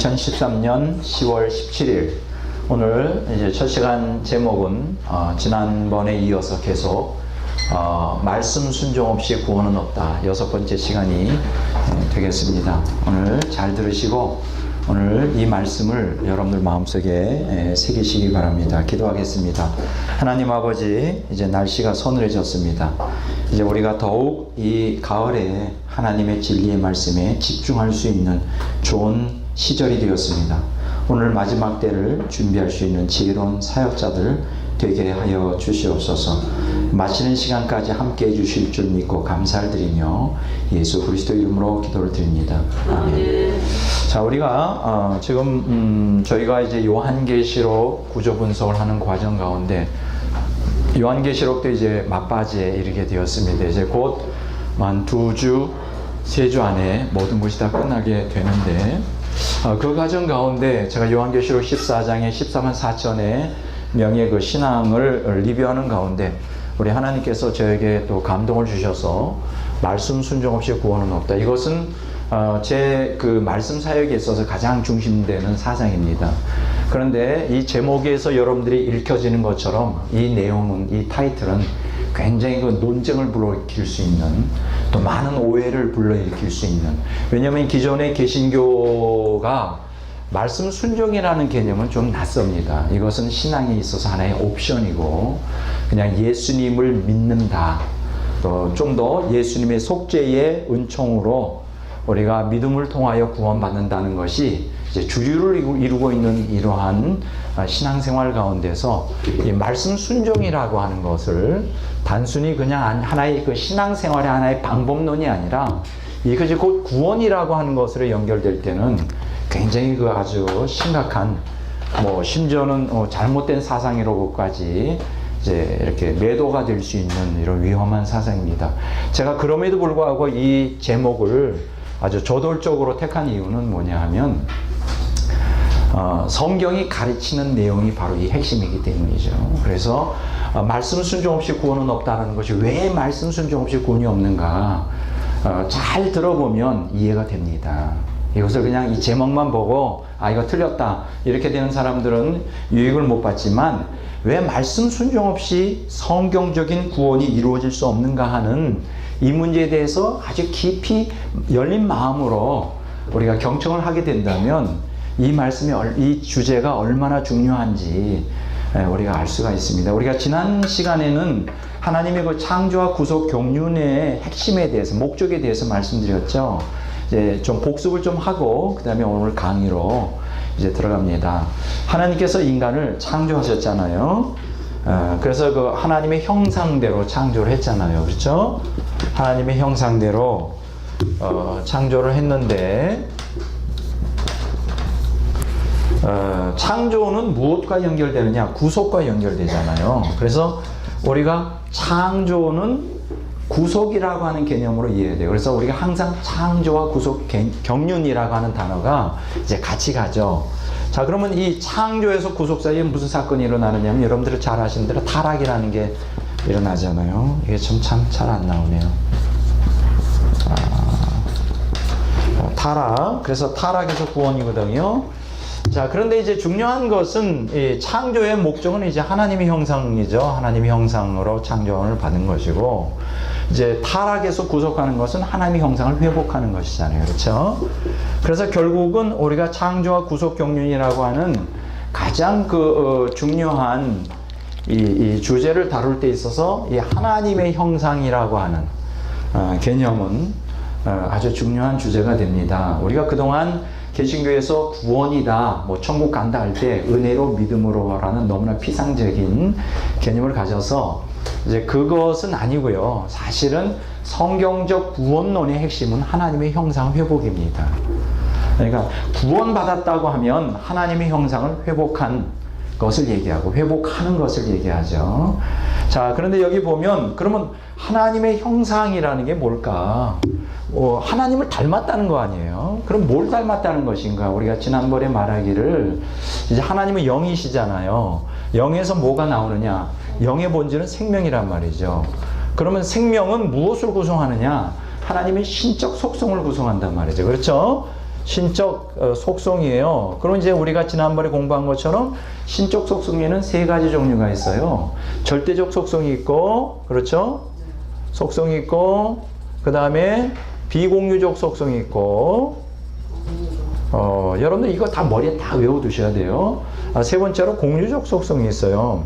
2013년 10월 17일 오늘 이제 첫 시간 제목은 지난번에 이어서 계속 말씀 순종 없이 구원은 없다. 6번째 시간이 되겠습니다. 오늘 잘 들으시고 오늘 이 말씀을 여러분들 마음속에 새기시기 바랍니다. 기도하겠습니다. 하나님 아버지, 이제 날씨가 서늘해졌습니다. 이제 우리가 더욱 이 가을에 하나님의 진리의 말씀에 집중할 수 있는 좋은 시절이 되었습니다. 오늘 마지막 때를 준비할 수 있는 지혜로운 사역자들 되게 하여 주시옵소서. 마치는 시간까지 함께 해주실 줄 믿고 감사를 드리며 예수 그리스도 이름으로 기도를 드립니다. 아멘. 자, 우리가 지금 저희가 이제 요한계시록 구조 분석을 하는 과정 가운데 요한계시록도 이제 막바지에 이르게 되었습니다. 이제 곧 한 2주, 3주 안에 모든 것이 다 끝나게 되는데 그 과정 가운데 제가 요한계시록 14장에 14만 4천의 명의 그 신앙을 리뷰하는 가운데 우리 하나님께서 저에게 또 감동을 주셔서 말씀 순종 없이 구원은 없다. 이것은 제 그 말씀 사역에 있어서 가장 중심되는 사상입니다. 그런데 이 제목에서 여러분들이 읽혀지는 것처럼 이 내용은, 이 타이틀은 굉장히 그 논쟁을 불러일으킬 수 있는, 또 많은 오해를 불러일으킬 수 있는, 왜냐하면 기존의 개신교가 말씀 순종이라는 개념은 좀 낯섭니다. 이것은 신앙에 있어서 하나의 옵션이고 그냥 예수님을 믿는다, 또 좀 더 예수님의 속죄의 은총으로 우리가 믿음을 통하여 구원받는다는 것이 이제 주류를 이루고 있는 이러한 신앙생활 가운데서 이 말씀 순종이라고 하는 것을 단순히 그냥 하나의 그 신앙생활의 하나의 방법론이 아니라 이것이 곧 구원이라고 하는 것으로 연결될 때는 굉장히 그 아주 심각한, 심지어는 잘못된 사상이라고까지 이제 이렇게 매도가 될 수 있는 이런 위험한 사상입니다. 제가 그럼에도 불구하고 이 제목을 아주 저돌적으로 택한 이유는 뭐냐 하면 성경이 가르치는 내용이 바로 이 핵심이기 때문이죠. 그래서 말씀 순종 없이 구원은 없다는 것이 왜 말씀 순종 없이 구원이 없는가 잘 들어보면 이해가 됩니다. 이것을 그냥 이 제목만 보고 이거 틀렸다 이렇게 되는 사람들은 유익을 못 받지만 왜 말씀 순종 없이 성경적인 구원이 이루어질 수 없는가 하는 이 문제에 대해서 아주 깊이 열린 마음으로 우리가 경청을 하게 된다면 이 말씀이, 이 주제가 얼마나 중요한지 우리가 알 수가 있습니다. 우리가 지난 시간에는 하나님의 그 창조와 구속 경륜의 핵심에 대해서, 목적에 대해서 말씀드렸죠. 이제 좀 복습을 좀 하고 그 다음에 오늘 강의로 이제 들어갑니다. 하나님께서 인간을 창조하셨잖아요. 그래서 그 하나님의 형상대로 창조를 했잖아요. 그렇죠? 하나님의 형상대로 창조를 했는데 창조는 무엇과 연결되느냐? 구속과 연결되잖아요. 그래서 우리가 창조는 구속이라고 하는 개념으로 이해해야 돼요. 그래서 우리가 항상 창조와 구속 경륜이라고 하는 단어가 이제 같이 가죠. 자, 그러면 이 창조에서 구속 사이에 무슨 사건이 일어나느냐면 여러분들이 잘 아시는 대로 타락이라는 게 일어나잖아요. 이게 참 잘 안 나오네요. 타락. 그래서 타락에서 구원이거든요. 자, 그런데 이제 중요한 것은 이 창조의 목적은 이제 하나님의 형상이죠. 하나님의 형상으로 창조를 받은 것이고, 이제 타락에서 구속하는 것은 하나님의 형상을 회복하는 것이잖아요. 그렇죠? 그래서 결국은 우리가 창조와 구속 경륜이라고 하는 가장 중요한 이 주제를 다룰 때 있어서 이 하나님의 형상이라고 하는 개념은 아주 중요한 주제가 됩니다. 우리가 그동안 개신교에서 구원이다, 천국 간다 할 때 은혜로 믿음으로라는 너무나 피상적인 개념을 가져서 이제 그것은 아니고요. 사실은 성경적 구원론의 핵심은 하나님의 형상 회복입니다. 그러니까 구원받았다고 하면 하나님의 형상을 회복한 것을 얘기하고 회복하는 것을 얘기하죠. 자, 그런데 여기 보면 그러면 하나님의 형상이라는 게 뭘까? 하나님을 닮았다는 거 아니에요? 그럼 뭘 닮았다는 것인가? 우리가 지난번에 말하기를 이제 하나님은 영이시잖아요. 영에서 뭐가 나오느냐? 영의 본질은 생명이란 말이죠. 그러면 생명은 무엇을 구성하느냐? 하나님의 신적 속성을 구성한단 말이죠. 그렇죠? 신적 속성이에요. 그럼 이제 우리가 지난번에 공부한 것처럼 신적 속성에는 세 가지 종류가 있어요. 절대적 속성이 있고, 그렇죠? 속성이 있고, 그 다음에 비공유적 속성이 있고, 여러분들 이거 다 머리에 다 외워두셔야 돼요. 세 번째로 공유적 속성이 있어요.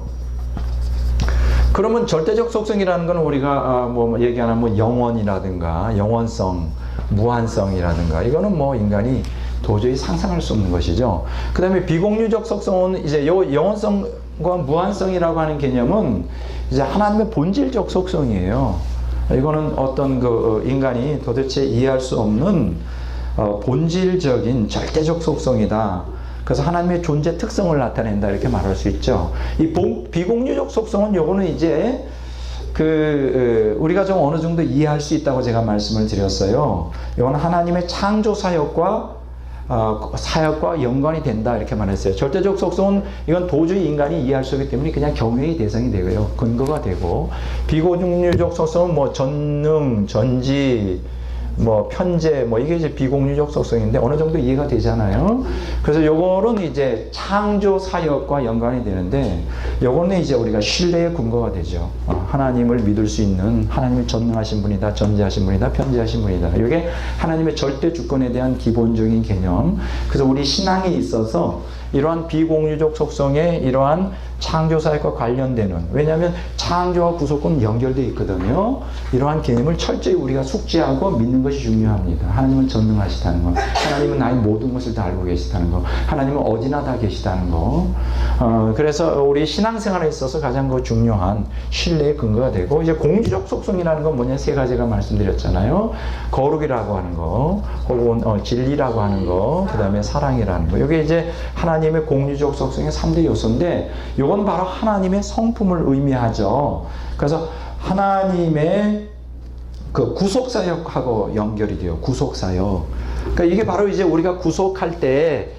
그러면 절대적 속성이라는 건 우리가 뭐 얘기하는 뭐 영원이라든가 영원성, 무한성이라든가 이거는 뭐 인간이 도저히 상상할 수 없는 것이죠. 그 다음에 비공유적 속성은 이제 영원성과 무한성이라고 하는 개념은 이제 하나님의 본질적 속성이에요. 이거는 어떤 그 인간이 도대체 이해할 수 없는 본질적인 절대적 속성이다. 그래서 하나님의 존재 특성을 나타낸다 이렇게 말할 수 있죠. 이 비공유적 속성은 요거는 이제 우리가 좀 어느 정도 이해할 수 있다고 제가 말씀을 드렸어요. 이건 하나님의 창조 사역과 연관이 된다 이렇게 말했어요. 절대적 속성은 이건 도저히 인간이 이해할 수 없기 때문에 그냥 경외의 대상이 되고요. 근거가 되고, 비공유적 속성은 뭐 전능, 전지, 뭐 편재, 뭐 이게 이제 비공유적 속성인데 어느 정도 이해가 되잖아요. 그래서 요거는 이제 창조 사역과 연관이 되는데, 요거는 이제 우리가 신뢰의 근거가 되죠. 하나님을 믿을 수 있는, 하나님이 전능하신 분이다, 전지하신 분이다, 편재하신 분이다. 이게 하나님의 절대 주권에 대한 기본적인 개념. 그래서 우리 신앙에 있어서 이러한 비공유적 속성의 이러한 창조 사역과 관련되는, 왜냐하면 창조와 구속은 연결되어 있거든요. 이러한 개념을 철저히 우리가 숙지하고 믿는 것이 중요합니다. 하나님은 전능하시다는 것, 하나님은 나의 모든 것을 다 알고 계시다는 것, 하나님은 어디나 다 계시다는 것. 그래서 우리 신앙생활에 있어서 가장 중요한 신뢰의 근거가 되고, 이제 공유적 속성이라는 건 뭐냐, 세 가지가 말씀드렸잖아요. 거룩이라고 하는 거, 혹은 진리라고 하는 거, 그 다음에 사랑이라는 거. 이게 이제 하나님의 공유적 속성의 3대 요소인데, 이건 바로 하나님의 성품을 의미하죠. 그래서 하나님의 그 구속사역하고 연결이 돼요. 구속사역. 그러니까 이게 바로 이제 우리가 구속할 때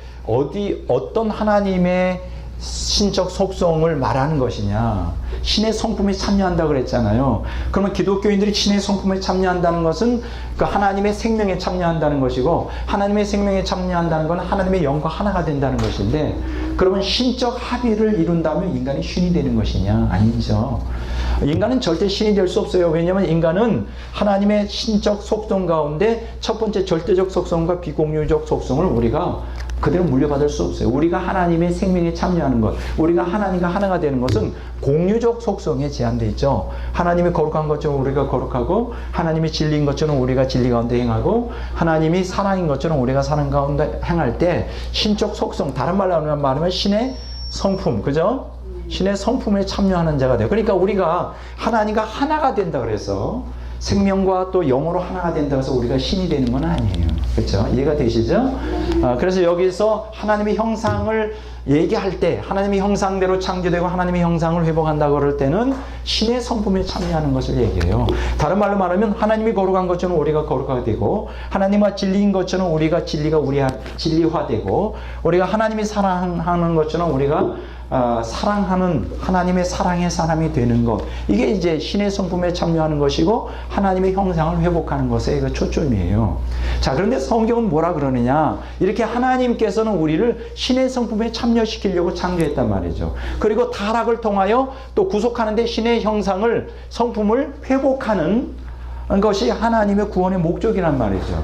어떤 하나님의 신적 속성을 말하는 것이냐. 신의 성품에 참여한다 그랬잖아요. 그러면 기독교인들이 신의 성품에 참여한다는 것은 그 하나님의 생명에 참여한다는 것이고, 하나님의 생명에 참여한다는 건 하나님의 영과 하나가 된다는 것인데, 그러면 신적 합의를 이룬다면 인간이 신이 되는 것이냐? 아니죠. 인간은 절대 신이 될 수 없어요. 왜냐하면 인간은 하나님의 신적 속성 가운데 첫 번째 절대적 속성과 비공유적 속성을 우리가 그대로 물려받을 수 없어요. 우리가 하나님의 생명에 참여하는 것, 우리가 하나님과 하나가 되는 것은 공유적 속성에 제한되어 있죠. 하나님이 거룩한 것처럼 우리가 거룩하고, 하나님이 진리인 것처럼 우리가 진리 가운데 행하고, 하나님이 사랑인 것처럼 우리가 사랑 가운데 행할 때 신적 속성, 다른 말로 말하면 신의 성품, 그죠? 신의 성품에 참여하는 자가 돼요. 그러니까 우리가 하나님과 하나가 된다 그래서 생명과 또 영으로 하나가 된다고 해서 우리가 신이 되는 건 아니에요. 그렇죠? 이해가 되시죠? 그래서 여기서 하나님의 형상을 얘기할 때, 하나님의 형상대로 창조되고 하나님의 형상을 회복한다고 그럴 때는 신의 성품에 참여하는 것을 얘기해요. 다른 말로 말하면 하나님이 거룩한 것처럼 우리가 거룩하게 되고, 하나님과 진리인 것처럼 우리가 진리화되고, 우리가 하나님이 사랑하는 것처럼 우리가 사랑하는 하나님의 사랑의 사람이 되는 것, 이게 이제 신의 성품에 참여하는 것이고 하나님의 형상을 회복하는 것에 초점이에요. 자, 그런데 성경은 뭐라 그러느냐, 이렇게 하나님께서는 우리를 신의 성품에 참여시키려고 창조했단 말이죠. 그리고 타락을 통하여 또 구속하는데 신의 형상을, 성품을 회복하는 것이 하나님의 구원의 목적이란 말이죠.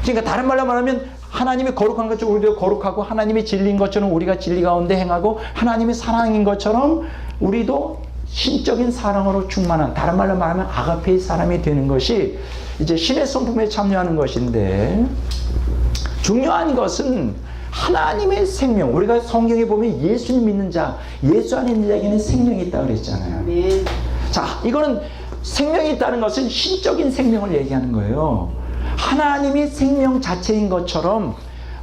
그러니까 다른 말로 말하면 하나님이 거룩한 것처럼 우리도 거룩하고, 하나님이 진리인 것처럼 우리가 진리 가운데 행하고, 하나님이 사랑인 것처럼 우리도 신적인 사랑으로 충만한, 다른 말로 말하면 아가페의 사람이 되는 것이 이제 신의 성품에 참여하는 것인데, 중요한 것은 하나님의 생명. 우리가 성경에 보면 예수님 믿는 자, 예수 안에 있는 자에게는 생명이 있다고 그랬잖아요. 네. 자, 이거는 생명이 있다는 것은 신적인 생명을 얘기하는 거예요. 하나님이 생명 자체인 것처럼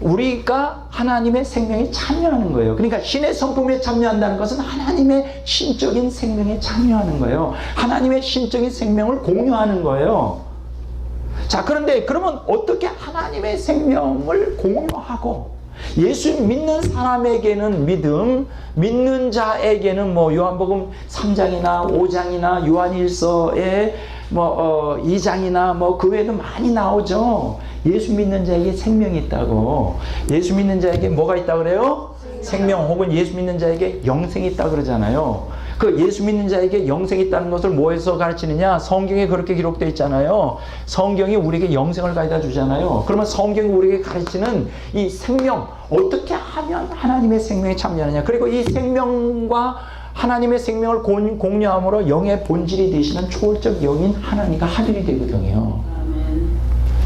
우리가 하나님의 생명에 참여하는 거예요. 그러니까 신의 성품에 참여한다는 것은 하나님의 신적인 생명에 참여하는 거예요. 하나님의 신적인 생명을 공유하는 거예요. 자, 그런데 그러면 어떻게 하나님의 생명을 공유하고, 예수 믿는 사람에게는 믿음, 믿는 자에게는 뭐 요한복음 3장이나 5장이나 요한일서에 2장이나 그 외에도 많이 나오죠. 예수 믿는 자에게 생명이 있다고. 예수 믿는 자에게 뭐가 있다고 그래요? 생명, 혹은 예수 믿는 자에게 영생이 있다고 그러잖아요. 그 예수 믿는 자에게 영생이 있다는 것을 뭐에서 가르치느냐? 성경에 그렇게 기록되어 있잖아요. 성경이 우리에게 영생을 가져다 주잖아요. 그러면 성경이 우리에게 가르치는 이 생명, 어떻게 하면 하나님의 생명에 참여하느냐? 그리고 이 생명과 하나님의 생명을 공유함으로 영의 본질이 되시는 초월적 영인 하나님과 합일이 되거든요.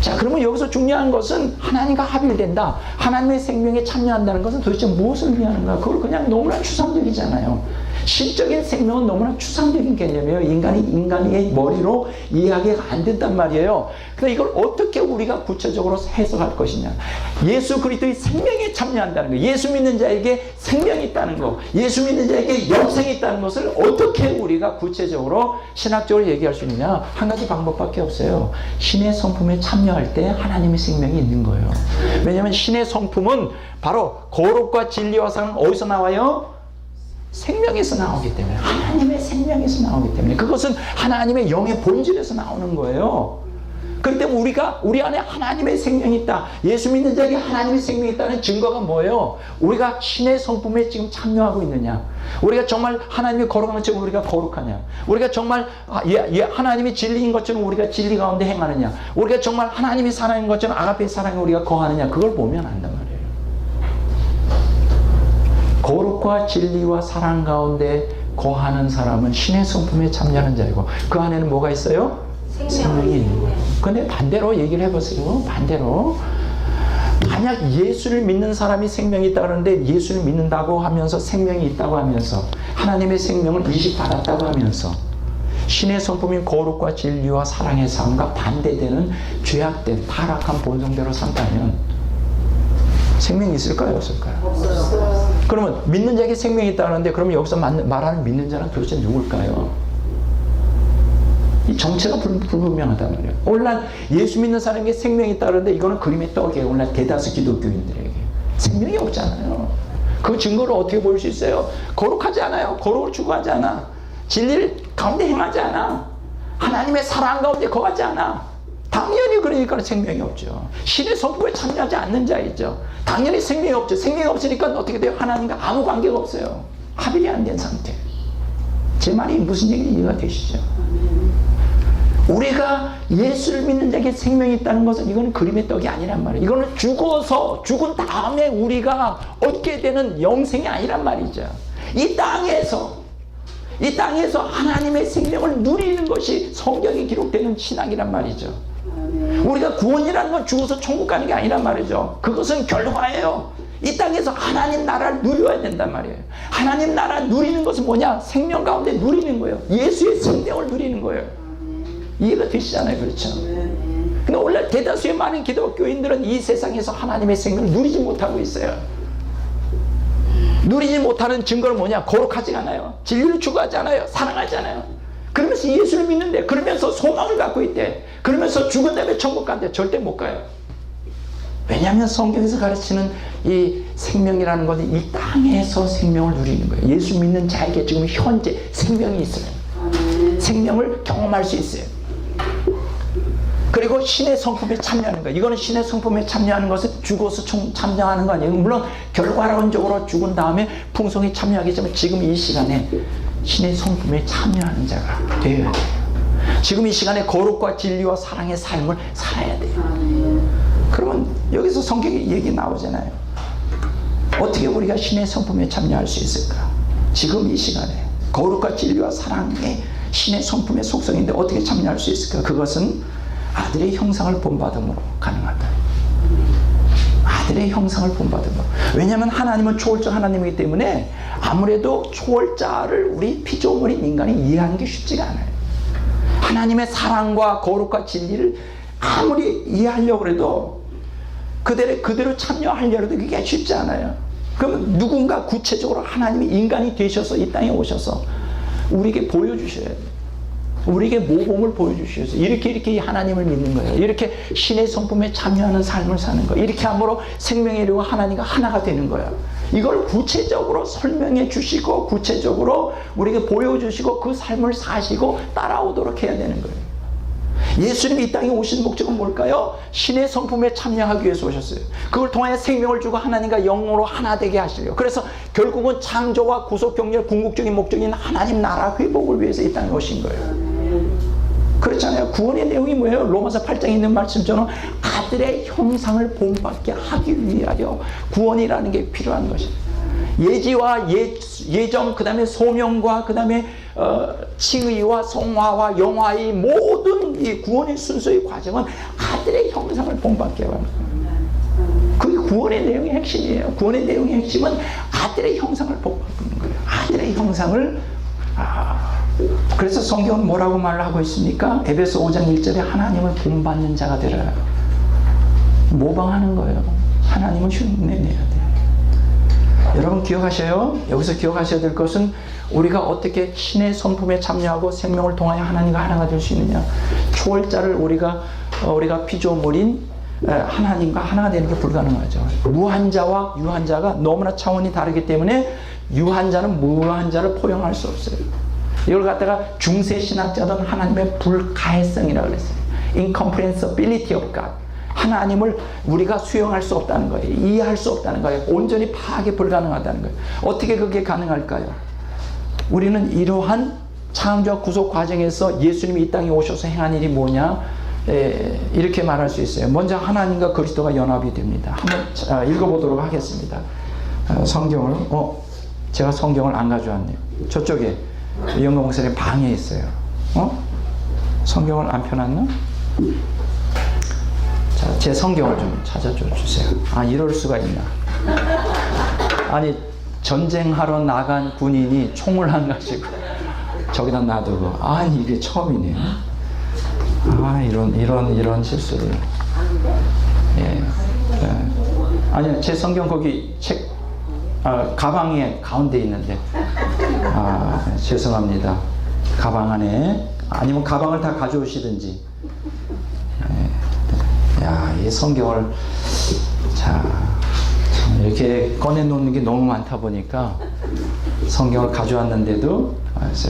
자, 그러면 여기서 중요한 것은 하나님과 합일된다. 하나님의 생명에 참여한다는 것은 도대체 무엇을 의미하는가? 그걸 그냥 너무나 추상적이잖아요. 실적인 생명은 너무나 추상적인 개념이에요. 인간의 머리로 이해하기가 안 된단 말이에요. 그래서 이걸 어떻게 우리가 구체적으로 해석할 것이냐. 예수 그리스도의 생명에 참여한다는 거, 예수 믿는 자에게 생명이 있다는 거, 예수 믿는 자에게 영생이 있다는 것을 어떻게 우리가 구체적으로 신학적으로 얘기할 수 있느냐. 한 가지 방법밖에 없어요. 신의 성품에 참여할 때 하나님의 생명이 있는 거예요. 왜냐하면 신의 성품은 바로 거룩과 진리와 사랑은 어디서 나와요? 생명에서 나오기 때문에, 하나님의 생명에서 나오기 때문에, 그것은 하나님의 영의 본질에서 나오는 거예요. 그렇기 때문에 우리 안에 하나님의 생명이 있다. 예수 믿는 자에게 하나님의 생명이 있다는 증거가 뭐예요? 우리가 신의 성품에 지금 참여하고 있느냐? 우리가 정말 하나님이 거룩한 것처럼 우리가 거룩하냐? 우리가 정말 하나님이 진리인 것처럼 우리가 진리 가운데 행하느냐? 우리가 정말 하나님이 사랑인 것처럼 아가페의 사랑에 우리가 거하느냐? 그걸 보면 안단 말이에요. 거룩과 진리와 사랑 가운데 거하는 사람은 신의 성품에 참여하는 자이고, 그 안에는 뭐가 있어요? 생명이 있는 거예요. 근데 반대로 얘기를 해보세요. 반대로 만약 예수를 믿는 사람이 생명이 있다 그러는데, 예수를 믿는다고 하면서 생명이 있다고 하면서 하나님의 생명을 이식받았다고 하면서 신의 성품인 거룩과 진리와 사랑의 삶과 반대되는 죄악된 타락한 본성대로 산다면 생명이 있을까요? 없을까요? 없어요. 그러면 믿는 자에게 생명이 있다는데, 그러면 여기서 말하는 믿는 자는 도대체 누굴까요? 이 정체가 불분명하단 말이에요. 오늘날 예수 믿는 사람에게 생명이 있다는데 이거는 그림의 떡이에요. 오늘날 대다수 기독교인들에게 생명이 없잖아요. 그 증거를 어떻게 보일 수 있어요? 거룩하지 않아요. 거룩을 추구하지 않아. 진리를 가운데 행하지 않아. 하나님의 사랑 가운데 거하지 않아. 당연히 그러니까 생명이 없죠. 신의 성품에 참여하지 않는 자이죠. 당연히 생명이 없죠. 생명이 없으니까 어떻게 돼요? 하나님과 아무 관계가 없어요. 합일이 안 된 상태. 제 말이 무슨 얘기인지 이해가 되시죠? 우리가 예수를 믿는 자에게 생명이 있다는 것은 이거는 그림의 떡이 아니란 말이에요. 이거는 죽은 다음에 우리가 얻게 되는 영생이 아니란 말이죠. 이 땅에서 하나님의 생명을 누리는 것이 성경에 기록되는 신앙이란 말이죠. 우리가 구원이라는 건 죽어서 천국 가는 게 아니란 말이죠. 그것은 결과예요. 이 땅에서 하나님 나라를 누려야 된단 말이에요. 하나님 나라 누리는 것은 뭐냐? 생명 가운데 누리는 거예요. 예수의 생명을 누리는 거예요. 이해가 되시잖아요. 그렇죠? 근데 원래 대다수의 많은 기독교인들은 이 세상에서 하나님의 생명을 누리지 못하고 있어요. 누리지 못하는 증거는 뭐냐? 거룩하지 않아요. 진리를 추구하지 않아요. 사랑하지 않아요. 그러면서 예수를 믿는데, 그러면서 소망을 갖고 있대. 그러면서 죽은 다음에 천국 간대. 절대 못 가요. 왜냐하면 성경에서 가르치는 이 생명이라는 것은 이 땅에서 생명을 누리는 거예요. 예수 믿는 자에게 지금 현재 생명이 있어요. 생명을 경험할 수 있어요. 그리고 신의 성품에 참여하는 거예요. 이거는 신의 성품에 참여하는 것은 죽어서 참여하는 거 아니에요. 물론 결과론적으로 죽은 다음에 풍성히 참여하겠지만, 지금 이 시간에 신의 성품에 참여하는 자가 되어야 돼요. 지금 이 시간에 거룩과 진리와 사랑의 삶을 살아야 돼요. 그러면 여기서 성경의 얘기 나오잖아요. 어떻게 우리가 신의 성품에 참여할 수 있을까? 지금 이 시간에 거룩과 진리와 사랑의 신의 성품의 속성인데 어떻게 참여할 수 있을까? 그것은 아들의 형상을 본받음으로 가능하다. 아들의 형상을 본받음으로. 왜냐하면 하나님은 초월자 하나님이기 때문에 아무래도 초월자를 우리 피조물인 인간이 이해하는 게 쉽지가 않아요. 하나님의 사랑과 거룩과 진리를 아무리 이해하려고 해도 그대로 참여하려고 해도 그게 쉽지 않아요. 그러면 누군가 구체적으로 하나님이 인간이 되셔서 이 땅에 오셔서 우리에게 보여주셔야 돼요. 우리에게 모범을 보여주셔서 이렇게 하나님을 믿는 거예요. 이렇게 신의 성품에 참여하는 삶을 사는 거예요. 이렇게 함으로 생명의 이루어 하나님과 하나가 되는 거예요. 이걸 구체적으로 설명해 주시고 구체적으로 우리에게 보여주시고 그 삶을 사시고 따라오도록 해야 되는 거예요. 예수님이 이 땅에 오신 목적은 뭘까요? 신의 성품에 참여하기 위해서 오셨어요. 그걸 통하여 생명을 주고 하나님과 영으로 하나 되게 하시려고. 그래서 결국은 창조와 구속 경륜 궁극적인 목적인 하나님 나라 회복을 위해서 이 땅에 오신 거예요. 그렇잖아요. 구원의 내용이 뭐예요? 로마서 8장에 있는 말씀처럼 아들의 형상을 본받게 하기 위하여 구원이라는 게 필요한 것입니다. 예지와 예정, 그 다음에 소명과 그 다음에 칭의와 성화와 영화의 모든 이 구원의 순서의 과정은 아들의 형상을 본받게 하는 거예요. 그게 구원의 내용의 핵심이에요. 구원의 내용의 핵심은 아들의 형상을 본받는 거예요. 아들의 형상을 그래서 성경은 뭐라고 말을 하고 있습니까? 에베소 5장 1절에 하나님을 본받는 자가 되라. 모방하는 거예요. 하나님을 흉내내야 돼요. 여러분 기억하셔요. 여기서 기억하셔야 될 것은 우리가 어떻게 신의 성품에 참여하고 생명을 통하여 하나님과 하나가 될 수 있느냐. 초월자를 우리가 피조물인 하나님과 하나가 되는 게 불가능하죠. 무한자와 유한자가 너무나 차원이 다르기 때문에 유한자는 무한자를 포용할 수 없어요. 이걸 갖다가 중세 신학자들은 하나님의 불가해성이라고 그랬어요. Incomprehensibility of God. 하나님을 우리가 수용할 수 없다는 거예요. 이해할 수 없다는 거예요. 온전히 파악이 불가능하다는 거예요. 어떻게 그게 가능할까요? 우리는 이러한 창조와 구속 과정에서 예수님이 이 땅에 오셔서 행한 일이 뭐냐? 이렇게 말할 수 있어요. 먼저 하나님과 그리스도가 연합이 됩니다. 한번 읽어보도록 하겠습니다. 성경을 제가 성경을 안 가져왔네요. 저쪽에 영어 목사님 방에 있어요. 성경을 안 펴놨나? 자, 제 성경을 좀 찾아줘 주세요. 이럴 수가 있나? 아니, 전쟁하러 나간 군인이 총을 안 가지고 저기다 놔두고, 아니 이게 처음이네요. 이런 실수를. 예. 아니요, 제 성경 거기 책 가방에 가운데 있는데. 죄송합니다. 가방 안에, 아니면 가방을 다 가져오시든지. 이 성경을 이렇게 꺼내놓는 게 너무 많다 보니까 성경을 가져왔는데도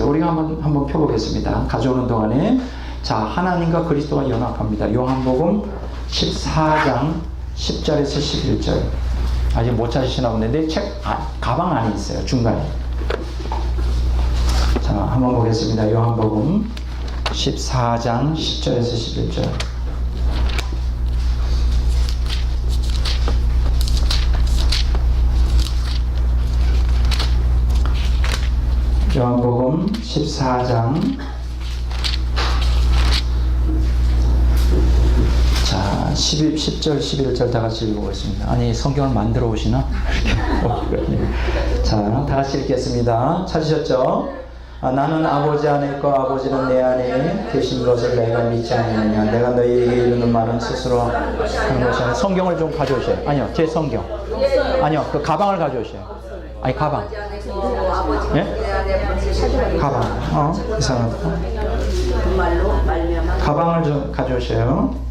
우리가 한번 펴보겠습니다. 가져오는 동안에 하나님과 그리스도가 연합합니다. 요한복음 14장 10절에서 11절. 아직 못 찾으시나 보는데 가방 안에 있어요. 중간에. 한번 보겠습니다. 요한복음 14장 10절에서 11절. 요한복음 14장 10절 11절 다 같이 읽어보겠습니다. 아니 성경을 만들어 오시나? 다 같이 읽겠습니다. 찾으셨죠? 나는 아버지 안에 있고 아버지는 내 안에 계신 것을 내가 믿지 않느냐. 내가 너희에게 이르는 말은 스스로 하는 것이 아니라. 성경을 좀 가져오세요. 아니요, 제 성경. 아니요, 그 가방을 가져오세요. 아니 가방. 예? 가방. 이상하다. 가방을 좀 가져오세요.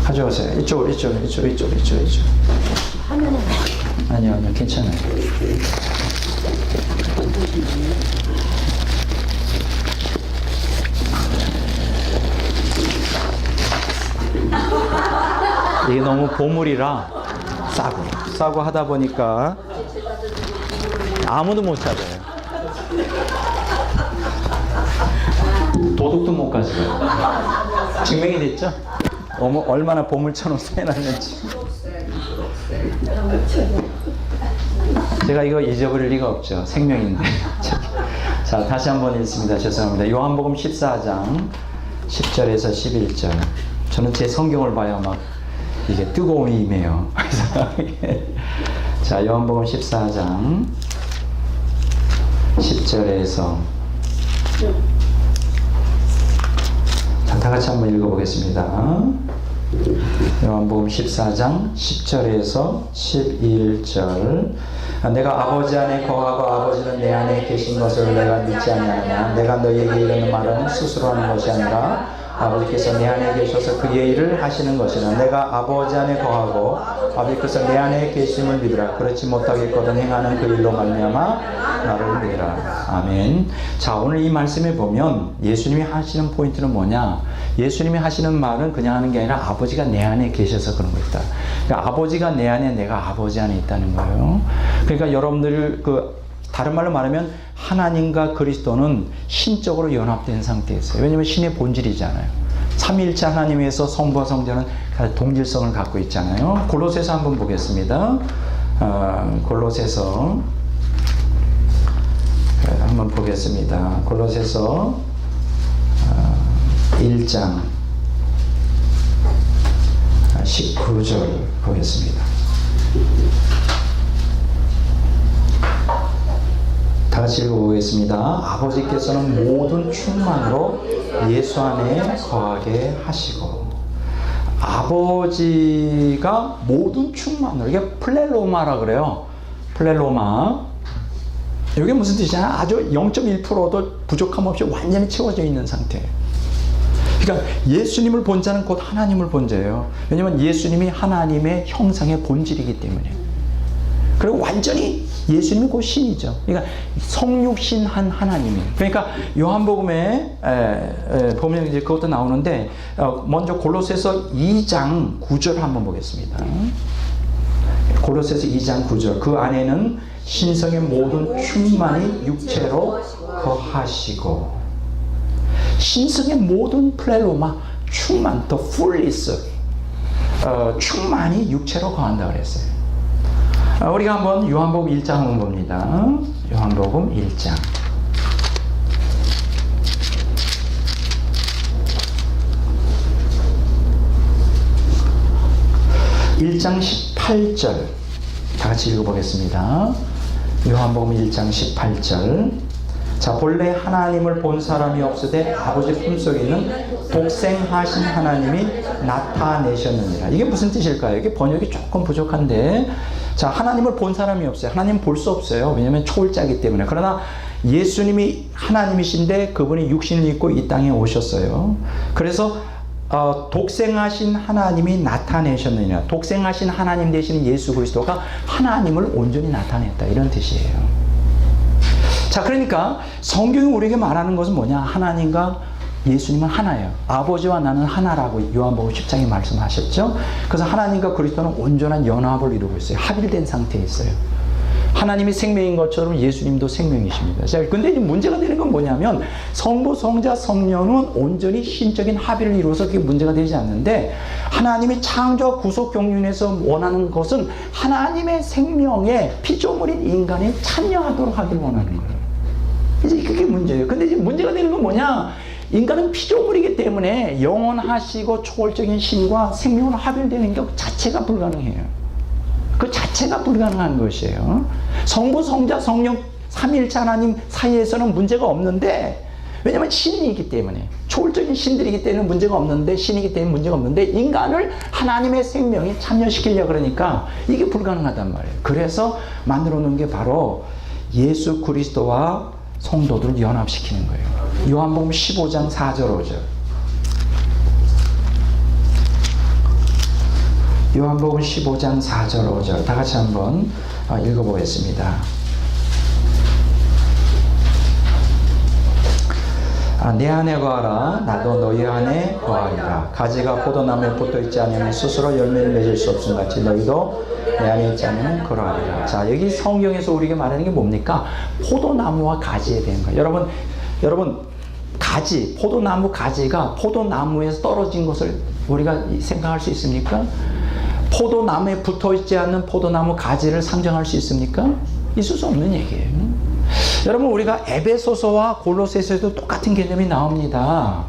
가져오세요. 이쪽. 아니요, 괜찮아요. 이게 너무 보물이라 싸고 하다 보니까 아무도 못 찾아요. 도둑도 못 가져요. 증명이 됐죠? 얼마나 보물처럼 해놨는지. 제가 이거 잊어버릴 리가 없죠. 생명인데. 자, 다시 한번 읽습니다. 죄송합니다. 요한복음 14장 10절에서 11절. 저는 제 성경을 봐야 막 이게 뜨거움이 임해요. 자, 요한복음 14장 10절에서 다 같이 한번 읽어보겠습니다. 요한복음 14장 10절에서 11절. 내가 아버지 안에 거하고 아버지는 내 안에 계신 것을 내가 믿지 아니하느냐. 내가 너희에게 이르는 말은 스스로 하는 것이 아니라 아버지께서 내 안에 계셔서 그의 일을 하시는 것이나 내가 아버지 안에 거하고 아버지께서 내 안에 계심을 믿으라. 그렇지 못하겠거든 행하는 그 일로 말미암아 나를 믿으라. 아멘. 자, 오늘 이 말씀에 보면 예수님이 하시는 포인트는 뭐냐? 예수님이 하시는 말은 그냥 하는 게 아니라 아버지가 내 안에 계셔서 그런 것이다. 그러니까 아버지가 내 안에, 내가 아버지 안에 있다는 거예요. 그러니까 여러분들 다른 말로 말하면 하나님과 그리스도는 신적으로 연합된 상태에 있어요. 왜냐하면 신의 본질이잖아요. 삼위일체 하나님에서 성부와 성자는 동질성을 갖고 있잖아요. 골로새서 한번 보겠습니다. 골로새서 한번 보겠습니다. 골로새서 1장 19절 보겠습니다. 다 같이 읽어보겠습니다. 아버지께서는 모든 충만으로 예수 안에 거하게 하시고. 아버지가 모든 충만으로, 이게 플레로마라 그래요. 플레로마. 이게 무슨 뜻이냐? 아주 0.1%도 부족함 없이 완전히 채워져 있는 상태예요. 그러니까 예수님을 본 자는 곧 하나님을 본 자예요. 왜냐하면 예수님이 하나님의 형상의 본질이기 때문에. 그리고 완전히 예수님이 곧 신이죠. 그러니까 성육신한 하나님이에요. 그러니까 요한복음에 보면 이제 그것도 나오는데, 먼저 골로새서 2장 9절 한번 보겠습니다. 골로새서 2장 9절. 그 안에는 신성의 모든 충만이 육체로 거하시고. 신성의 모든 플레로마, 충만, the fullness, 충만이 육체로 거한다 그랬어요. 우리가 한번 요한복음 1장 한번 봅니다. 요한복음 1장. 1장 18절. 다 같이 읽어보겠습니다. 요한복음 1장 18절. 자, 본래 하나님을 본 사람이 없으되 아버지 품속에 있는 독생하신 하나님이 나타내셨느니라. 이게 무슨 뜻일까요? 이게 번역이 조금 부족한데, 자, 하나님을 본 사람이 없어요. 하나님 볼 수 없어요. 왜냐하면 초월자이기 때문에. 그러나 예수님이 하나님이신데 그분이 육신을 입고 이 땅에 오셨어요. 그래서 독생하신 하나님이 나타내셨느니라. 독생하신 하나님 되시는 예수 그리스도가 하나님을 온전히 나타냈다, 이런 뜻이에요. 자, 그러니까 성경이 우리에게 말하는 것은 뭐냐? 하나님과 예수님은 하나예요. 아버지와 나는 하나라고 요한복음 10장에 말씀하셨죠. 그래서 하나님과 그리스도는 온전한 연합을 이루고 있어요. 합일된 상태에 있어요. 하나님이 생명인 것처럼 예수님도 생명이십니다. 자, 근데 이제 문제가 되는 건 뭐냐면, 성부, 성자, 성령은 온전히 신적인 합의를 이루어서 그게 문제가 되지 않는데, 하나님이 창조와 구속 경륜에서 원하는 것은 하나님의 생명에 피조물인 인간이 참여하도록 하길 원하는 거예요. 이제 그게 문제예요. 근데 이제 문제가 되는 건 뭐냐? 인간은 피조물이기 때문에 영원하시고 초월적인 신과 생명으로 합일되는 것 자체가 불가능해요. 그 자체가 불가능한 것이에요. 성부, 성자, 성령, 삼위일체 하나님 사이에서는 문제가 없는데, 왜냐하면 신이기 때문에, 초월적인 신들이기 때문에 문제가 없는데, 신이기 때문에 문제가 없는데, 인간을 하나님의 생명에 참여시키려고 그러니까 이게 불가능하단 말이에요. 그래서 만들어 놓은 게 바로 예수 그리스도와 성도들을 연합시키는 거예요. 요한복음 15장 4절 5절. 요한복음 15장 4절 5절. 다 같이 한번 읽어보겠습니다. 내 안에 거하라. 나도 너희 안에 거하리라. 가지가 포도나무에 붙어있지 않으면 스스로 열매를 맺을 수 없음 같이 너희도 내 안에 있지 않으면 그러하리라. 자, 여기 성경에서 우리에게 말하는 게 뭡니까? 포도나무와 가지에 대한 거예요. 여러분 가지, 포도나무 가지가 포도나무에서 떨어진 것을 우리가 생각할 수 있습니까? 포도나무에 붙어있지 않는 포도나무 가지를 상정할 수 있습니까? 있을 수 없는 얘기예요. 여러분, 우리가 에베소서와 골로새서에도 똑같은 개념이 나옵니다.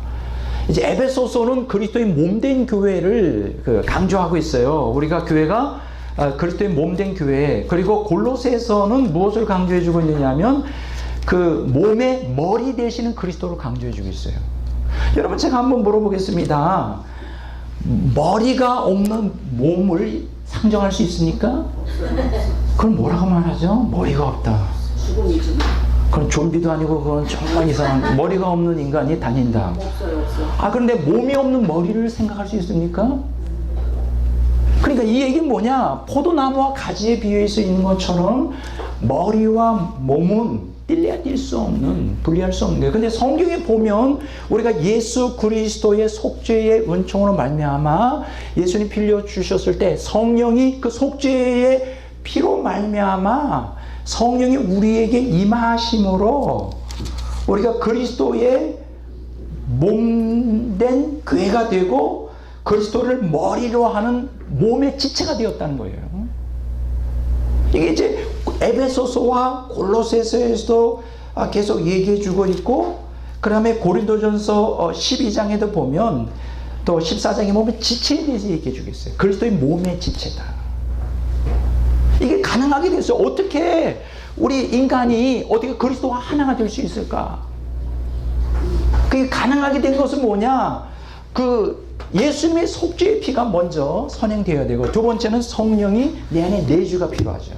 이제 에베소서는 그리스도의 몸된 교회를 강조하고 있어요. 우리가 교회가 그리스도의 몸된 교회. 그리고 골로새서는 무엇을 강조해주고 있느냐면 그 몸의 머리 되시는 그리스도를 강조해주고 있어요. 여러분, 제가 한번 물어보겠습니다. 머리가 없는 몸을 상정할 수 있습니까? 그럼 뭐라고 말하죠? 머리가 없다. 죽음이죠. 그건 좀비도 아니고 그건 정말 이상한 머리가 없는 인간이 다닌다. 아, 그런데 몸이 없는 머리를 생각할 수 있습니까? 그러니까 이 얘기는 뭐냐? 포도나무와 가지에 비유해서 있는 것처럼 머리와 몸은 뗄래야 뗄 수 없는, 분리할 수 없는 거예요. 근데 성경에 보면 우리가 예수 그리스도의 속죄의 은총으로 말미암아 예수님 빌려 주셨을 때 성령이 그 속죄의 피로 말미암아 성령이 우리에게 임하심으로 우리가 그리스도의 몸된 교회가 되고 그리스도를 머리로 하는 몸의 지체가 되었다는 거예요. 이게 이제 에베소서와 골로새서에서도 계속 얘기해 주고 있고, 그 다음에 고린도전서 12장에도 보면, 또 14장에 보면 지체에 대해서 얘기해 주겠어요. 그리스도의 몸의 지체다. 이게 가능하게 됐어요. 어떻게 우리 인간이 어떻게 그리스도와 하나가 될 수 있을까? 그게 가능하게 된 것은 뭐냐? 그 예수님의 속죄의 피가 먼저 선행되어야 되고, 두 번째는 성령이 내 안에 내주가 필요하죠.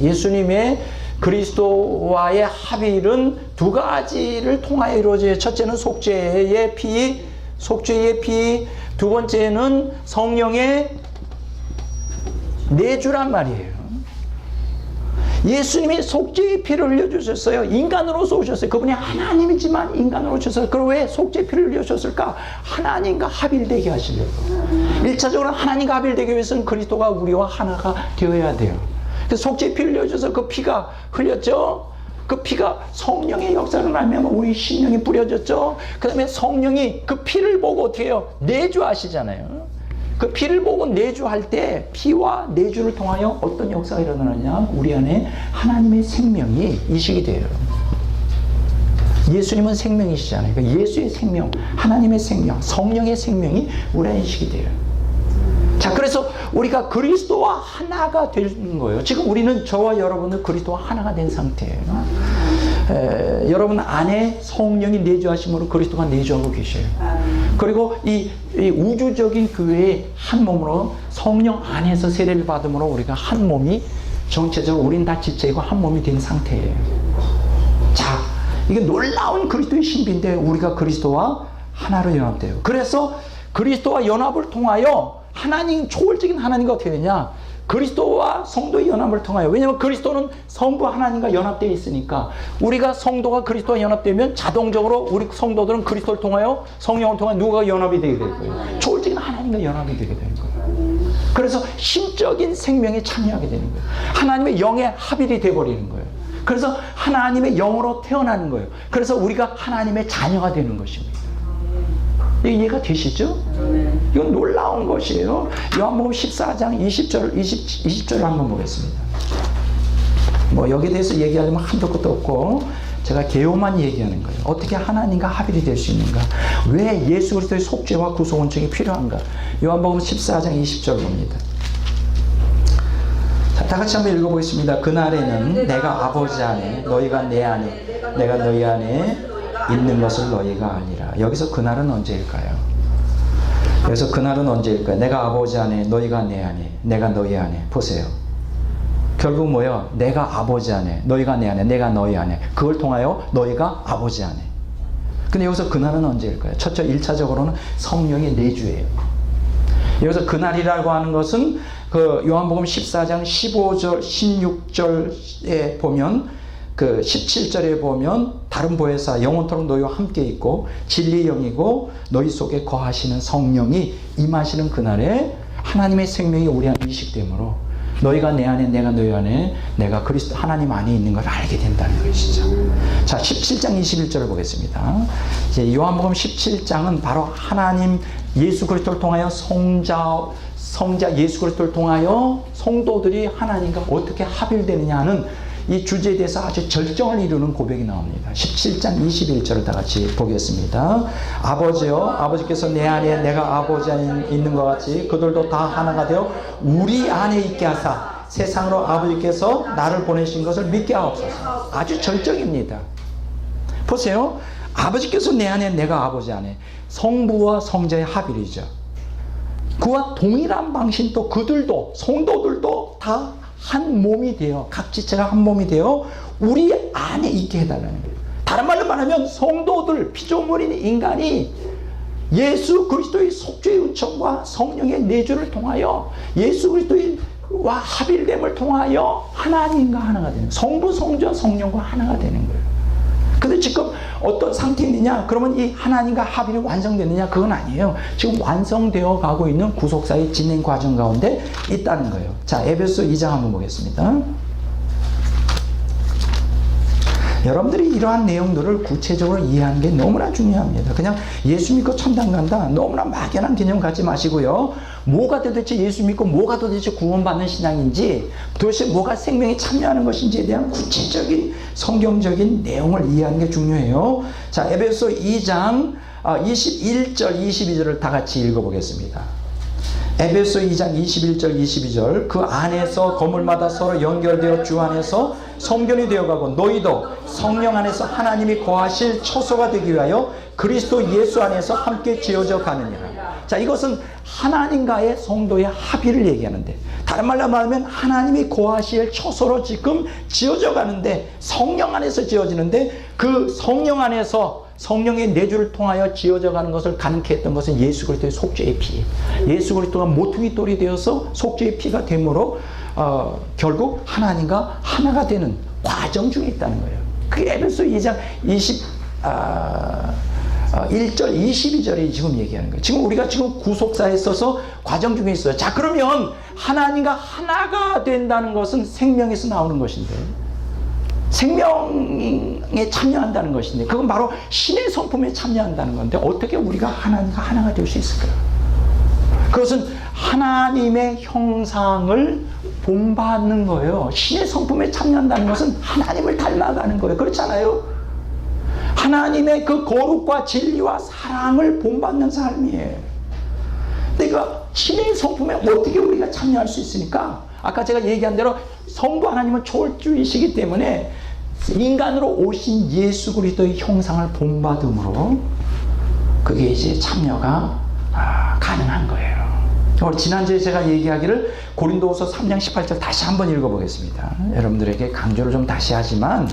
예수님의 그리스도와의 합일은 두 가지를 통하여 이루어져요. 첫째는 속죄의 피, 두 번째는 성령의 내주란 말이에요. 예수님이 속죄의 피를 흘려주셨어요. 인간으로서 오셨어요. 그분이 하나님이지만 인간으로 오셨어요. 그럼 왜 속죄의 피를 흘려주셨을까? 하나님과 합일되게 하시려고. 1차적으로 하나님과 합일되기 위해서는 그리스도가 우리와 하나가 되어야 돼요. 그래서 속죄의 피를 흘려줘서 그 피가 흘렸죠. 그 피가 성령의 역사를 알면 우리 심령이 뿌려졌죠. 그 다음에 성령이 그 피를 보고 어떻게 해요? 내주하시잖아요. 그 피를 보고 내주할 때 피와 내주를 통하여 어떤 역사가 일어나느냐? 우리 안에 하나님의 생명이 이식이 돼요. 예수님은 생명이시잖아요. 그러니까 예수의 생명, 하나님의 생명, 성령의 생명이 우리 안에 이식이 돼요. 자, 그래서 우리가 그리스도와 하나가 되는 거예요. 지금 우리는 저와 여러분은 그리스도와 하나가 된 상태예요. 여러분 안에 성령이 내주하심으로 그리스도가 내주하고 계셔요. 그리고 이 우주적인 교회의 한 몸으로 성령 안에서 세례를 받음으로 우리가 한 몸이 정체적으로 우린 다 지체이고 한 몸이 된 상태예요. 자, 이게 놀라운 그리스도의 신비인데 우리가 그리스도와 하나로 연합돼요. 그래서 그리스도와 연합을 통하여 하나님, 초월적인 하나님과 어떻게 되냐? 그리스도와 성도의 연합을 통하여. 왜냐하면 그리스도는 성부 하나님과 연합되어 있으니까 우리가 성도가 그리스도와 연합되면 자동적으로 우리 성도들은 그리스도를 통하여 성령을 통하여 누가 연합이 되게 될 거예요? 초월적인 하나님과 연합이 되게 되는 거예요. 그래서 심적인 생명에 참여하게 되는 거예요. 하나님의 영의 합일이 되어버리는 거예요. 그래서 하나님의 영으로 태어나는 거예요. 그래서 우리가 하나님의 자녀가 되는 것입니다. 이해가 되시죠? 이건 놀라운 것이에요. 요한복음 14장 20절을 한번 보겠습니다. 뭐 여기에 대해서 얘기하려면 한도 끝도 없고 제가 개요만 얘기하는 거예요. 어떻게 하나님과 합일이 될 수 있는가? 왜 예수 그리스도의 속죄와 구속 원증이 필요한가? 요한복음 14장 20절 봅니다. 자, 다 같이 한번 읽어보겠습니다. 그날에는 내가 아버지 안에, 너희가 내 안에, 내가 너희 안에 있는 것을 너희가 아니라. 여기서 그날은 언제일까요? 여기서 그날은 언제일까요? 내가 아버지 안에, 너희가 내 안에, 내가 너희 안에. 보세요. 결국 뭐예요? 내가 아버지 안에, 너희가 내 안에, 내가 너희 안에. 그걸 통하여 너희가 아버지 안에. 근데 여기서 그날은 언제일까요? 첫째, 1차적으로는 성령의 내주예요. 여기서 그날이라고 하는 것은 그 요한복음 14장 15절, 16절에 보면 그 17절에 보면 다른 보혜사 영원토록 너희와 함께 있고 진리의 영이고 너희 속에 거하시는 성령이 임하시는 그날에 하나님의 생명이 우리 안에 이식되므로 너희가 내 안에 내가 너희 안에 내가 그리스도 하나님 안에 있는 걸 알게 된다는 것이죠. 자, 17장 21절을 보겠습니다. 이제 요한복음 17장은 바로 하나님 예수 그리스도를 통하여 성자 예수 그리스도를 통하여 성도들이 하나님과 어떻게 합일되느냐 하는 이 주제에 대해서 아주 절정을 이루는 고백이 나옵니다. 17장 21절을 다 같이 보겠습니다. 아버지여, 아버지께서 내 안에 내가 아버지 안에 있는 것 같이 그들도 다 하나가 되어 우리 안에 있게 하사 세상으로 아버지께서 나를 보내신 것을 믿게 하옵소서. 아주 절정입니다. 보세요. 아버지께서 내 안에 내가 아버지 안에. 성부와 성자의 합일이죠. 그와 동일한 방식 또 그들도 성도들도 다 한 몸이 되어 각 지체가 한 몸이 되어 우리 안에 있게 해달라는 거예요. 다른 말로 말하면 성도들, 피조물인 인간이 예수 그리스도의 속죄의 은총과 성령의 내주를 통하여 예수 그리스도와 합일됨을 통하여 하나님과 하나가 되는 거예요. 성부, 성자, 성령과 하나가 되는 거예요. 근데 지금 어떤 상태에 있느냐? 그러면 이 하나님과 합일이 완성됐느냐? 그건 아니에요. 지금 완성되어 가고 있는 구속사의 진행 과정 가운데 있다는 거예요. 자, 에베소 2장 한번 보겠습니다. 여러분들이 이러한 내용들을 구체적으로 이해하는 게 너무나 중요합니다. 그냥 예수 믿고 천당 간다, 너무나 막연한 개념 갖지 마시고요. 뭐가 도대체 예수 믿고 뭐가 도대체 구원받는 신앙인지, 도대체 뭐가 생명에 참여하는 것인지에 대한 구체적인 성경적인 내용을 이해하는 게 중요해요. 자, 에베소 2장 21절 22절을 다 같이 읽어보겠습니다. 에베소 2장 21절 22절, 그 안에서 건물마다 서로 연결되어 주 안에서 성전이 되어가고 너희도 성령 안에서 하나님이 거하실 처소가 되기 위하여 그리스도 예수 안에서 함께 지어져 가느니라. 자, 이것은 하나님과의 성도의 합의를 얘기하는데, 다른 말로 말하면 하나님이 거하실 처소로 지금 지어져 가는데, 성령 안에서 지어지는데, 그 성령 안에서 성령의 내주를 통하여 지어져 가는 것을 가능케 했던 것은 예수 그리스도의 속죄의 피, 예수 그리스도가 모퉁이 돌이 되어서 속죄의 피가 됨으로 결국 하나님과 하나가 되는 과정 중에 있다는 거예요. 그게 에베소 2장 1절 22절이 지금 얘기하는 거예요. 지금 우리가 지금 구속사에 있어서 과정 중에 있어요. 자, 그러면 하나님과 하나가 된다는 것은 생명에서 나오는 것인데, 생명에 참여한다는 것인데, 그건 바로 신의 성품에 참여한다는 건데, 어떻게 우리가 하나님과 하나가 될 수 있을까요? 그것은 하나님의 형상을 본받는 거예요. 신의 성품에 참여한다는 것은 하나님을 닮아가는 거예요. 그렇잖아요? 하나님의 그 거룩과 진리와 사랑을 본받는 삶이에요. 그러니까 신의 성품에 어떻게 우리가 참여할 수 있으니까, 아까 제가 얘기한 대로 성부 하나님은 초월주이시기 때문에 인간으로 오신 예수 그리스도의 형상을 본받음으로 그게 이제 참여가 가능한 거예요. 우리 지난주에 제가 얘기하기를 고린도후서 3장 18절 다시 한번 읽어보겠습니다. 여러분들에게 강조를 좀 다시 하지만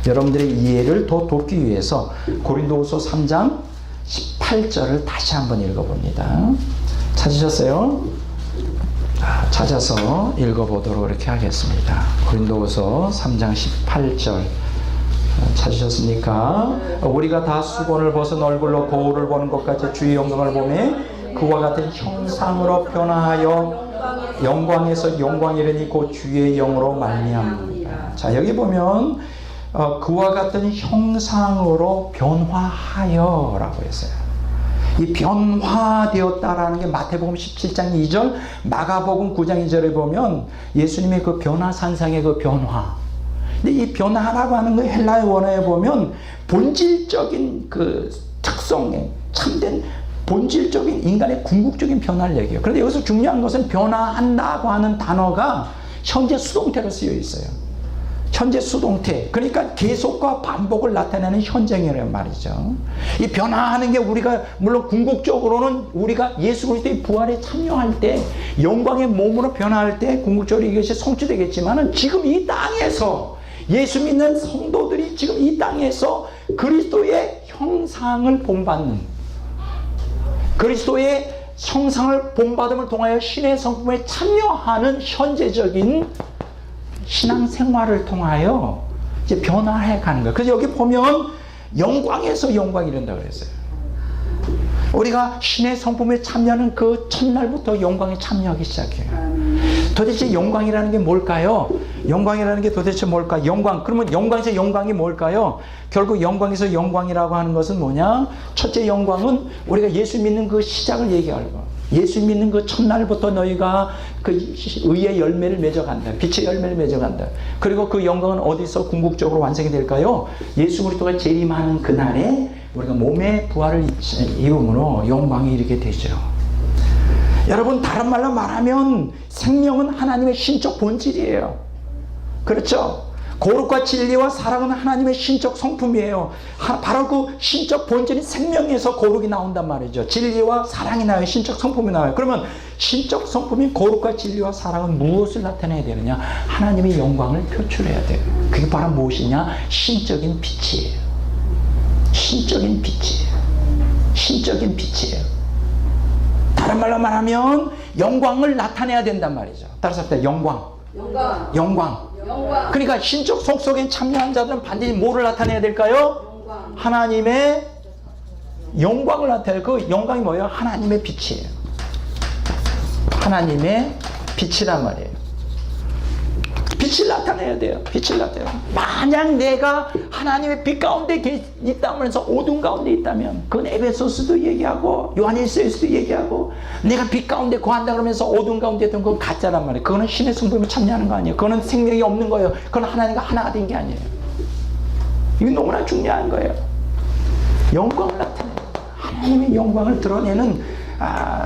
여러분들의 이해를 더 돕기 위해서 고린도후서 3장 18절을 다시 한번 읽어봅니다. 찾으셨어요? 찾아서 읽어보도록 이렇게 하겠습니다. 고린도후서 3장 18절 찾으셨습니까? 우리가 다 수건을 벗은 얼굴로 거울을 보는 것 같이 주의 영광을 보매 그와 같은 형상으로 변화하여 영광에서 영광이르니 곧 주의 영으로 말미암습니다. 자, 여기 보면 그와 같은 형상으로 변화하여 라고 했어요. 이 변화되었다라는 게 마태복음 17장 2절, 마가복음 9장 2절에 보면 예수님의 그 변화산상의 그 변화. 근데 이 변화라고 하는 거 헬라의 원어에 보면 본질적인 그 특성에 참된 본질적인 인간의 궁극적인 변화를 얘기해요. 그런데 여기서 중요한 것은 변화한다고 하는 단어가 현재 수동태로 쓰여 있어요. 현재 수동태, 그러니까 계속과 반복을 나타내는 현재형이란 말이죠. 이 변화하는 게 우리가 물론 궁극적으로는 우리가 예수 그리스도의 부활에 참여할 때 영광의 몸으로 변화할 때 궁극적으로 이것이 성취되겠지만은 지금 이 땅에서 예수 믿는 성도들이 지금 이 땅에서 그리스도의 형상을 본받는, 그리스도의 형상을 본받음을 통하여 신의 성품에 참여하는 현재적인 신앙생활을 통하여 이제 변화해 가는 거예요. 그래서 여기 보면 영광에서 영광이 이른다고 그랬어요. 우리가 신의 성품에 참여하는 그 첫날부터 영광에 참여하기 시작해요. 도대체 영광이라는 게 뭘까요? 영광이라는 게 도대체 뭘까? 영광. 그러면 영광에서 영광이 뭘까요? 결국 영광에서 영광이라고 하는 것은 뭐냐? 첫째 영광은 우리가 예수 믿는 그 시작을 얘기하고, 예수 믿는 그 첫날부터 너희가 그 의의 열매를 맺어간다. 빛의 열매를 맺어간다. 그리고 그 영광은 어디서 궁극적으로 완성이 될까요? 예수 그리스도가 재림하는 그날에 우리가 몸의 부활을 이루므로 영광이 이르게 되죠. 여러분, 다른 말로 말하면 생명은 하나님의 신적 본질이에요. 그렇죠? 거룩과 진리와 사랑은 하나님의 신적 성품이에요. 바로 그 신적 본질인 생명에서 거룩이 나온단 말이죠. 진리와 사랑이 나와요. 신적 성품이 나와요. 그러면 신적 성품인 거룩과 진리와 사랑은 무엇을 나타내야 되느냐? 하나님의 영광을 표출해야 돼요. 그게 바로 무엇이냐? 신적인 빛이에요. 신적인 빛이에요. 신적인 빛이에요. 다른 말로 말하면 영광을 나타내야 된단 말이죠. 따라서 합시다. 영광. 그러니까 신적 속속에 참여한 자들은 반드시 뭐를 나타내야 될까요? 하나님의 영광을 나타내요. 그 영광이 뭐예요? 하나님의 빛이에요. 하나님의 빛이란 말이에요. 빛을 나타내야 돼요. 빛을 나타내요. 만약 내가 하나님의 빛 가운데 있다면서 어둠 가운데 있다면, 그건 에베소서도 얘기하고 요한일서에서도 얘기하고, 내가 빛 가운데 거한다 그러면서 어둠 가운데 있던 건 가짜란 말이에요. 그거는 신의 성품에 참여하는 거 아니에요. 그거는 생명이 없는 거예요. 그건 하나님과 하나가 된 게 아니에요. 이거 너무나 중요한 거예요. 영광을 나타내요. 하나님의 영광을 드러내는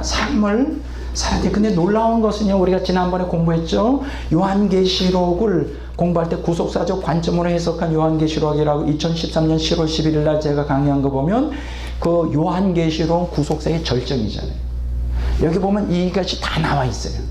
삶을 살아야 돼. 근데 놀라운 것은요, 우리가 지난번에 공부했죠. 요한계시록을 공부할 때 구속사적 관점으로 해석한 요한계시록이라고 2013년 10월 11일 날 제가 강의한 거 보면, 그 요한계시록은 구속사의 절정이잖아요. 여기 보면 이것이 다 나와 있어요.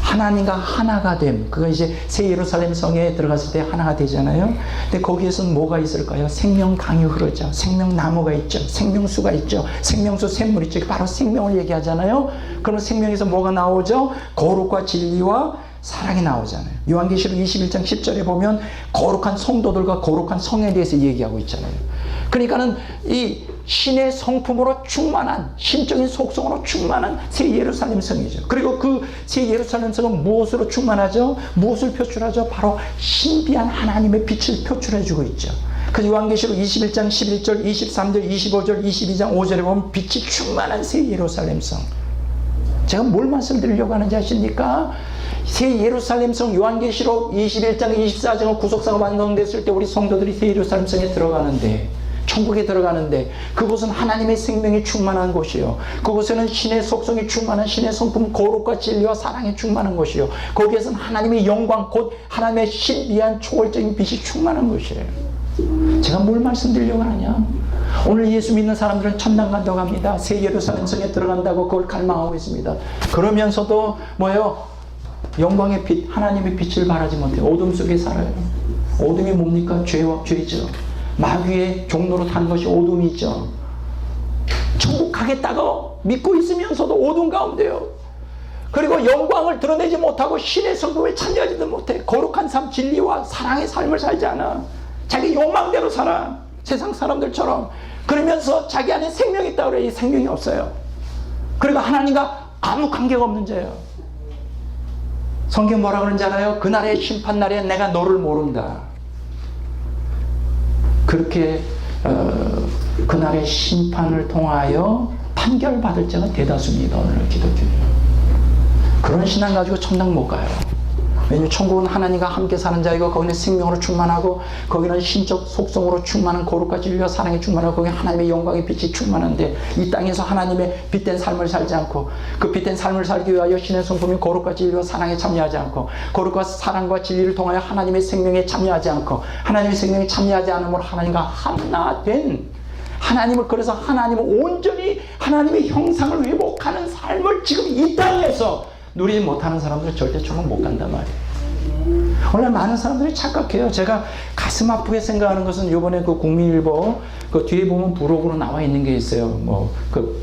하나님과 하나가 됨. 그거 이제 새 예루살렘 성에 들어갔을 때 하나가 되잖아요. 근데 거기에서는 뭐가 있을까요? 생명강이 흐르죠. 생명나무가 있죠. 생명수가 있죠. 생명수 샘물 있죠. 바로 생명을 얘기하잖아요. 그러면 생명에서 뭐가 나오죠? 거룩과 진리와 사랑이 나오잖아요. 요한계시록 21장 10절에 보면 거룩한 성도들과 거룩한 성에 대해서 얘기하고 있잖아요. 그러니까는 이 신의 성품으로 충만한, 신적인 속성으로 충만한 새 예루살렘 성이죠. 그리고 그 새 예루살렘 성은 무엇으로 충만하죠? 무엇을 표출하죠? 바로 신비한 하나님의 빛을 표출해주고 있죠. 그 요한계시록 21장 11절, 23절, 25절, 22장 5절에 보면 빛이 충만한 새 예루살렘 성. 제가 뭘 말씀드리려고 하는지 아십니까? 새 예루살렘 성 요한계시록 21장, 24장은 구속사가 완성됐을 때 우리 성도들이 새 예루살렘 성에 들어가는데, 천국에 들어가는데, 그곳은 하나님의 생명이 충만한 곳이요, 그곳에는 신의 속성이 충만한 신의 성품 거룩과 진리와 사랑이 충만한 곳이요, 거기에서는 하나님의 영광 곧 하나님의 신비한 초월적인 빛이 충만한 곳이에요. 제가 뭘 말씀드리려고 하느냐? 오늘 예수 믿는 사람들은 천당 간다고 합니다. 새 예루살렘 성에 들어간다고 그걸 갈망하고 있습니다. 그러면서도 뭐예요? 영광의 빛, 하나님의 빛을 바라지 못해 어둠 속에 살아요. 어둠이 뭡니까? 죄죠. 마귀의 종로로 타는 것이 어둠이죠. 천국 가겠다고 믿고 있으면서도 어둠 가운데요. 그리고 영광을 드러내지 못하고 신의 성품에 참여하지도 못해. 거룩한 삶, 진리와 사랑의 삶을 살지 않아. 자기 욕망대로 살아. 세상 사람들처럼. 그러면서 자기 안에 생명이 있다고 그래. 이 생명이 없어요. 그리고 하나님과 아무 관계가 없는 자예요. 성경 뭐라 그러는지 알아요? 그날의 심판날에 내가 너를 모른다. 그렇게 그날의 심판을 통하여 판결받을 자가 대다수입니다. 오늘 기독교는. 그런 신앙 가지고 천당 못 가요. 왜냐하면 천국은 하나님과 함께 사는 자이고, 거기는 생명으로 충만하고, 거기는 신적 속성으로 충만한 거룩과 진리와 사랑이 충만하고, 거기 하나님의 영광의 빛이 충만한데, 이 땅에서 하나님의 빛된 삶을 살지 않고, 그 빛된 삶을 살기 위하여 신의 성품인 거룩과 진리와 사랑에 참여하지 않고, 거룩과 사랑과 진리를 통하여 하나님의 생명에 참여하지 않고, 하나님의 생명에 참여하지 않음으로 하나님과 하나 된, 하나님을, 그래서 하나님을 온전히 하나님의 형상을 회복하는 삶을 지금 이 땅에서 누리지 못하는 사람들은 절대 천국 못 간단 말이에요. 오늘 많은 사람들이 착각해요. 제가 가슴 아프게 생각하는 것은 요번에 그 국민일보 그 뒤에 보면 부록으로 나와 있는 게 있어요.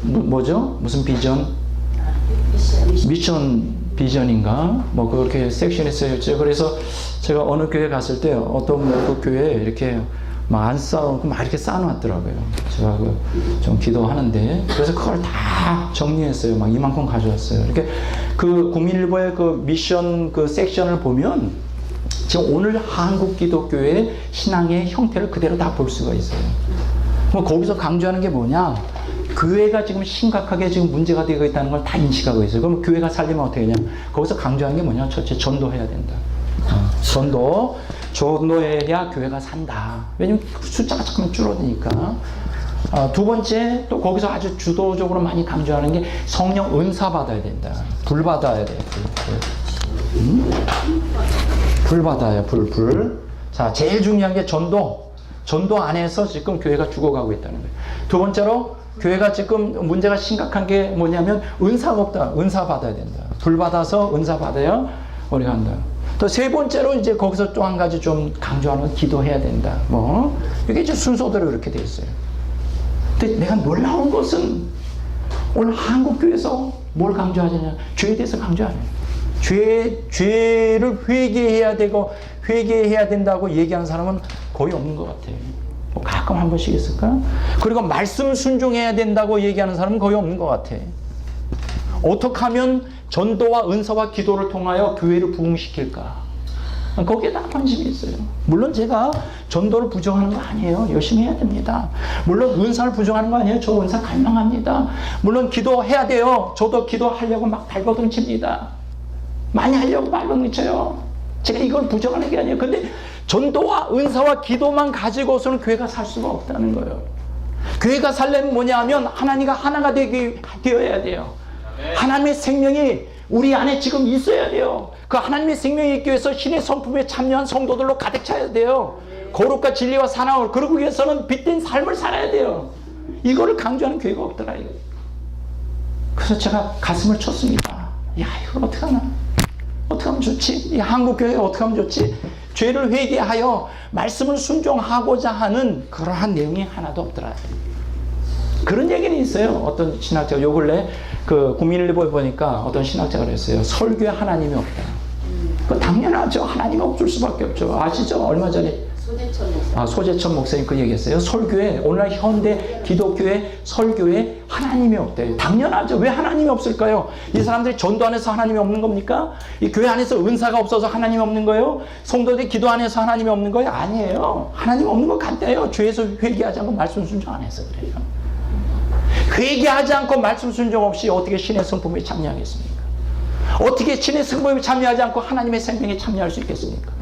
뭐죠? 무슨 비전? 미션 비전인가? 그렇게 섹션에 쓰였죠. 그래서 제가 어느 교회 갔을 때 어떤 그 교회에 이렇게 막 안 쌓아놓고 막 이렇게 쌓아놨더라고요. 제가 좀 기도하는데, 그래서 그걸 다 정리했어요. 막 이만큼 가져왔어요. 이렇게 그 국민일보의 그 미션 그 섹션을 보면 지금 오늘 한국 기독교의 신앙의 형태를 그대로 다 볼 수가 있어요. 거기서 강조하는 게 뭐냐? 교회가 지금 심각하게 지금 문제가 되고 있다는 걸 다 인식하고 있어요. 그럼 교회가 살려면 어떻게 하냐? 거기서 강조하는 게 뭐냐? 첫째, 전도해야 된다. 전도해야 교회가 산다. 왜냐면 숫자가 잠깐 줄어드니까. 두 번째, 또 거기서 아주 주도적으로 많이 강조하는 게 성령 은사 받아야 된다. 불 받아야 돼. 불 받아야, 불. 자, 제일 중요한 게 전도. 전도 안에서 지금 교회가 죽어가고 있다는 거예요. 두 번째로 교회가 지금 문제가 심각한 게 뭐냐면 은사가 없다. 은사 받아야 된다. 불 받아서 은사 받아야 우리가 한다. 또 세 번째로 이제 거기서 또 한 가지 좀 강조하는 건 기도해야 된다. 뭐 이게 이제 순서대로 이렇게 돼 있어요. 근데 내가 놀라운 것은 오늘 한국 교회에서 뭘 강조하느냐? 죄에 대해서 강조 안 해요. 죄를 회개해야 되고 회개해야 된다고 얘기하는 사람은 거의 없는 것 같아요. 뭐 가끔 한 번씩 있을까? 그리고 말씀 순종해야 된다고 얘기하는 사람은 거의 없는 것 같아. 어떻게 하면 전도와 은사와 기도를 통하여 교회를 부흥시킬까? 거기에 다 관심이 있어요. 물론 제가 전도를 부정하는 거 아니에요. 열심히 해야 됩니다. 물론 은사를 부정하는 거 아니에요. 저 은사 갈망합니다. 물론 기도해야 돼요. 저도 기도하려고 막 발버둥 칩니다. 많이 하려고 발버둥 쳐요. 제가 이걸 부정하는 게 아니에요. 근데 전도와 은사와 기도만 가지고서는 교회가 살 수가 없다는 거예요. 교회가 살려면 뭐냐 하면 하나님과 하나가 되어야 돼요. 하나님의 생명이 우리 안에 지금 있어야 돼요. 그 하나님의 생명이 있기 위해서 신의 성품에 참여한 성도들로 가득 차야 돼요. 거룩과 진리와 사랑을, 그러기 위해서는 빛된 삶을 살아야 돼요. 이거를 강조하는 교회가 없더라. 이거. 그래서 제가 가슴을 쳤습니다. 야, 이걸 어떻게 하나? 어떻게 하면 좋지? 이 한국 교회가 어떻게 하면 좋지? 죄를 회개하여 말씀을 순종하고자 하는 그러한 내용이 하나도 없더라. 그런 얘기는 있어요. 어떤 신학자가 요 근래 그 국민일보에 보니까 어떤 신학자가 그랬어요. 설교에 하나님이 없다. 그 당연하죠. 하나님이 없을 수밖에 없죠. 아시죠? 얼마 전에 소재천 목사님 그 얘기했어요. 설교에, 오늘날 현대 기독교의 설교에 하나님이 없대요. 당연하죠. 왜 하나님이 없을까요? 이 사람들이 전도 안에서 하나님이 없는 겁니까? 이 교회 안에서 은사가 없어서 하나님이 없는 거예요? 성도들이 기도 안에서 하나님이 없는 거예요? 아니에요. 하나님 없는 것 같아요. 죄에서 회개하지 않고 말씀 순종 안 해서 그래요. 회개하지 않고 말씀 순종 없이 어떻게 신의 성품에 참여하겠습니까? 어떻게 신의 성품에 참여하지 않고 하나님의 생명에 참여할 수 있겠습니까?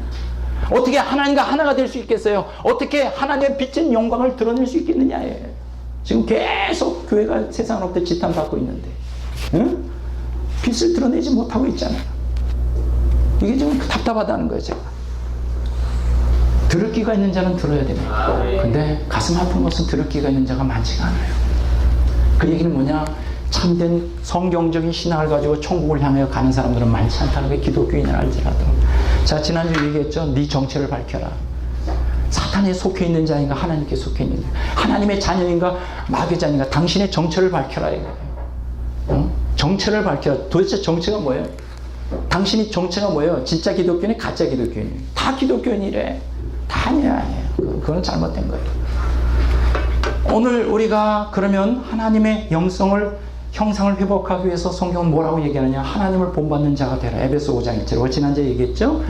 어떻게 하나님과 하나가 될 수 있겠어요? 어떻게 하나님의 빛인 영광을 드러낼 수 있겠느냐예요. 지금 계속 교회가 세상으로부터 지탄받고 있는데, 응? 빛을 드러내지 못하고 있잖아요. 이게 좀 답답하다는 거예요, 제가. 들을 귀가 있는 자는 들어야 됩니다. 근데 가슴 아픈 것은 들을 귀가 있는 자가 많지가 않아요. 그 얘기는 뭐냐? 참된 성경적인 신앙을 가지고 천국을 향해 가는 사람들은 많지 않다는 게 기독교인을 알지라도. 자, 지난주에 얘기했죠. 네 정체를 밝혀라. 사탄에 속해 있는 자인가 하나님께 속해 있는 자, 하나님의 자녀인가 마귀의 자녀인가, 당신의 정체를 밝혀라 이거예요. 어? 정체를 밝혀라. 도대체 정체가 뭐예요? 당신이 정체가 뭐예요? 진짜 기독교인이 가짜 기독교인이에요. 다 기독교인이래. 다 아니에요. 그건 잘못된 거예요. 오늘 우리가 그러면 하나님의 영성을, 형상을 회복하기 위해서 성경은 뭐라고 얘기하느냐? 하나님을 본받는 자가 되라. 에베소 5장 1절. 지난주에 얘기했죠?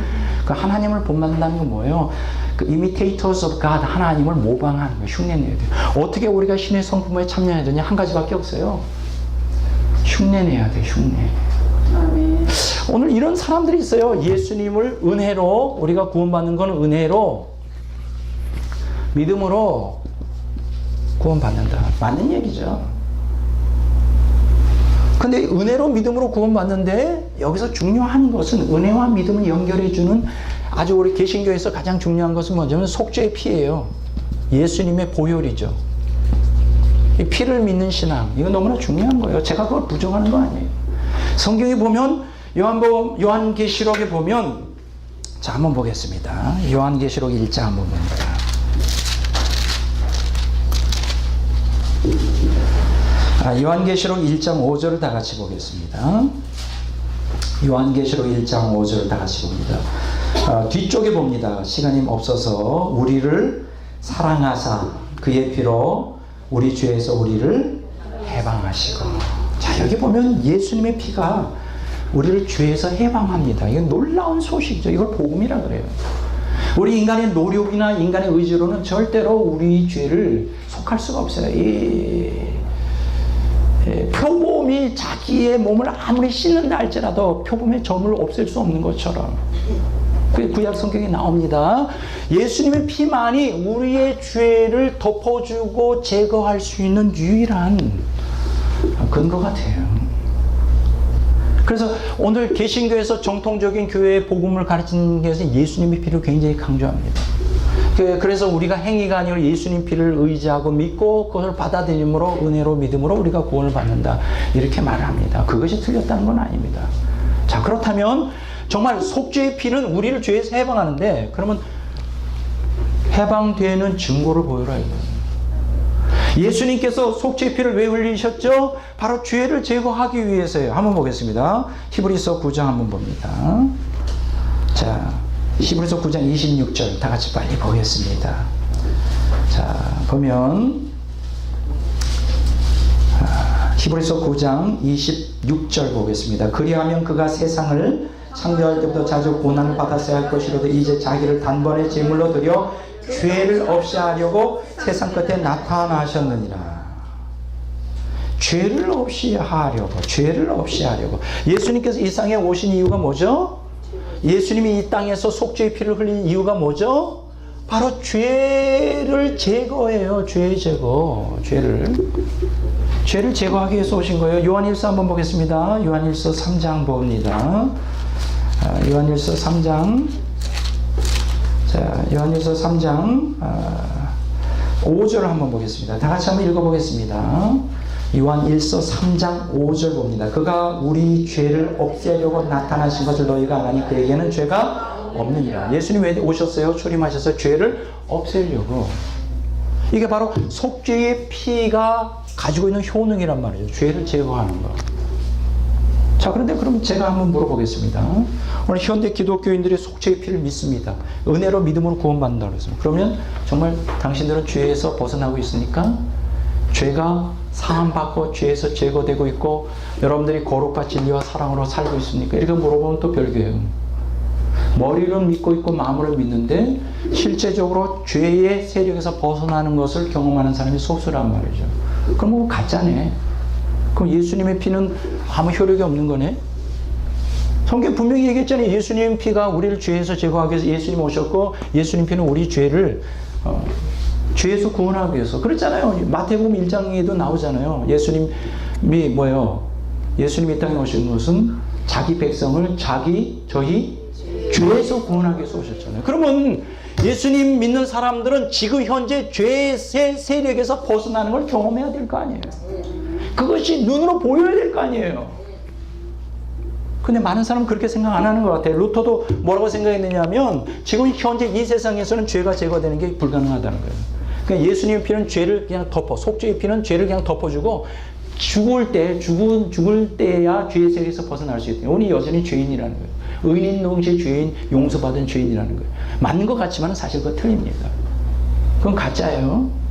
그 하나님을 본받는다는 건 뭐예요? 그 imitors of God, 하나님을 모방하는 거예요. 흉내내야 돼요. 어떻게 우리가 신의 성품에 참여해야 되냐? 한 가지밖에 없어요. 흉내내야 돼요. 흉내. 아멘. 오늘 이런 사람들이 있어요. 예수님을 은혜로, 우리가 구원받는 건 은혜로, 믿음으로 구원받는다. 맞는 얘기죠. 근데 은혜로 믿음으로 구원받는데 여기서 중요한 것은 은혜와 믿음을 연결해주는, 아주 우리 개신교에서 가장 중요한 것은 뭐냐면 속죄의 피예요. 예수님의 보혈이죠. 이 피를 믿는 신앙, 이거 너무나 중요한 거예요. 제가 그걸 부정하는 거 아니에요. 성경에 보면 요한계시록에 보면, 자, 한번 보겠습니다. 요한계시록 1장 한번 봅니다. 요한계시록 1장 5절을 다 같이 보겠습니다. 요한계시록 1장 5절을 다 같이 봅니다. 뒤쪽에 봅니다. 시간이 없어서 우리를 사랑하사 그의 피로 우리 죄에서 우리를 해방하시고. 자, 여기 보면 예수님의 피가 우리를 죄에서 해방합니다. 이건 놀라운 소식이죠. 이걸 복음이라 그래요. 우리 인간의 노력이나 인간의 의지로는 절대로 우리 죄를 속할 수가 없어요. 표범이 자기의 몸을 아무리 씻는다 할지라도 표범의 점을 없앨 수 없는 것처럼, 구약 성경에 나옵니다. 예수님의 피만이 우리의 죄를 덮어주고 제거할 수 있는 유일한 근거 같아요. 그래서 오늘 개신교에서 정통적인 교회의 복음을 가르치는 것은 예수님의 피를 굉장히 강조합니다. 그래서 우리가 행위가 아니라 예수님 피를 의지하고 믿고 그것을 받아들임으로 은혜로 믿음으로 우리가 구원을 받는다. 이렇게 말을 합니다. 그것이 틀렸다는 건 아닙니다. 자, 그렇다면 정말 속죄의 피는 우리를 죄에서 해방하는데 그러면 해방되는 증거를 보여라 이거예요. 예수님께서 속죄의 피를 왜 흘리셨죠? 바로 죄를 제거하기 위해서예요. 한번 보겠습니다. 히브리서 9장 한번 봅니다. 자, 히브리서 9장 26절 다 같이 빨리 보겠습니다. 자, 보면 히브리서 9장 26절 보겠습니다. 그리하면 그가 세상을 창조할 때부터 자주 고난을 받았어야 할 것이로도 이제 자기를 단번에 제물로 드려 죄를 없이 하려고 세상 끝에 나타나셨느니라. 죄를 없이 하려고. 예수님께서 이 땅에 오신 이유가 뭐죠? 예수님이 이 땅에서 속죄의 피를 흘린 이유가 뭐죠? 바로 죄를 제거해요. 죄 제거. 죄를 제거하기 위해서 오신 거예요. 요한일서 한번 보겠습니다. 요한일서 3장 봅니다. 요한일서 3장. 자, 요한일서 3장 5절을 한번 보겠습니다. 다 같이 한번 읽어보겠습니다. 요한일서 3장 5절 봅니다. 그가 우리 죄를 없애려고 나타나신 것을 너희가 아나니 그에게는 죄가 없느니라. 예수님 왜 오셨어요? 출임하셔서 죄를 없애려고. 이게 바로 속죄의 피가 가지고 있는 효능이란 말이죠. 죄를 제거하는 거. 자, 그런데 그럼 제가 한번 물어보겠습니다. 오늘 현대 기독교인들이 속죄의 피를 믿습니다. 은혜로 믿음으로 구원받는다고 했습니다. 그러면 정말 당신들은 죄에서 벗어나고 있으니까 죄가 사함받고 죄에서 제거되고 있고 여러분들이 거룩과 진리와 사랑으로 살고 있습니까? 이렇게 물어보면 또 별개예요. 머리를 믿고 있고 마음으로 믿는데 실제적으로 죄의 세력에서 벗어나는 것을 경험하는 사람이 소수란 말이죠. 그럼 뭐 가짜네. 그럼 예수님의 피는 아무 효력이 없는 거네. 성경 분명히 얘기했잖아요. 예수님 피가 우리를 죄에서 제거하기 위해서 예수님 오셨고 예수님 피는 우리 죄를 죄에서 구원하기 위해서. 그랬잖아요. 마태복음 1장에도 나오잖아요. 예수님이 뭐예요? 예수님이 이 땅에 오신 것은 자기 백성을 저희 죄에서 구원하기 위해서 오셨잖아요. 그러면 예수님 믿는 사람들은 지금 현재 죄의 세력에서 벗어나는 걸 경험해야 될 거 아니에요. 그것이 눈으로 보여야 될 거 아니에요. 근데 많은 사람은 그렇게 생각 안 하는 것 같아요. 루터도 뭐라고 생각했느냐면 지금 현재 이 세상에서는 죄가 제거되는 게 불가능하다는 거예요. 그러니까 예수님의 피는 죄를 그냥 속죄의 피는 죄를 그냥 덮어주고 죽을 때야 죄의 세력에서 벗어날 수 있대요. 오늘 여전히 죄인이라는 거예요. 의인 동시에 죄인, 용서받은 죄인이라는 거예요. 맞는 것 같지만 사실 그거 틀립니다. 그건 가짜예요.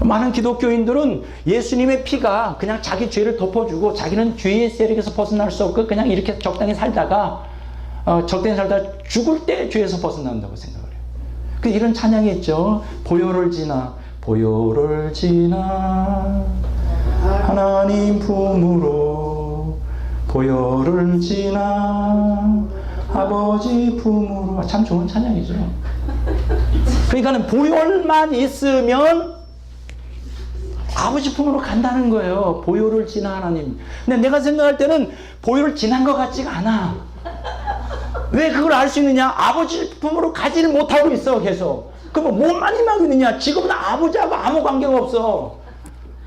많은 기독교인들은 예수님의 피가 그냥 자기 죄를 덮어주고 자기는 죄의 세력에서 벗어날 수 없고 그냥 이렇게 적당히 살다가 죽을 때 죄에서 벗어난다고 생각을 해요. 그 이런 찬양이 있죠. 보혈을 지나 하나님 품으로 보혈을 지나 아버지 품으로. 참 좋은 찬양이죠. 그러니까는 보혈만 있으면 아버지 품으로 간다는 거예요. 보혈을 지나 하나님. 근데 내가 생각할 때는 보혈을 지난 것 같지가 않아. 왜 그걸 알 수 있느냐? 아버지 품으로 가지를 못하고 있어 계속. 그럼 뭐만 임하고 있느냐? 지금은 아버지하고 아무 관계가 없어.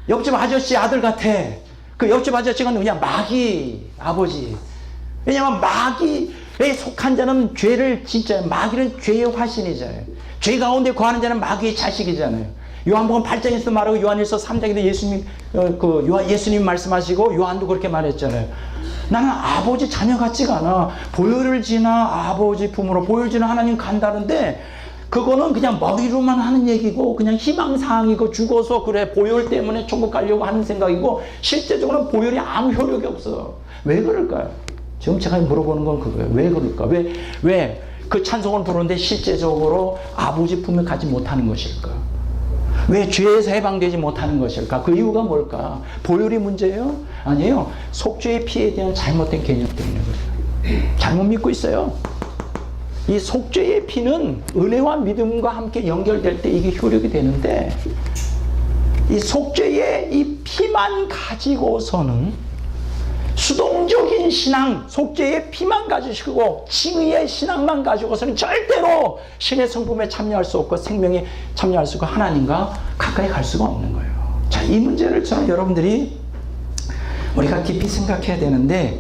옆집 아저씨 아들 같아. 그 옆집 아저씨가 그냥 마귀 아버지. 왜냐면 마귀에 속한 자는 죄를 진짜, 마귀는 죄의 화신이잖아요. 죄 가운데 거하는 자는 마귀의 자식이잖아요. 요한복음 8장에서 말하고 요한일서 3장에도 예수님 말씀하시고 요한도 그렇게 말했잖아요. 나는 아버지 자녀 같지가 않아. 보혈을 지나 아버지 품으로 보혈 지나 하나님 간다는데 그거는 그냥 머리로만 하는 얘기고 그냥 희망사항이고 죽어서 그래 보혈 때문에 천국 가려고 하는 생각이고 실제적으로는 보혈이 아무 효력이 없어. 왜 그럴까요? 지금 제가 물어보는 건 그거예요. 왜 그럴까? 왜 그 찬송을 부르는데 실제적으로 아버지 품에 가지 못하는 것일까? 왜 죄에서 해방되지 못하는 것일까? 그 이유가 뭘까? 보혈이 문제예요? 아니에요. 속죄의 피에 대한 잘못된 개념 때문에 그래요. 잘못 믿고 있어요. 이 속죄의 피는 은혜와 믿음과 함께 연결될 때 이게 효력이 되는데 이 속죄의 이 피만 가지고서는 수동적인 신앙, 속죄의 피만 가지시고 칭의의 신앙만 가지고서는 절대로 신의 성품에 참여할 수 없고 생명에 참여할 수 없고 하나님과 가까이 갈 수가 없는 거예요. 자, 이 문제를 저는 여러분들이 우리가 깊이 생각해야 되는데,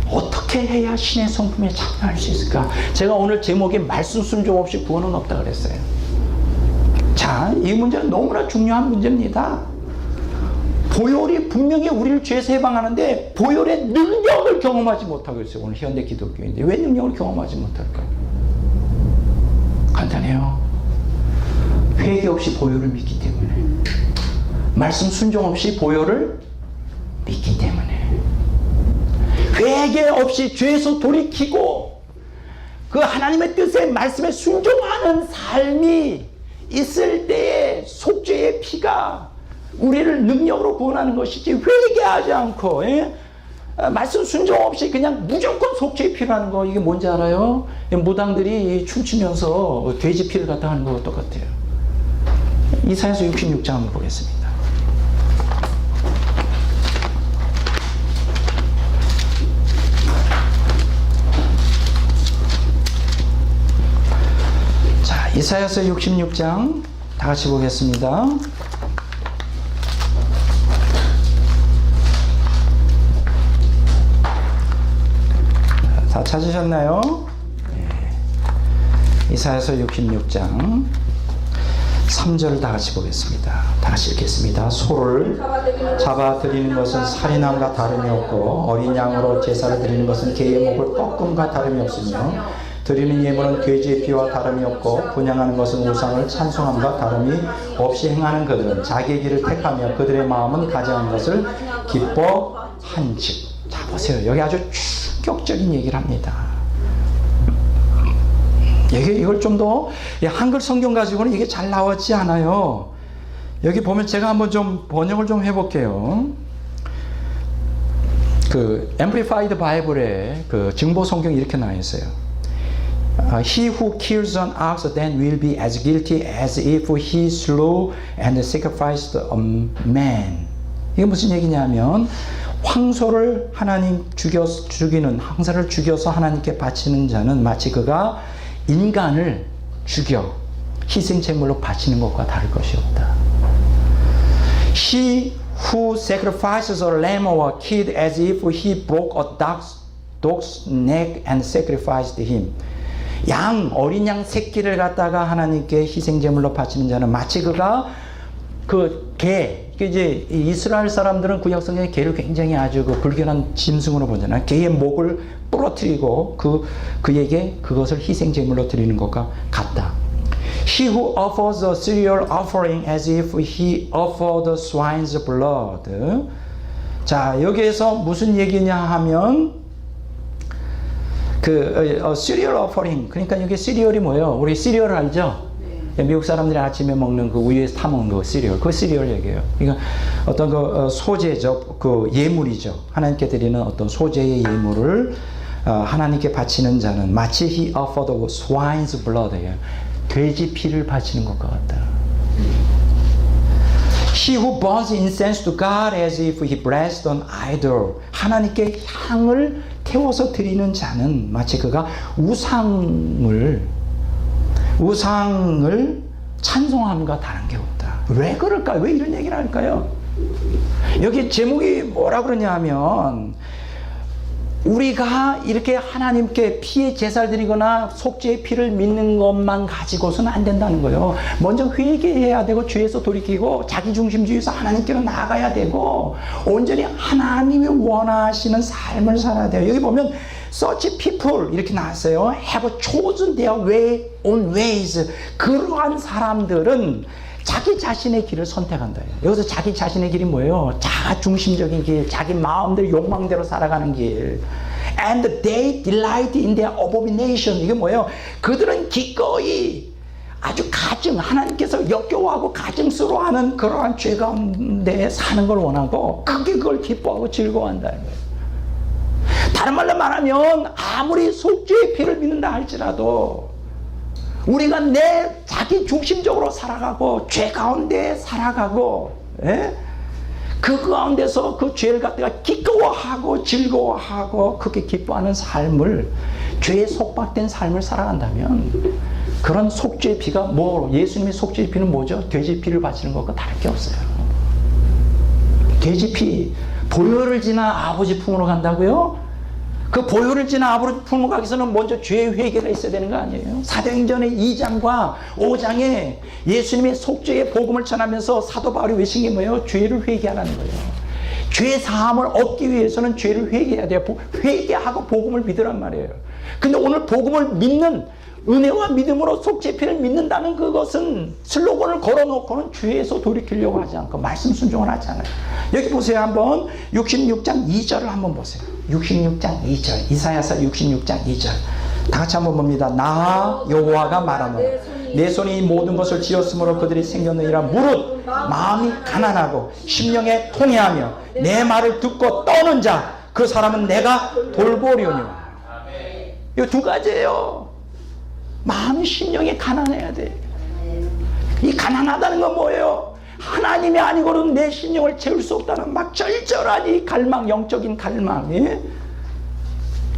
어떻게 해야 신의 성품에 참여할 수 있을까? 제가 오늘 제목에 말씀 순종 없이 구원은 없다 그랬어요. 자, 이 문제는 너무나 중요한 문제입니다. 보혈이 분명히 우리를 죄에서 해방하는데 보혈의 능력을 경험하지 못하고 있어요. 오늘 현대 기독교인데 왜 능력을 경험하지 못할까요? 간단해요. 회개 없이 보혈을 믿기 때문에, 말씀 순종 없이 보혈을 믿기 때문에, 회개 없이 죄에서 돌이키고 그 하나님의 뜻에 말씀에 순종하는 삶이 있을 때에 속죄의 피가 우리를 능력으로 구원하는 것이지, 회개하지 않고 말씀 순종 없이 그냥 무조건 속죄의 피를 하는 거, 이게 뭔지 알아요? 무당들이 춤추면서 돼지 피를 갖다 하는 거와 똑같아요. 이사야서 66장 한번 보겠습니다. 자, 이사야서 66장 다 같이 보겠습니다. 다 찾으셨나요? 네. 이사야서 66장 3절을 다 같이 보겠습니다. 다 같이 읽겠습니다. 소를 잡아 드리는 것은 살인함과 다름이 없고 어린 양으로 제사를 드리는 것은 개의 목을 꺾음과 다름이 없으며 드리는 예물은 돼지의 피와 다름이 없고 분향하는 것은 우상을 찬송함과 다름이 없이 행하는 그들은 자기의 길을 택하며 그들의 마음은 가증한 것을 기뻐한즉. 자, 보세요. 여기 아주 충격적인 얘기를 합니다. 이걸 좀 더 한글 성경 가지고는 이게 잘 나왔지 않아요. 여기 보면 제가 한번 좀 번역을 좀 해볼게요. 그 Amplified Bible에 그 증보 성경이 이렇게 나와 있어요. He who kills an ox then will be as guilty as if he slew and sacrificed a man. 이게 무슨 얘기냐면, 황소를 하나님 죽이는, 황소를 죽여서 하나님께 바치는 자는 마치 그가 인간을 죽여 희생제물로 바치는 것과 다를 것이 없다. He who sacrifices a lamb or a kid as if he broke a dog's neck and sacrificed him. 어린 양 새끼를 갖다가 하나님께 희생제물로 바치는 자는 마치 그가 그 개, 이제 이스라엘 사람들은 구약 성경에 개를 굉장히 아주 그 불결한 짐승으로 보잖아요. 개의 목을 부러뜨리고 그에게 그것을 희생제물로 드리는 것과 같다. He who offers a cereal offering as if he offered swine's blood. 자, 여기에서 무슨 얘기냐 하면 cereal offering, 그러니까 여기 시리얼이 뭐예요? 우리 시리얼 알죠? 네. 미국 사람들이 아침에 먹는 그 우유에서 타먹는 그 시리얼, 그 시리얼 얘기예요. 그러니까 어떤 그 소재죠, 그 예물이죠. 하나님께 드리는 어떤 소재의 예물을 하나님께 바치는 자는 마치 he offered swine's blood예요. 돼지 피를 바치는 것과 같다. He who burns incense to God as if he blessed an idol. 하나님께 향을 태워서 드리는 자는 마치 그가 우상을 찬송함과 다른 게 없다. 왜 그럴까요? 왜 이런 얘기를 할까요? 여기 제목이 뭐라 그러냐 하면, 우리가 이렇게 하나님께 피의 제사를 드리거나 속죄의 피를 믿는 것만 가지고서는 안 된다는 거예요. 먼저 회개해야 되고 죄에서 돌이키고 자기중심주의에서 하나님께로 나아가야 되고 온전히 하나님이 원하시는 삶을 살아야 돼요. 여기 보면 such people 이렇게 나왔어요. have chosen their own ways. 그러한 사람들은 자기 자신의 길을 선택한다. 여기서 자기 자신의 길이 뭐예요? 자아중심적인 길, 자기 마음대로 욕망대로 살아가는 길. And they delight in their abomination. 이게 뭐예요? 그들은 기꺼이 아주 하나님께서 역겨워하고 가증스러워하는 그러한 죄 가운데 사는 걸 원하고 그걸 기뻐하고 즐거워한다는 거예요. 다른 말로 말하면 아무리 속죄의 피를 믿는다 할지라도 우리가 자기 중심적으로 살아가고 죄 가운데 살아가고 그 가운데서 그 죄를 갖다가 기꺼워하고 즐거워하고 그렇게 기뻐하는 삶을, 죄에 속박된 삶을 살아간다면 그런 속죄의 피가 예수님의 속죄의 피는 뭐죠? 돼지 피를 바치는 것과 다를 게 없어요. 돼지 피, 보혈을 지나 아버지 품으로 간다고요? 그 보혈을 지나 아버지 품으로 가기 위해서는 먼저 죄의 회개가 있어야 되는 거 아니에요? 사도행전의 2장과 5장에 예수님의 속죄의 복음을 전하면서 사도 바울이 외친 게 뭐예요? 죄를 회개하라는 거예요. 죄 사함을 얻기 위해서는 죄를 회개해야 돼요. 회개하고 복음을 믿으란 말이에요. 근데 오늘 복음을 믿는, 은혜와 믿음으로 속죄피를 믿는다는 그것은 슬로건을 걸어놓고는 죄에서 돌이키려고 하지 않고 말씀 순종을 하지 않아요. 여기 보세요. 한번 66장 2절을 한번 보세요. 66장 2절, 이사야서 66장 2절 다 같이 한번 봅니다. 나 여호와가 말하노라, 내 손이 이 모든 것을 지었으므로 그들이 생겼느니라. 무릇 마음이 가난하고 심령에 통해하며 내 말을 듣고 떠는 자, 그 사람은 내가 돌보려니와. 이 두 가지예요. 마음, 심령이 가난해야 돼. 이 가난하다는 건 뭐예요? 하나님이 아니고는 내 심령을 채울 수 없다는 막 절절한 이 갈망, 영적인 갈망. 예?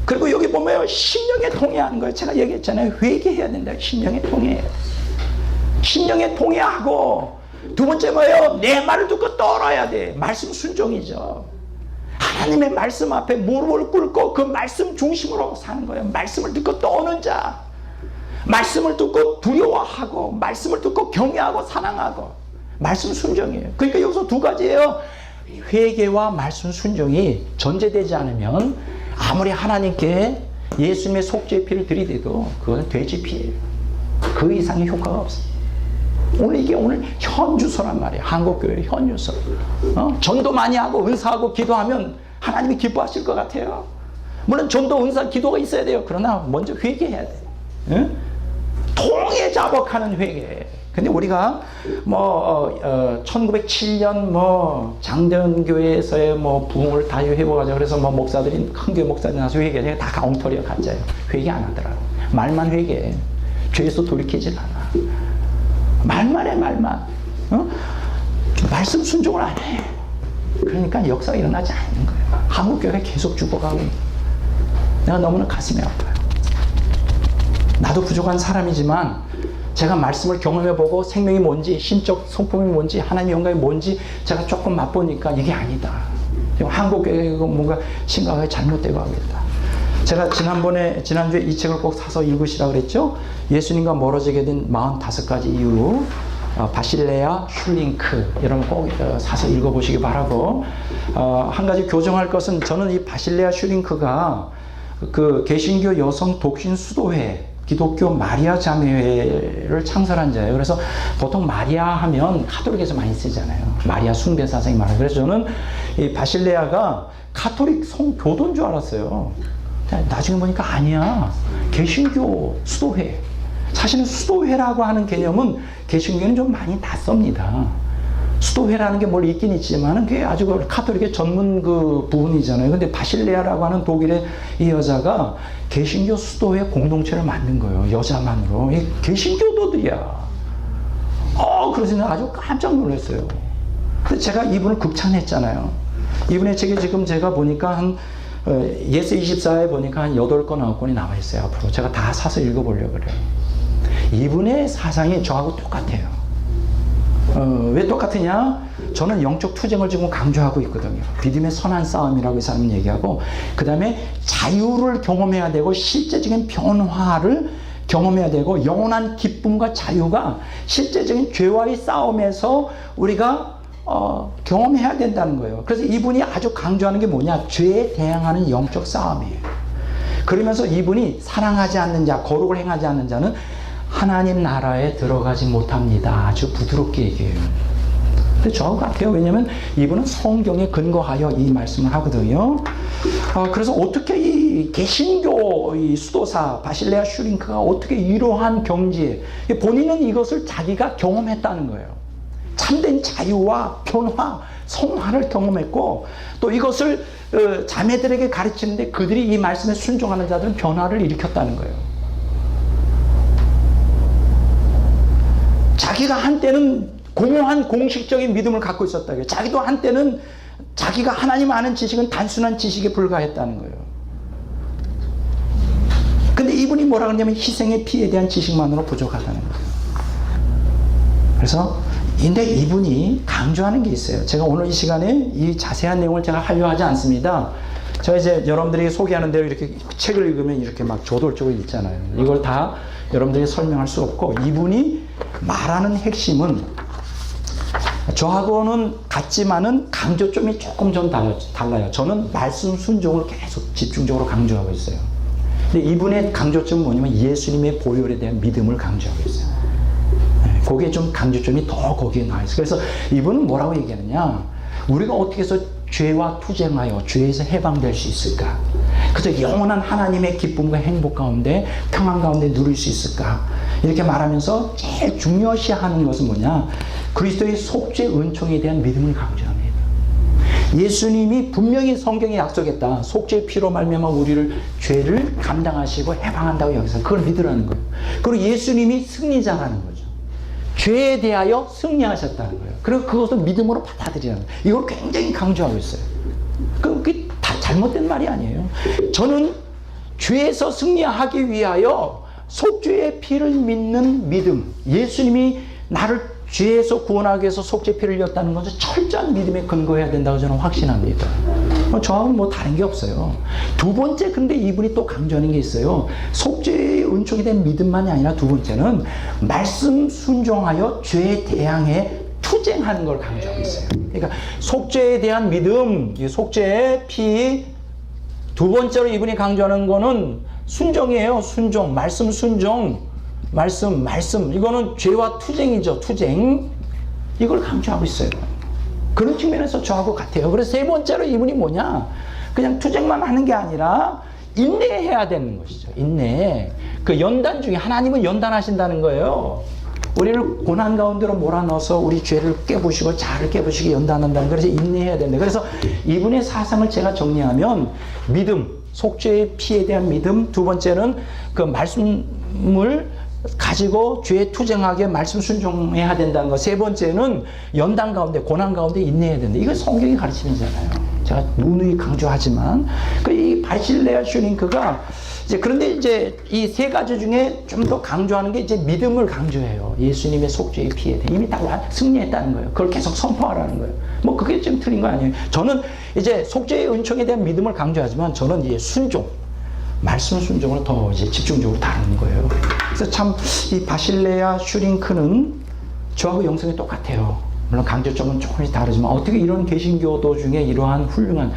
그리고 여기 보면 심령에 통해하는 거예요. 제가 얘기했잖아요. 회개해야 된다. 심령에 통해. 심령에 통해하고, 두 번째 뭐예요? 내 말을 듣고 떨어야 돼. 말씀 순종이죠. 하나님의 말씀 앞에 무릎을 꿇고 그 말씀 중심으로 사는 거예요. 말씀을 듣고 떠는 자, 말씀을 듣고 두려워하고, 말씀을 듣고 경외하고 사랑하고, 말씀 순종이에요. 그러니까 여기서 두 가지예요. 회개와 말씀 순종이 전제되지 않으면 아무리 하나님께 예수님의 속죄의 피를 들이대도 그건 돼지 피예요. 그 이상의 효과가 없어요. 이게 오늘 현주소란 말이에요. 한국교회 현주소. 전도 많이 하고 은사하고 기도하면 하나님이 기뻐하실 것 같아요. 물론 전도, 은사, 기도가 있어야 돼요. 그러나 먼저 회개해야 돼요. 응? 통해 자복하는 회개. 근데 우리가 1907년 장대현교회에서의 부흥을 다 회복하자 그래서 목사들이, 큰 교회 목사들이 나서 회개해. 다 엉터리야, 가짜예요. 회개 안 하더라고. 말만 회개해. 죄에서 돌이키질 않아. 말만 해, 말만. 말씀 순종을 안 해. 그러니까 역사가 일어나지 않는 거예요. 한국교회가 계속 죽어가고, 내가 너무나 가슴이 아파요. 나도 부족한 사람이지만 제가 말씀을 경험해보고 생명이 뭔지, 신적 성품이 뭔지, 하나님의 영광이 뭔지 제가 조금 맛보니까 이게 아니다. 한국교회가 뭔가 심각하게 잘못되고 하고 있다. 제가 지난주에 이 책을 꼭 사서 읽으시라고 그랬죠. 예수님과 멀어지게 된 45가지 이유, 바실레아 슐링크, 여러분 꼭 사서 읽어보시기 바라고, 한 가지 교정할 것은, 저는 이 바실레아 슐링크가 그 개신교 여성 독신 수도회, 기독교 마리아 자매회를 창설한 자예요. 그래서 보통 마리아 하면 카톨릭에서 많이 쓰잖아요. 마리아 숭배 사상이 많아요. 그래서 저는 이 바실레아가 카톨릭 성교도인 줄 알았어요. 나중에 보니까 아니야. 개신교 수도회. 사실은 수도회라고 하는 개념은 개신교는 좀 많이 낯섭니다. 수도회라는 게 뭘 있긴 있지만은 그게 아주 카톨릭의 전문 부분이잖아요. 근데 바실레아라고 하는 독일의 이 여자가 개신교 수도회 공동체를 만든 거예요. 여자만으로. 이 개신교도들이야. 그래서 아주 깜짝 놀랐어요. 근데 제가 이분을 극찬했잖아요. 이분의 책이 지금 제가 보니까 예스24에 보니까 한 8권, 9권이 나와 있어요. 앞으로 제가 다 사서 읽어보려고 그래요. 이분의 사상이 저하고 똑같아요. 왜 똑같으냐? 저는 영적 투쟁을 지금 강조하고 있거든요. 믿음의 선한 싸움이라고 이 사람은 얘기하고, 그 다음에 자유를 경험해야 되고 실제적인 변화를 경험해야 되고, 영원한 기쁨과 자유가 실제적인 죄와의 싸움에서 우리가 경험해야 된다는 거예요. 그래서 이분이 아주 강조하는 게 뭐냐? 죄에 대항하는 영적 싸움이에요. 그러면서 이분이 사랑하지 않는 자, 거룩을 행하지 않는 자는 하나님 나라에 들어가지 못합니다. 아주 부드럽게 얘기해요. 근데 저하고 같아요. 왜냐하면 이분은 성경에 근거하여 이 말씀을 하거든요. 그래서 어떻게 이 개신교 이 수도사 바실레아 슈링크가 어떻게 이러한 경지에, 본인은 이것을 자기가 경험했다는 거예요. 참된 자유와 변화, 성화를 경험했고, 또 이것을 자매들에게 가르치는데 그들이 이 말씀에 순종하는 자들은 변화를 일으켰다는 거예요. 자기가 한때는 공허한 공식적인 믿음을 갖고 있었다고요. 자기도 한때는 자기가 하나님 아는 지식은 단순한 지식에 불과했다는 거예요. 근데 이분이 뭐라 그러냐면 희생의 피에 대한 지식만으로 부족하다는 거예요. 그래서 근데 이분이 강조하는 게 있어요. 제가 오늘 이 시간에 이 자세한 내용을 제가 하려 하지 않습니다. 제가 이제 여러분들이 소개하는 대로 이렇게 책을 읽으면 이렇게 막 저돌적으로 읽잖아요. 이걸 다 여러분들이 설명할 수 없고, 이분이 말하는 핵심은 저하고는 같지만은 강조점이 조금 좀 달라요. 저는 말씀 순종을 계속 집중적으로 강조하고 있어요. 근데 이분의 강조점은 뭐냐면 예수님의 보혈에 대한 믿음을 강조하고 있어요. 거기에 좀 강조점이 더 거기에 나와 있어요. 그래서 이분은 뭐라고 얘기하느냐, 우리가 어떻게 해서 죄와 투쟁하여 죄에서 해방될 수 있을까? 그래서 영원한 하나님의 기쁨과 행복 가운데, 평안 가운데 누릴 수 있을까? 이렇게 말하면서 제일 중요시하는 것은 뭐냐, 그리스도의 속죄 은총에 대한 믿음을 강조합니다. 예수님이 분명히 성경에 약속했다. 속죄의 피로 말미암아 우리를 죄를 감당하시고 해방한다고 여기서 그걸 믿으라는 거예요. 그리고 예수님이 승리자라는 거죠. 죄에 대하여 승리하셨다는 거예요. 그리고 그것을 믿음으로 받아들이라는 거예요. 이걸 굉장히 강조하고 있어요. 그게 다 잘못된 말이 아니에요. 저는 죄에서 승리하기 위하여 속죄의 피를 믿는 믿음, 예수님이 나를 죄에서 구원하기 위해서 속죄 피를 흘렸다는 것은 철저한 믿음에 근거해야 된다고 저는 확신합니다. 저하고는 뭐 다른 게 없어요. 두 번째, 근데 이분이 또 강조하는 게 있어요. 속죄의 은총에 대한 믿음만이 아니라 두 번째는 말씀 순종하여 죄에 대항해 투쟁하는 걸 강조하고 있어요. 그러니까 속죄에 대한 믿음, 속죄의 피, 두 번째로 이분이 강조하는 거는 순종이에요. 순종, 말씀 순종. 말씀. 이거는 죄와 투쟁이죠. 투쟁. 이걸 강조하고 있어요. 그런 측면에서 저하고 같아요. 그래서 세 번째로 이분이 뭐냐, 그냥 투쟁만 하는 게 아니라 인내해야 되는 것이죠. 인내. 그 연단 중에 하나님은 연단하신다는 거예요. 우리를 고난 가운데로 몰아넣어서 우리 죄를 깨부시고 자아를 깨부시게 연단한다는 거예요. 그래서 인내해야 된다. 그래서 이분의 사상을 제가 정리하면 믿음, 속죄의 피에 대한 믿음, 두 번째는 그 말씀을 가지고 죄에 투쟁하게 말씀 순종해야 된다는 것, 세 번째는 연단 가운데, 고난 가운데 인내해야 된다. 이거 성경이 가르치는잖아요. 제가 누누이 강조하지만 이 바실레아 슈링크가 그런데 이제 이 세 가지 중에 좀 더 강조하는 게 이제 믿음을 강조해요. 예수님의 속죄의 피에 대해 이미 다 승리했다는 거예요. 그걸 계속 선포하라는 거예요. 뭐 그게 좀 틀린 거 아니에요. 저는 이제 속죄의 은총에 대한 믿음을 강조하지만 저는 이제 순종, 말씀 순종을 더 이제 집중적으로 다루는 거예요. 그래서 참 이 바실레아 슈링크는 저하고 영성이 똑같아요. 물론 강조점은 조금씩 다르지만 어떻게 이런 개신교도 중에 이러한 훌륭한,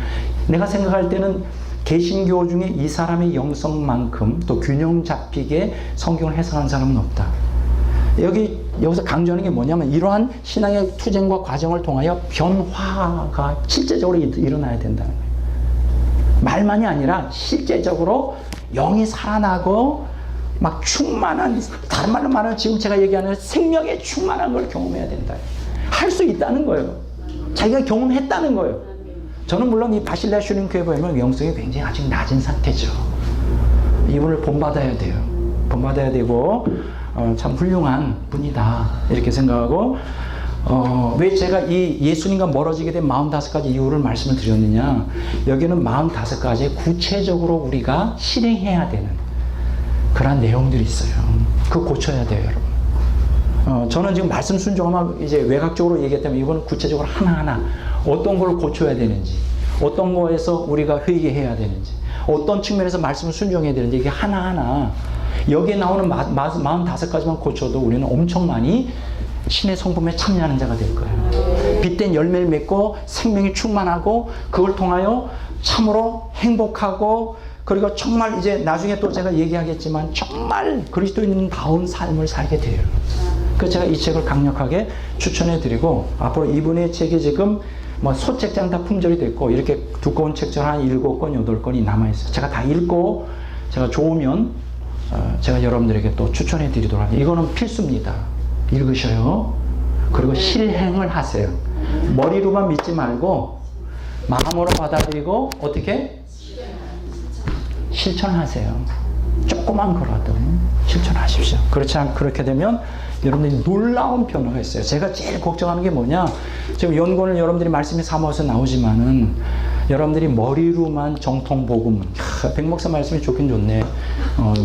내가 생각할 때는 개신교 중에 이 사람의 영성만큼 또 균형 잡히게 성경을 해석한 사람은 없다. 여기서 강조하는 게 뭐냐면 이러한 신앙의 투쟁과 과정을 통하여 변화가 실제적으로 일어나야 된다는 거예요. 말만이 아니라 실제적으로 영이 살아나고 막 충만한, 다른 말로 말하면 지금 제가 얘기하는 생명에 충만한 걸 경험해야 된다. 할 수 있다는 거예요. 자기가 경험했다는 거예요. 저는 물론 이 바실레아 슈링크에 보면 영성이 굉장히 아직 낮은 상태죠. 이분을 본받아야 돼요. 본받아야 되고 참 훌륭한 분이다 이렇게 생각하고, 왜 제가 이 예수님과 멀어지게 된 45가지 이유를 말씀을 드렸느냐, 여기는 45가지 구체적으로 우리가 실행해야 되는 그런 내용들이 있어요. 그거 고쳐야 돼요, 여러분. 저는 지금 말씀 순종하면 이제 외곽적으로 얘기했다면 이거는 구체적으로 하나하나 어떤 걸 고쳐야 되는지, 어떤 거에서 우리가 회개해야 되는지, 어떤 측면에서 말씀을 순종해야 되는지, 이게 하나하나 여기에 나오는 45가지만 고쳐도 우리는 엄청 많이 신의 성품에 참여하는 자가 될 거예요. 빛된 열매를 맺고 생명이 충만하고 그걸 통하여 참으로 행복하고, 그리고 정말 이제 나중에 또 제가 얘기하겠지만 정말 그리스도인다운 삶을 살게 돼요. 그래서 제가 이 책을 강력하게 추천해 드리고, 앞으로 이분의 책이 지금 뭐 소책장 다 품절이 됐고 이렇게 두꺼운 책처럼 한 7권, 8권이 남아있어요. 제가 다 읽고 제가 좋으면 제가 여러분들에게 또 추천해 드리도록 합니다. 이거는 필수입니다. 읽으셔요. 그리고 실행을 하세요. 머리로만 믿지 말고 마음으로 받아들이고 어떻게? 실천하세요. 조그만 거라도 실천하십시오. 그렇게 되면 여러분들이 놀라운 변화가 있어요. 제가 제일 걱정하는 게 뭐냐, 지금 연구원을 여러분들이 말씀이 삼아서 나오지만은 여러분들이 머리로만 정통복음, 백 목사 말씀이 좋긴 좋네,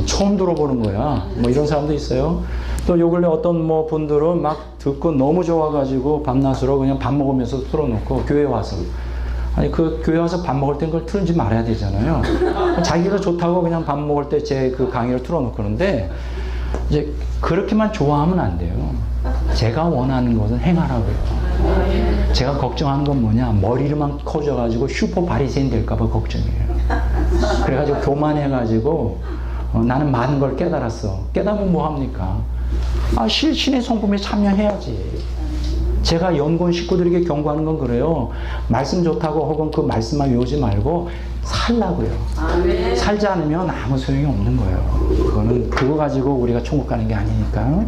처음 들어보는 거야, 뭐 이런 사람도 있어요. 또 요 근래 어떤 뭐 분들은 막 듣고 너무 좋아가지고 밤낮으로 그냥 밥 먹으면서 틀어놓고 교회 와서, 아니 그 교회 와서 밥 먹을 땐 그걸 틀지 말아야 되잖아요. 자기가 좋다고 그냥 밥 먹을 때 제 그 강의를 틀어놓고 그러는데, 이제 그렇게만 좋아하면 안 돼요. 제가 원하는 것은 행하라고요. 제가 걱정하는 건 뭐냐, 머리로만 커져가지고 슈퍼 바리새인 될까봐 걱정이에요. 그래가지고 교만해가지고 나는 많은 걸 깨달았어. 깨달으면 뭐 합니까? 신의 성품에 참여해야지. 제가 연구원 식구들에게 경고하는 건 그래요. 말씀 좋다고 혹은 그 말씀만 외우지 말고 살라고요. 살지 않으면 아무 소용이 없는 거예요. 그거는 그거 가지고 우리가 천국 가는 게 아니니까.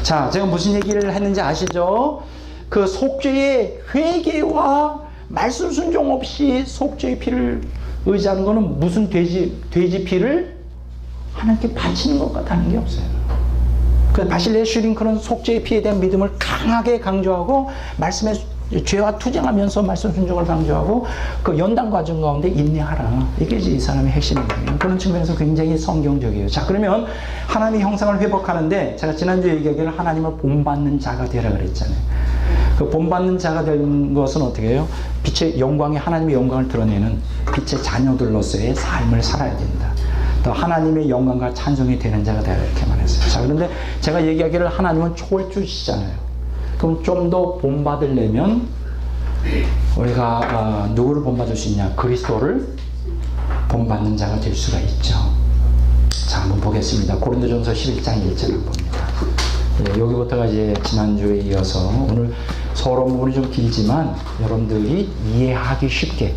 자, 제가 무슨 얘기를 했는지 아시죠? 그 속죄의 회개와 말씀 순종 없이 속죄의 피를 의지하는 거는 무슨 돼지 피를 하나님께 바치는 것 같다는 게 없어요. 그 바실레 슈링크는 속죄의 피에 대한 믿음을 강하게 강조하고 말씀에 죄와 투쟁하면서 말씀 순종을 강조하고 그 연단 과정 가운데 인내하라. 이게 이 사람의 핵심이에요. 그런 측면에서 굉장히 성경적이에요. 자, 그러면 하나님의 형상을 회복하는데, 제가 지난주에 얘기하기를 하나님을 본받는 자가 되라 그랬잖아요. 그 본받는 자가 된 것은 어떻게 해요? 빛의 영광이, 하나님의 영광을 드러내는 빛의 자녀들로서의 삶을 살아야 된다. 또 하나님의 영광과 찬송이 되는 자가 되라, 이렇게 말했어요. 자, 그런데 제가 얘기하기를 하나님은 초월주시잖아요. 그럼 좀 더 본받으려면 우리가 누구를 본받을 수 있냐? 그리스도를 본받는 자가 될 수가 있죠. 자, 한번 보겠습니다. 고린도전서 11장 1절을 봅니다. 여기부터가 이제 지난주에 이어서 오늘 서론 부분이 좀 길지만 여러분들이 이해하기 쉽게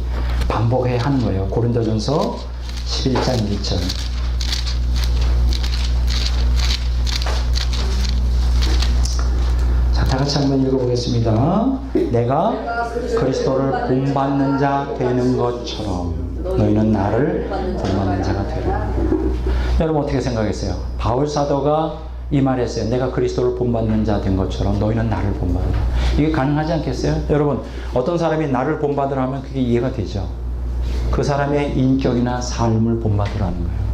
반복해야 하는 거예요. 고린도전서 11장 1절. 자, 다 같이 한번 읽어보겠습니다. 내가 그리스도를 본받는 자 되는 것처럼 너희는 나를 본받는 자가 되라. 여러분 어떻게 생각했어요? 바울 사도가 이 말했어요. 내가 그리스도를 본받는 자 된 것처럼 너희는 나를 본받으라. 이게 가능하지 않겠어요? 여러분, 어떤 사람이 나를 본받으라 하면 그게 이해가 되죠. 그 사람의 인격이나 삶을 본받으라는 거예요.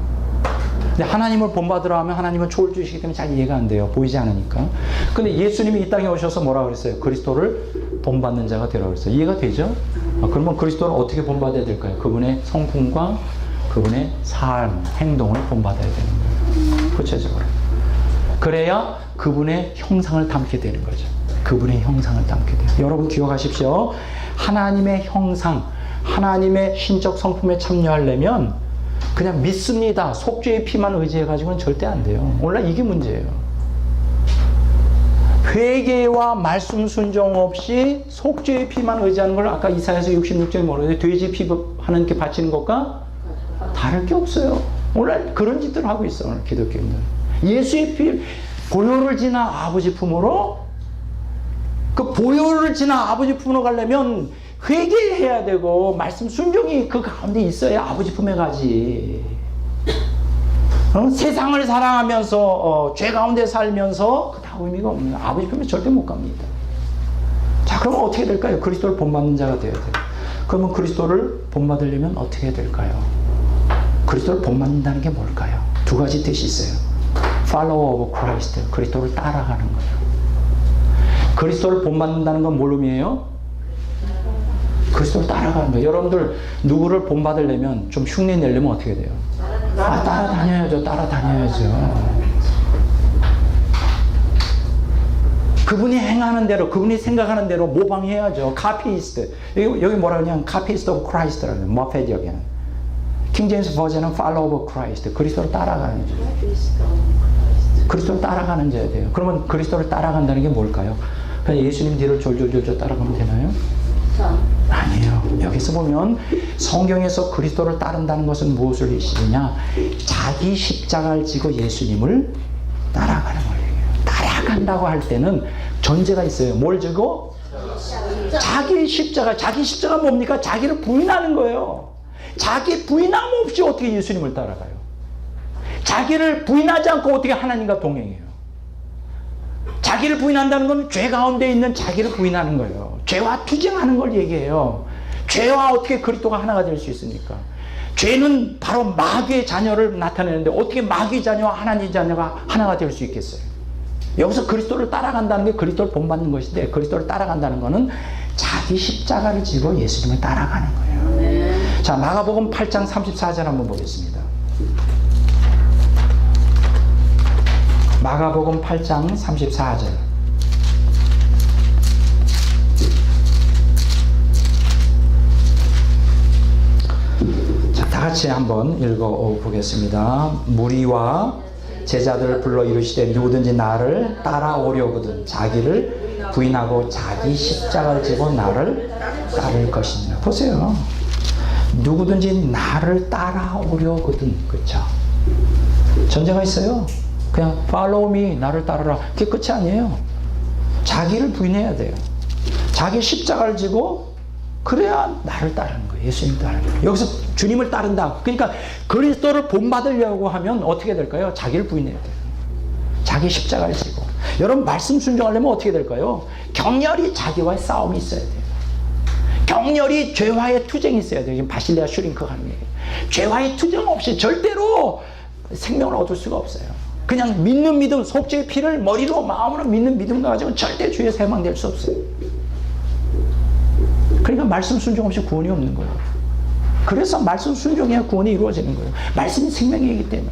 근데 하나님을 본받으라 하면 하나님은 초월주시기 때문에 잘 이해가 안 돼요. 보이지 않으니까. 근데 예수님이 이 땅에 오셔서 뭐라 그랬어요? 그리스도를 본받는 자가 되라 그랬어요. 이해가 되죠? 그러면 그리스도를 어떻게 본받아야 될까요? 그분의 성품과 그분의 삶, 행동을 본받아야 되는 거예요. 구체적으로. 그래야 그분의 형상을 담게 되는 거죠. 그분의 형상을 담게 돼요. 여러분 기억하십시오. 하나님의 형상, 하나님의 신적 성품에 참여하려면 그냥 믿습니다, 속죄의 피만 의지해가지고는 절대 안 돼요. 오늘날 이게 문제예요. 회개와 말씀 순종 없이 속죄의 피만 의지하는 걸 아까 이사야서 66절에 뭐라고 해요? 돼지 피 하나님께 바치는 것과 다를 게 없어요. 오늘 그런 짓들을 하고 있어, 오늘 기독교인들. 예수의 피, 보혈을 지나 아버지 품으로, 그 보혈을 지나 아버지 품으로 가려면 회개해야 되고 말씀 순종이 그 가운데 있어야 아버지 품에 가지. 세상을 사랑하면서 죄 가운데 살면서 그 다 의미가 없는 거예요. 아버지 품에 절대 못 갑니다. 자, 그러면 어떻게 될까요? 그리스도를 본받는 자가 되어야 돼요. 그러면 그리스도를 본받으려면 어떻게 해야 될까요? 그리스도를 본받는다는 게 뭘까요? 두 가지 뜻이 있어요. Follow of Christ, 그리스도를 따라가는 거예요. 그리스도를 본받는다는 건 뭘 의미해요? 그리스도를 따라가는 거예요. 여러분들 누구를 본받으려면, 좀 흉내 내려면 어떻게 돼요? 따라다녀야죠. 따라다녀야죠. 그분이 행하는 대로, 그분이 생각하는 대로 모방해야죠. 카피이스트. 여기 뭐라 그러냐면 카피이스트 오브 크라이스트라고 해요. 머페디 여기는. 킹제임스 버전은 팔로우 오브 크라이스트. 그리스도를 따라가는 자. 그리스도를 따라가는 자야 돼요. 그러면 그리스도를 따라간다는 게 뭘까요? 그냥 예수님 뒤를 졸졸졸 따라가면 되나요? 아니에요. 여기서 보면 성경에서 그리스도를 따른다는 것은 무엇을 의미하냐? 자기 십자가를 지고 예수님을 따라가는 거예요. 따라간다고 할 때는 전제가 있어요. 뭘 지고? 자기 십자가. 자기 십자가 뭡니까? 자기를 부인하는 거예요. 자기 부인함 없이 어떻게 예수님을 따라가요? 자기를 부인하지 않고 어떻게 하나님과 동행해요? 자기를 부인한다는 건 죄 가운데 있는 자기를 부인하는 거예요. 죄와 투쟁하는 걸 얘기해요. 죄와 어떻게 그리스도가 하나가 될 수 있습니까? 죄는 바로 마귀의 자녀를 나타내는데 어떻게 마귀 자녀와 하나님 자녀가 하나가 될 수 있겠어요? 여기서 그리스도를 따라간다는 게 그리스도를 본받는 것인데, 그리스도를 따라간다는 것은 자기 십자가를 지고 예수님을 따라가는 거예요. 자, 마가복음 8장 34절 한번 보겠습니다. 마가복음 8장 34절. 자, 다 같이 한번 읽어보겠습니다. 무리와 제자들을 불러 이르시되 누구든지 나를 따라오려거든 자기를 부인하고 자기 십자가를 지고 나를 따를 것이니라. 보세요. 누구든지 나를 따라오려거든. 그렇죠? 전제가 있어요. 그냥 follow me, 나를 따르라. 그게 끝이 아니에요. 자기를 부인해야 돼요. 자기 십자가를 지고 그래야 나를 따르는 거예요. 예수님 따르는 거예요. 여기서 주님을 따른다. 그러니까 그리스도를 본받으려고 하면 어떻게 될까요? 자기를 부인해야 돼요. 자기 십자가를 지고. 여러분 말씀 순종하려면 어떻게 될까요? 격렬히 자기와의 싸움이 있어야 돼요. 격렬히 죄와의 투쟁이 있어야 돼요. 지금 바실레아 슈링크가 하는 얘기예요. 죄와의 투쟁 없이 절대로 생명을 얻을 수가 없어요. 그냥 믿는 믿음, 속죄의 피를 머리로 마음으로 믿는 믿음 가지고 절대 주에서 해방될 수 없어요. 그러니까 말씀 순종 없이 구원이 없는 거예요. 그래서 말씀 순종해야 구원이 이루어지는 거예요. 말씀이 생명이기 때문에.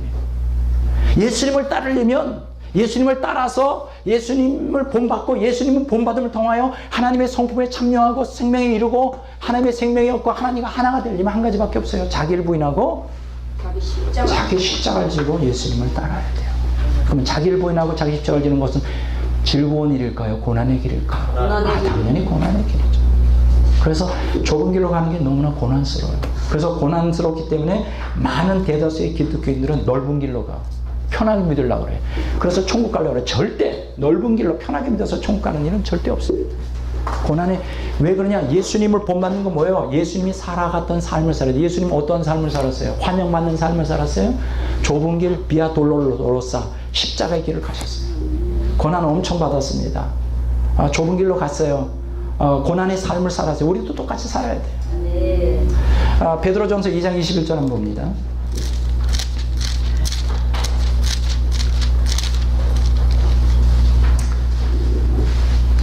예수님을 따르려면 예수님을 따라서 예수님을 본받고 예수님은 본받음을 통하여 하나님의 성품에 참여하고 생명에 이르고 하나님의 생명이 없고 하나님과 하나가 되려면 한 가지밖에 없어요. 자기를 부인하고 자기 십자가를 지고 예수님을 따라야 돼요. 그러면 자기를 부인하고 자기 십자가를 지는 것은 즐거운 일일까요? 고난의 길일까요? 당연히 고난의 길이죠. 그래서 좁은 길로 가는 게 너무나 고난스러워요. 그래서 고난스럽기 때문에 많은 대다수의 기독교인들은 넓은 길로 가. 편하게 믿으려고 그래. 그래서 천국 가려고 그래. 절대 넓은 길로 편하게 믿어서 천국 가는 일은 절대 없습니다. 고난에 왜 그러냐? 예수님을 본받는 건 뭐예요? 예수님이 살아갔던 삶을 살아요. 예수님 어떠한 삶을 살았어요? 환영받는 삶을 살았어요? 좁은 길 비아 돌로로사 십자가의 길을 가셨어요. 고난 엄청 받았습니다. 좁은 길로 갔어요. 고난의 삶을 살았어요. 우리도 똑같이 살아야 돼요. 네. 베드로전서 2장 21절 한번 봅니다.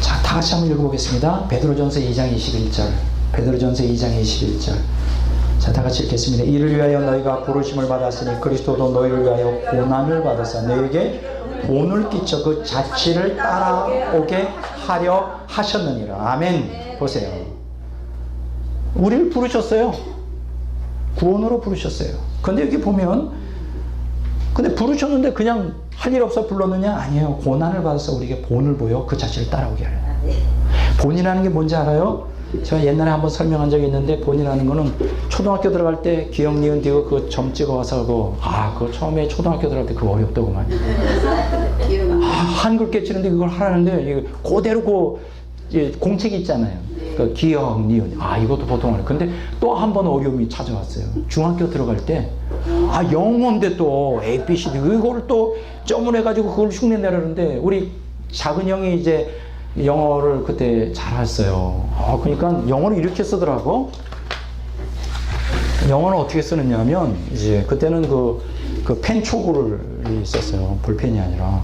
자, 다 같이 한번 읽어보겠습니다. 베드로전서 2장 21절. 베드로전서 2장 21절. 자, 다 같이 읽겠습니다. 이를 위하여 너희가 부르심을 받았으니 그리스도도 너희를 위하여 고난을 받아서 너희에게 본을 끼쳐 그 자취를 따라오게 하려 하셨느니라. 아멘. 보세요. 우리를 부르셨어요. 구원으로 부르셨어요. 근데 여기 보면 근데 부르셨는데 그냥 할 일 없어 불렀느냐? 아니에요. 고난을 받아서 우리에게 본을 보여 그 자취를 따라오게 하려. 본이라는 게 뭔지 알아요? 제가 옛날에 한번 설명한 적이 있는데 본이라는 거는 초등학교 들어갈 때 기억 니은 디귿 그 점 찍어와서 그거 처음에 초등학교 들어갈 때 그거 어렵더구만. 한글 깨치는데 그걸 하라는데 이거 그대로 공책이 있잖아요. 그 기억 니은 이것도 보통 어려워. 근데 또 한 번 어려움이 찾아왔어요. 중학교 들어갈 때 영어인데 또 ABCD 이거를 또 점을 해가지고 그걸 흉내 내라는데 우리 작은 형이 이제 영어를 그때 잘했어요. 그러니까 영어를 이렇게 쓰더라고. 영어는 어떻게 쓰느냐면 이제 그때는 그 펜 초구를 있었어요. 볼펜이 아니라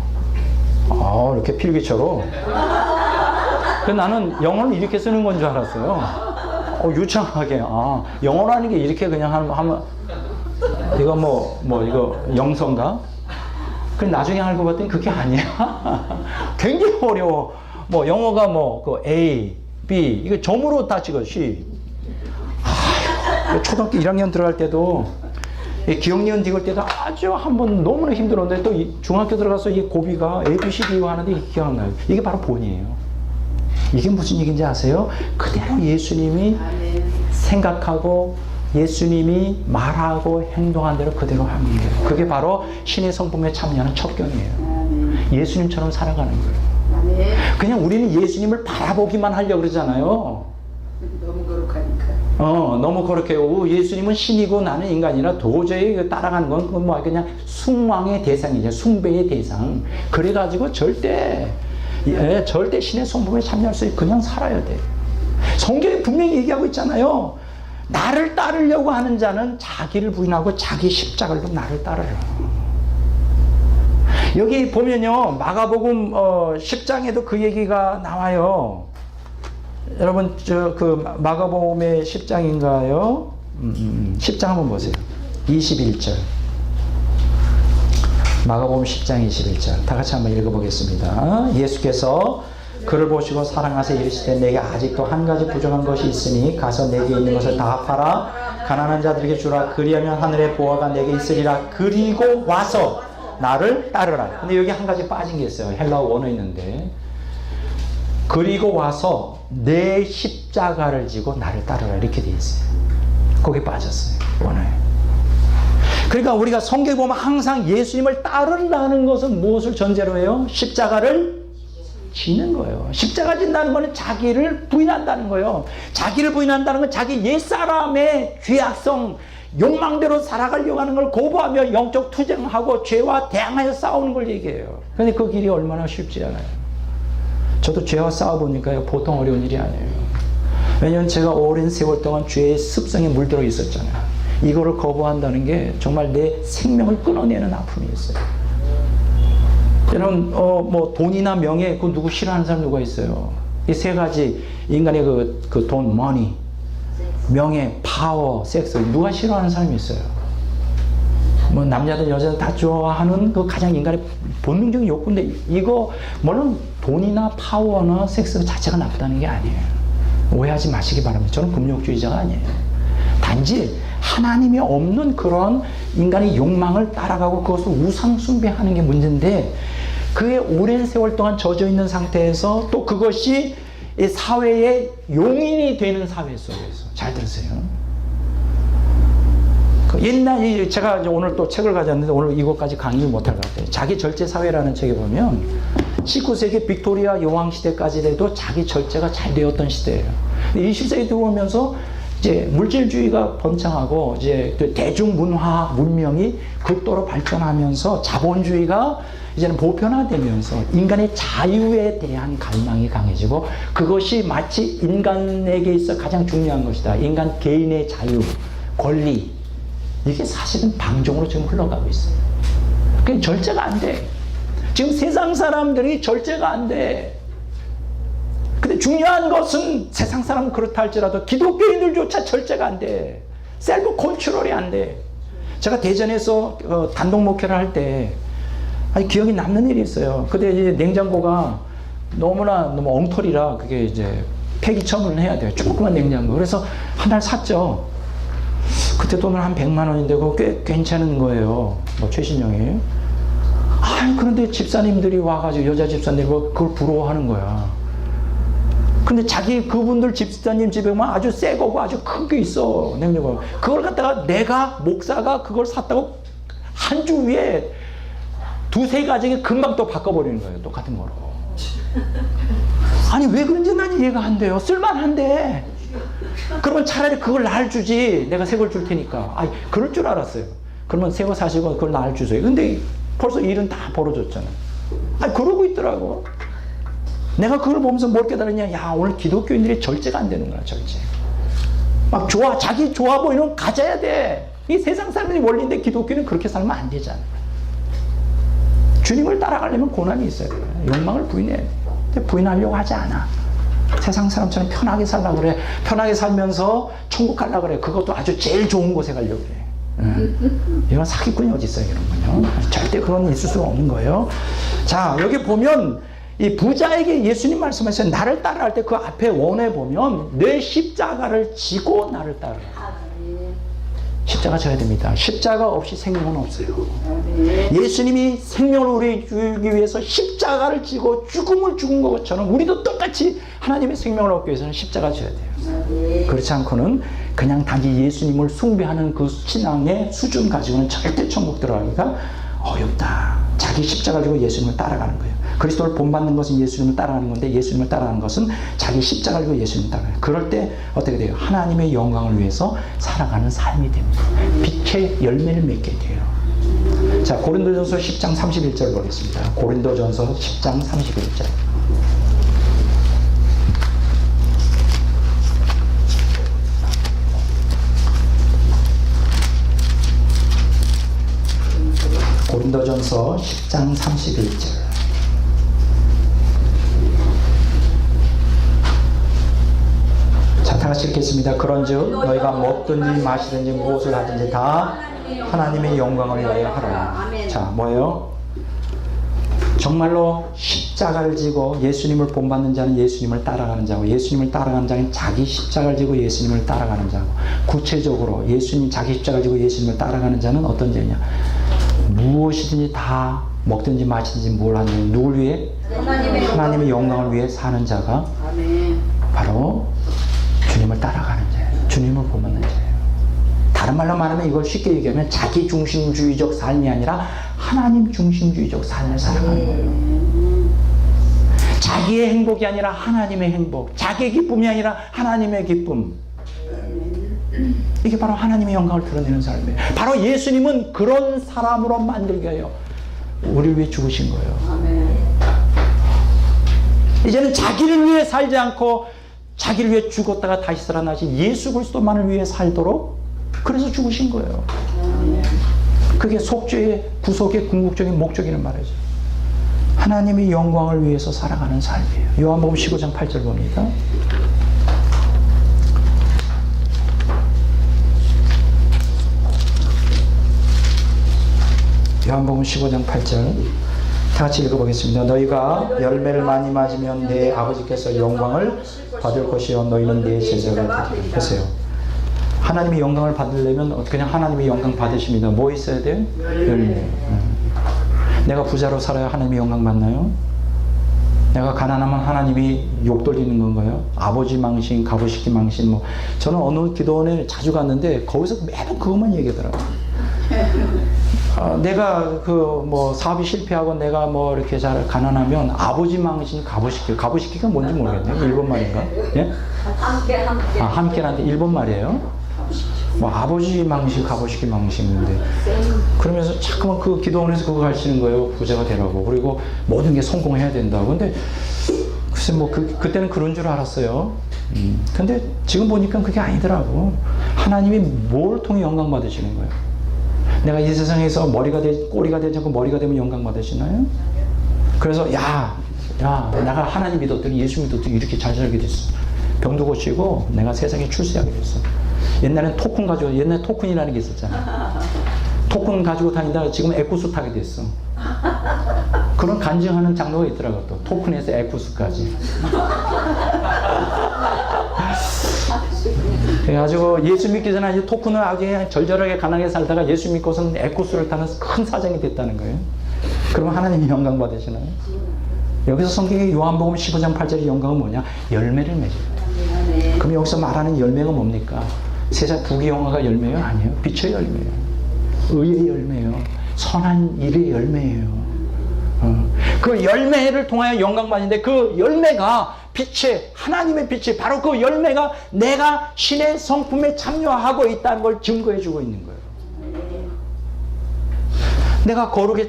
이렇게 필기처럼. 나는 영어는 이렇게 쓰는 건 줄 알았어요. 유창하게 영어라는 게 이렇게 그냥 하면 이거 이거 영서인가? 근데 나중에 알고 봤더니 그게 아니야. 굉장히 어려워. 영어가 그 A, B, 이거 점으로 다 찍어, C. 초등학교 1학년 들어갈 때도, 기억 니은 디귿 때도 아주 한번 너무나 힘들었는데 또 중학교 들어가서 이 고비가 A, B, C, D 하는데 이게 기억나요. 이게 바로 본이에요. 이게 무슨 얘기인지 아세요? 그대로 예수님이 생각하고 예수님이 말하고 행동한 대로 그대로 하는 거예요. 그게 바로 신의 성품에 참여하는 첩경이에요. 예수님처럼 살아가는 거예요. 그냥 우리는 예수님을 바라보기만 하려고 그러잖아요. 너무 거룩하니까. 너무 거룩해요. 예수님은 신이고 나는 인간이라 도저히 따라가는 건 그냥 숭왕의 대상이죠. 숭배의 대상. 그래가지고 절대 예, 절대 신의 성품에 참여할 수 없이 그냥 살아야 돼. 성경이 분명히 얘기하고 있잖아요. 나를 따르려고 하는 자는 자기를 부인하고 자기 십자가를 좀 나를 따르라. 여기 보면요, 마가복음 10장에도 그 얘기가 나와요. 여러분, 그 마가복음의 10장인가요? 10장 한번 보세요. 21절. 마가복음 10장 21절. 다 같이 한번 읽어보겠습니다. 예수께서 그를 보시고 사랑하사 이르시되 내게 아직도 한 가지 부족한 것이 있으니 가서 내게 있는 것을 다 팔아 가난한 자들에게 주라. 그리하면 하늘의 보화가 내게 있으리라. 그리고 와서 나를 따르라. 근데 여기 한 가지 빠진 게 있어요. 헬라어 원어 있는데, 그리고 와서 내 십자가를 지고 나를 따르라 이렇게 돼 있어요. 거기 빠졌어요. 원어에. 그러니까 우리가 성경에 보면 항상 예수님을 따르라는 것은 무엇을 전제로 해요? 십자가를 지는 거예요. 십자가 진다는 것은 자기를 부인한다는 거예요. 자기를 부인한다는 건 자기 옛사람의 죄악성, 욕망대로 살아가려고 하는 걸 거부하며 영적 투쟁하고 죄와 대항하여 싸우는 걸 얘기해요. 그런데 그 길이 얼마나 쉽지 않아요. 저도 죄와 싸워보니까요, 보통 어려운 일이 아니에요. 왜냐하면 제가 오랜 세월 동안 죄의 습성에 물들어 있었잖아요. 이거를 거부한다는 게 정말 내 생명을 끊어내는 아픔이 있어요. 여러분, 뭐 돈이나 명예, 그 누구 싫어하는 사람 누가 있어요? 이 세 가지 인간의 그 돈, 머니, 명예, 파워, 섹스, 누가 싫어하는 사람이 있어요? 뭐 남자든 여자든 다 좋아하는 그 가장 인간의 본능적인 욕구인데, 이거 물론 돈이나 파워나 섹스 자체가 나쁘다는 게 아니에요. 오해하지 마시기 바랍니다. 저는 금욕주의자가 아니에요. 단지 하나님이 없는 그런 인간의 욕망을 따라가고 그것을 우상 숭배하는 게 문제인데, 그의 오랜 세월 동안 젖어 있는 상태에서 또 그것이 이 사회의 용인이 되는 사회 속에서, 잘 들으세요. 옛날, 제가 오늘 또 책을 가져왔는데 오늘 이것까지 강의를 못할 것 같아요. 자기 절제 사회라는 책에 보면 19세기 빅토리아 여왕 시대까지라도 자기 절제가 잘 되었던 시대예요. 근데 20세기 들어오면서 이제 물질주의가 번창하고 이제 대중 문화 문명이 극도로 발전하면서 자본주의가 이제는 보편화되면서 인간의 자유에 대한 갈망이 강해지고, 그것이 마치 인간에게 있어 가장 중요한 것이다. 인간 개인의 자유, 권리, 이게 사실은 방종으로 지금 흘러가고 있어요. 그게 절제가 안 돼. 지금 세상 사람들이 절제가 안 돼. 근데 중요한 것은 세상 사람은 그렇다 할지라도 기독교인들조차 절제가 안 돼. 셀프 컨트롤이 안 돼. 제가 대전에서 단독 목회를 할 때 기억이 남는 일이 있어요. 그때 이제 냉장고가 너무 엉터리라 그게 이제 폐기 처분을 해야 돼요. 조그만 냉장고. 그래서 한 달 샀죠. 그때 돈은 한 100만 원인데 그거 꽤 괜찮은 거예요. 뭐 최신형이. 그런데 집사님들이 와가지고 여자 집사님들이 그걸 부러워하는 거야. 근데 그분들 집사님 집에 보면 아주 새 거고 아주 큰 게 있어, 냉장고. 그걸 갖다가 내가 목사가 그걸 샀다고 한 주 위에 두세 가정이 금방 또 바꿔버리는 거예요, 똑같은 거로. 아니 왜 그런지 난 이해가 안 돼요. 쓸만한데. 그러면 차라리 그걸 날 주지, 내가 새 걸 줄 테니까. 그럴 줄 알았어요. 그러면 새 거 사시고 그걸 날 주세요. 근데 벌써 일은 다 벌어졌잖아요. 그러고 있더라고. 내가 그걸 보면서 뭘 깨달았냐? 야, 오늘 기독교인들이 절제가 안 되는구나, 절제. 막 자기 좋아 보이는 건 가져야 돼. 이 세상 사람들이 원리인데 기독교는 그렇게 살면 안 되잖아. 주님을 따라가려면 고난이 있어야 돼. 욕망을 부인해야 돼. 근데 부인하려고 하지 않아. 세상 사람처럼 편하게 살려고 그래. 편하게 살면서 천국 가려고 그래. 그것도 아주 제일 좋은 곳에 가려고 그래. 이런 사기꾼이 어디 있어요, 이런 건요. 절대 그런 일 있을 수가 없는 거예요. 자, 여기 보면 이 부자에게 예수님 말씀하셔서 나를 따라할 때 그 앞에 원에 보면 내 십자가를 지고 나를 따르라. 십자가 져야 됩니다. 십자가 없이 생명은 없어요. 예수님이 생명을 우리 주기 위해서 십자가를 지고 죽음을 죽은 것처럼 우리도 똑같이 하나님의 생명을 얻기 위해서는 십자가 져야 돼요. 그렇지 않고는 그냥 단지 예수님을 숭배하는 그 신앙의 수준 가지고는 절대 천국 들어가기가 어렵다. 자기 십자가 지고 예수님을 따라가는 거예요. 그리스도를 본받는 것은 예수님을 따라가는 건데, 예수님을 따라가는 것은 자기 십자가를 지고 예수님을 따라가요. 그럴 때 어떻게 돼요? 하나님의 영광을 위해서 살아가는 삶이 됩니다. 빛의 열매를 맺게 돼요. 자, 고린도전서 10장 31절 보겠습니다. 고린도전서 10장 31절. 고린도전서 10장 31절. 자, 다 같이 읽겠습니다. 그런즉 너희가 먹든지 마시든지 무엇을 하든지 다 하나님의 영광을 위하여 하라. 자, 뭐예요? 정말로 십자가를 지고 예수님을 본받는 자는 예수님을 따라가는 자고, 예수님을 따라가는 자는 자기 십자가를 지고 예수님을 따라가는 자고, 구체적으로 예수님 자기 십자가를 지고 예수님을 따라가는 자는 어떤 자냐? 무엇이든지 다 먹든지 마시든지 뭘 하든지 누굴 위해? 하나님의 영광을 위해 사는 자가 바로 주님을 따라가는 자예요. 주님을 본받는 자예요. 다른 말로 말하면 이걸 쉽게 얘기하면 자기 중심주의적 삶이 아니라 하나님 중심주의적 삶을 살아가는 거예요. 자기의 행복이 아니라 하나님의 행복, 자기의 기쁨이 아니라 하나님의 기쁨. 이게 바로 하나님의 영광을 드러내는 삶이에요. 바로 예수님은 그런 사람으로 만들게 해요. 우리를 위해 죽으신 거예요. 이제는 자기를 위해 살지 않고 자기를 위해 죽었다가 다시 살아나신 예수 그리스도만을 위해 살도록 그래서 죽으신 거예요. 그게 속죄의 구속의 궁극적인 목적이란 말이죠. 하나님의 영광을 위해서 살아가는 삶이에요. 요한복음 15장 8절 봅니다. 요한복음 15장 8절 다 같이 읽어보겠습니다. 너희가 열매를 많이 맞으면 내 아버지께서 영광을 받을 것이요 너희는 내 제자가 되리라. 보세요. 하나님의 영광을 받으려면 그냥 하나님의 영광 받으십니다. 뭐 있어야 돼요? 열매. 내가 부자로 살아야 하나님의 영광 받나요? 내가 가난하면 하나님이 욕 돌리는 건가요? 아버지 망신, 가부시키 망신 뭐. 저는 어느 기도원에 자주 갔는데 거기서 매번 그것만 얘기하더라고요. 내가 그 뭐 사업이 실패하고 내가 뭐 이렇게 잘 가난하면 아버지 망신, 가부시키가 뭔지 모르겠네요. 일본 말인가? 예? 함께라는데 일본 말이에요. 뭐 아버지 망신, 가부시키 망신인데 그러면서 자꾸만 그 기도원에서 그거 가르치는 거예요. 부자가 되라고. 그리고 모든 게 성공해야 된다고. 근데 글쎄 뭐 그때는 그런 줄 알았어요. 근데 지금 보니까 그게 아니더라고. 하나님이 뭘 통해 영광 받으시는 거예요? 내가 이 세상에서 꼬리가 되지 않고 머리가 되면 영광 받으시나요? 그래서 야 내가 하나님 믿었더니 예수 믿었더니 이렇게 잘 살게 됐어. 병도 고치고 내가 세상에 출세하게 됐어. 옛날엔 옛날에 토큰이라는 게 있었잖아. 토큰 가지고 다니다가 지금 에쿠스 타게 됐어. 그런 간증하는 장로가 있더라고. 또 토큰에서 에쿠스까지. 그래가지고 예수 믿기 전에 이제 토큰을 아주 절절하게 가난하게 살다가 예수 믿고서는 에쿠스를 타는 큰 사장이 됐다는 거예요. 그러면 하나님이 영광 받으시나요? 여기서 성경의 요한복음 15장 8절의 영광은 뭐냐? 열매를 맺어요. 그럼 여기서 말하는 열매가 뭡니까? 세상 부귀영화가 열매예요? 아니에요. 빛의 열매예요. 의의 열매예요. 선한 일의 열매예요. 그 열매를 통하여 영광 받는데 그 열매가 하나님의 빛이 바로 그 열매가 내가 신의 성품에 참여하고 있다는 걸 증거해 주고 있는 거예요. 내가 거룩을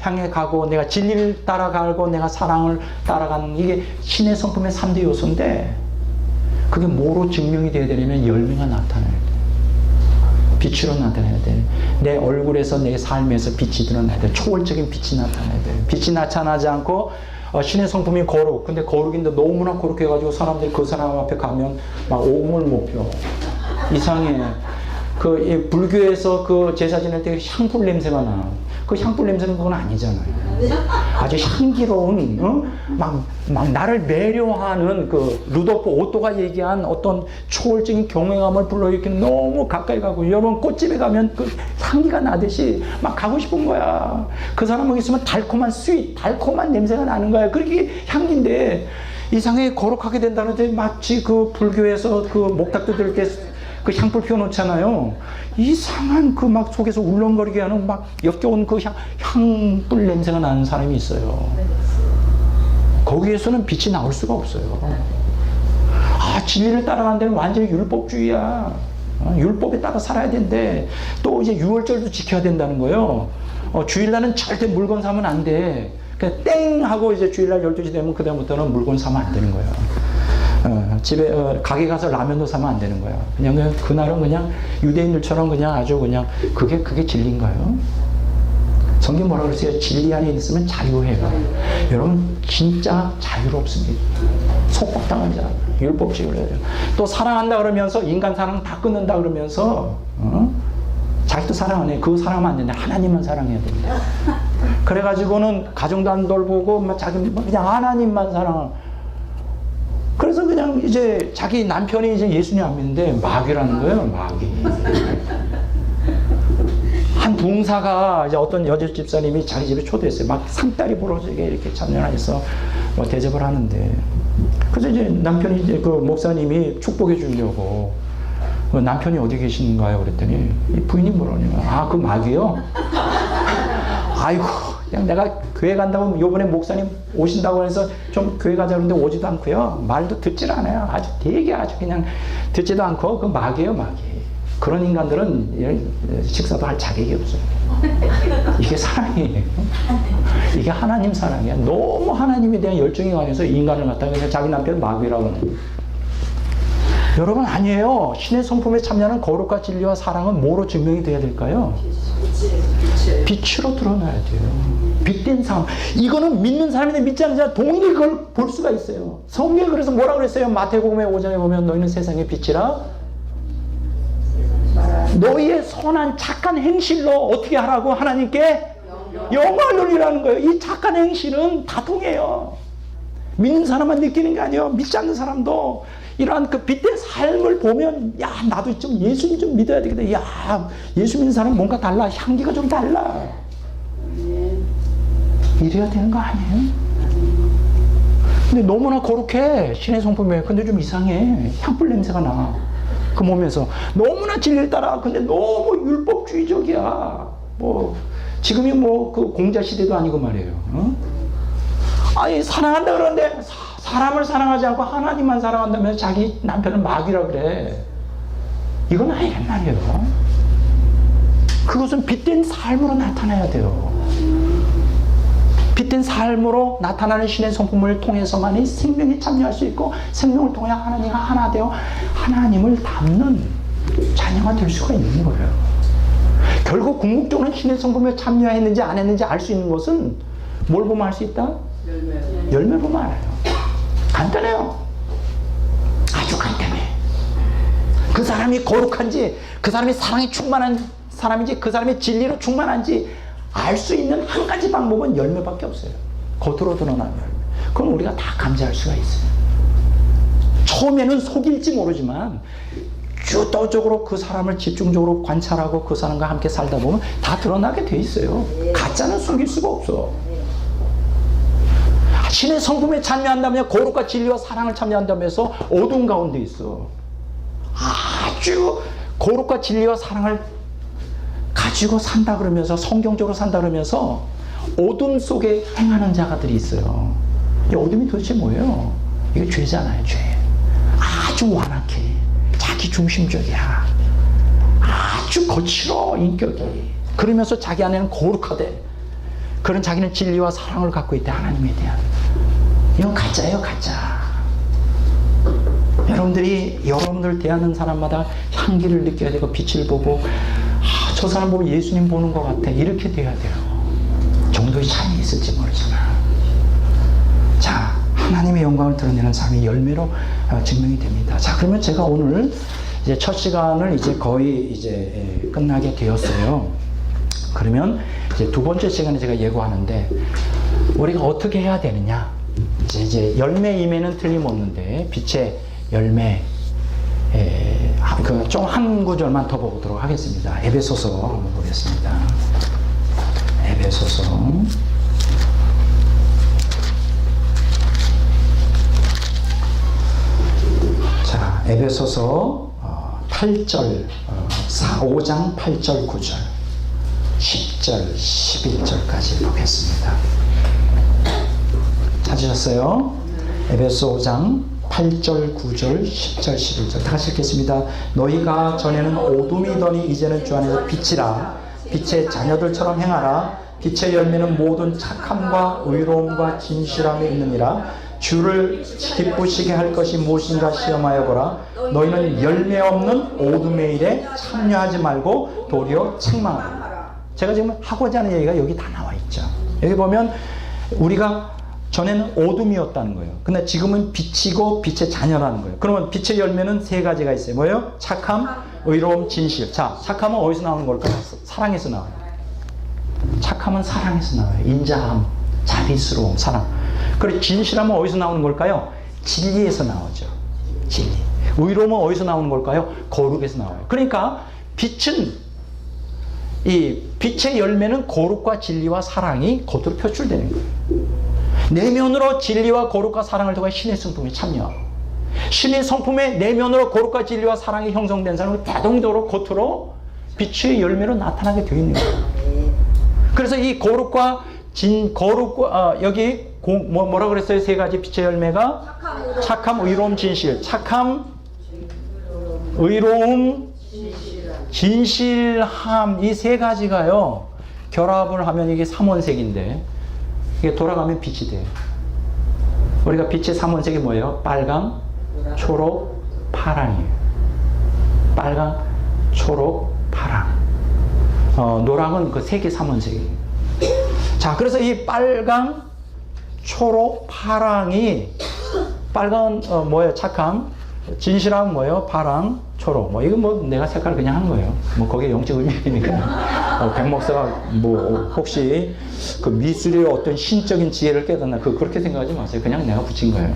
향해 가고 내가 진리를 따라가고 내가 사랑을 따라가는 이게 신의 성품의 3대 요소인데 그게 뭐로 증명이 되어야 되냐면 열매가 나타나야 돼. 빛으로 나타나야 돼. 내 얼굴에서 내 삶에서 빛이 드러나야 돼. 초월적인 빛이 나타나야 돼. 빛이 나타나지 않고 신의 성품이 거룩. 근데 거룩인데 너무나 거룩해가지고 사람들이 그 사람 앞에 가면 막 오금을 못 펴. 이상해. 불교에서 그 제사 지낼 때 향불 냄새가 나. 그 향불 냄새는 그건 아니잖아요. 아주 향기로운, 막 나를 매료하는 그 루도프 오토가 얘기한 어떤 초월적인 경외감을 불러일으키는 너무 가까이 가고, 여러분 꽃집에 가면 그 향기가 나듯이 막 가고 싶은 거야. 그 사람하고 있으면 달콤한 냄새가 나는 거야. 그렇게 향기인데, 이상하게 거룩하게 된다는데 마치 그 불교에서 그 목탁들 이렇게 그 향불 피워놓잖아요. 이상한 그 막 속에서 울렁거리게 하는 막 역겨운 그 향불 냄새가 나는 사람이 있어요. 거기에서는 빛이 나올 수가 없어요. 진리를 따라가는 데는 완전히 율법주의야. 율법에 따라 살아야 된대. 또 이제 유월절도 지켜야 된다는 거예요. 주일날은 절대 물건 사면 안 돼. 그냥 땡 하고 이제 주일날 12시 되면 그다음부터는 물건 사면 안 되는 거예요. 집에 가게 가서 라면도 사면 안 되는 거야. 그냥 그날은 그냥 유대인들처럼 그냥 아주 그냥 그게 진리인가요? 성경 뭐라 그랬어요? 진리 안에 있으면 자유해요. 여러분 진짜 자유롭습니다. 속박당한 자, 율법주의를 해요. 또 사랑한다 그러면서 인간 사랑 다 끊는다 그러면서 자기도 사랑 안 해. 그거 사랑하면 안 된다. 하나님만 사랑해야 된다. 그래가지고는 가정도 안 돌보고 막 자기 그냥 하나님만 사랑. 그래서 그냥 이제 자기 남편이 이제 예수님 안 믿는데 마귀라는 거예요. 마귀. 한 부흥사가 이제 어떤 여자 집사님이 자기 집에 초대했어요. 막 상다리 부러지게 이렇게 참여해서 뭐 대접을 하는데, 그래서 이제 남편이 이제 그 목사님이 축복해 주려고 남편이 어디 계신가요? 그랬더니 이 부인이 뭐라냐면 아, 그 마귀요? 아이고 그냥 내가 교회 간다고 요번에 목사님 오신다고 해서 좀 교회 가자 그러는데 오지도 않고요. 말도 듣질 않아요. 아주 되게 아주 그냥 듣지도 않고 그 마귀예요, 마귀. 그런 인간들은 식사도 할 자격이 없어요. 이게 사랑이에요. 이게 하나님 사랑이야. 너무 하나님에 대한 열정이 강해서 인간을 갖다가 그냥 자기 남편 마귀라고 하는. 여러분 아니에요. 신의 성품에 참여하는 거룩과 진리와 사랑은 뭐로 증명이 돼야 될까요? 빛으로 드러나야 돼요. 빛된 삶. 이거는 믿는 사람인데 믿지 않는 사람 동일히 그걸 볼 수가 있어요. 성경에 그래서 뭐라 그랬어요? 마태복음의 5장에 보면 너희는 세상의 빛이라 너희의 선한 착한 행실로 어떻게 하라고? 하나님께 영광을 돌리라는 거예요. 이 착한 행실은 다 통해요. 믿는 사람만 느끼는 게 아니에요. 믿지 않는 사람도 이러한 그 빛된 삶을 보면 야 나도 좀 예수님 좀 믿어야 되겠다. 야 예수 믿는 사람 뭔가 달라. 향기가 좀 달라. 이래야 되는 거 아니에요? 근데 너무나 거룩해. 신의 성품이에요. 근데 좀 이상해. 향불 냄새가 나. 그 몸에서 너무나 진리를 따라. 근데 너무 율법주의적이야. 뭐 지금이 뭐 그 공자 시대도 아니고 말이에요. 어? 아니 사랑한다 그러는데 사람을 사랑하지 않고 하나님만 사랑한다면 자기 남편은 마귀라 그래. 이건 아니란 말이에요. 그것은 빛된 삶으로 나타나야 돼요. 빛된 삶으로 나타나는 신의 성품을 통해서만이 생명에 참여할 수 있고 생명을 통해 하나님과 하나 되어 하나님을 닮는 자녀가 될 수가 있는 거예요. 결국 궁극적으로 신의 성품에 참여했는지 안 했는지 알 수 있는 것은 뭘 보면 알 수 있다? 열매 보면 알아요. 간단해요. 아주 간단해. 그 사람이 거룩한지, 그 사람이 사랑에 충만한 사람인지, 그 사람이 진리로 충만한지 알 수 있는 한 가지 방법은 열매밖에 없어요. 겉으로 드러나는 열매. 그건 우리가 다 감지할 수가 있어요. 처음에는 속일지 모르지만 주도적으로 그 사람을 집중적으로 관찰하고 그 사람과 함께 살다 보면 다 드러나게 돼 있어요. 가짜는 숨길 수가 없어. 신의 성품에 참여한다면 거룩과 진리와 사랑을 참여한다면서 어두운 가운데 있어. 아주 거룩과 진리와 사랑을 가지고 산다 그러면서 성경적으로 산다 그러면서 어둠 속에 행하는 자가들이 있어요. 이 어둠이 도대체 뭐예요? 이게 죄잖아요, 죄. 아주 완악해. 자기 중심적이야. 아주 거칠어, 인격이. 그러면서 자기 안에는 거룩하대. 그런 자기는 진리와 사랑을 갖고 있대, 하나님에 대한. 이건 가짜예요, 가짜. 여러분들 대하는 사람마다 향기를 느껴야 되고 빛을 보고 저 사람 보면 예수님 보는 것 같아. 이렇게 돼야 돼요. 정도의 차이가 있을지 모르지만. 자, 하나님의 영광을 드러내는 삶이 열매로 증명이 됩니다. 자, 그러면 제가 오늘 이제 첫 시간을 이제 거의 이제 끝나게 되었어요. 그러면 이제 두 번째 시간에 제가 예고하는데 우리가 어떻게 해야 되느냐? 이제 열매임에는 틀림없는데 빛의 열매. 좀 한 구절만 더 보도록 하겠습니다. 에베소서 한번 보겠습니다. 에베소서. 자, 에베소서 8절, 5장 8절, 9절, 10절, 11절까지 보겠습니다. 찾으셨어요? 에베소 5장 8절, 9절, 10절, 11절 다 같이 읽겠습니다. 너희가 전에는 어둠이더니 이제는 주 안에서 빛이라. 빛의 자녀들처럼 행하라. 빛의 열매는 모든 착함과 의로움과 진실함이 있느니라. 주를 기쁘시게 할 것이 무엇인가 시험하여 보라. 너희는 열매 없는 어둠의 일에 참여하지 말고 도리어 책망하라. 제가 지금 하고자 하는 얘기가 여기 다 나와 있죠. 여기 보면 우리가 전에는 어둠이었다는 거예요. 근데 지금은 빛이고 빛의 자녀라는 거예요. 그러면 빛의 열매는 세 가지가 있어요. 뭐예요? 착함, 의로움, 진실. 자, 착함은 어디서 나오는 걸까요? 사랑에서 나와요. 착함은 사랑에서 나와요. 인자함, 자비스러움, 사랑. 그리고 진실함은 어디서 나오는 걸까요? 진리에서 나오죠. 진리. 의로움은 어디서 나오는 걸까요? 거룩에서 나와요. 그러니까 빛은, 이 빛의 열매는 거룩과 진리와 사랑이 겉으로 표출되는 거예요. 내면으로 진리와 거룩과 사랑을 통해 신의 성품에 참여하고, 신의 성품에 내면으로 거룩과 진리와 사랑이 형성된 사람은 자동적으로 겉으로 빛의 열매로 나타나게 되어 있는 거예요. 그래서 이 거룩과 여기 뭐라 그랬어요? 세 가지 빛의 열매가 착함, 의로움, 진실. 착함, 의로움, 진실함. 이 세 가지가요, 결합을 하면 이게 삼원색인데, 이게 돌아가면 빛이 돼요. 우리가 빛의 삼원색이 뭐예요? 빨강, 초록, 파랑이에요. 빨강, 초록, 파랑. 노랑은 그 색이 삼원색이에요. 자, 그래서 이 빨강, 초록, 파랑이, 빨강은 뭐예요? 착함, 진실함은 뭐예요? 파랑, 초록. 뭐 이건 뭐 내가 색깔 그냥 한 거예요. 뭐 거기에 영적 의미니까. 백 목사가 뭐 혹시 그 미술의 어떤 신적인 지혜를 깨닫나, 그렇게 생각하지 마세요. 그냥 내가 붙인 거예요.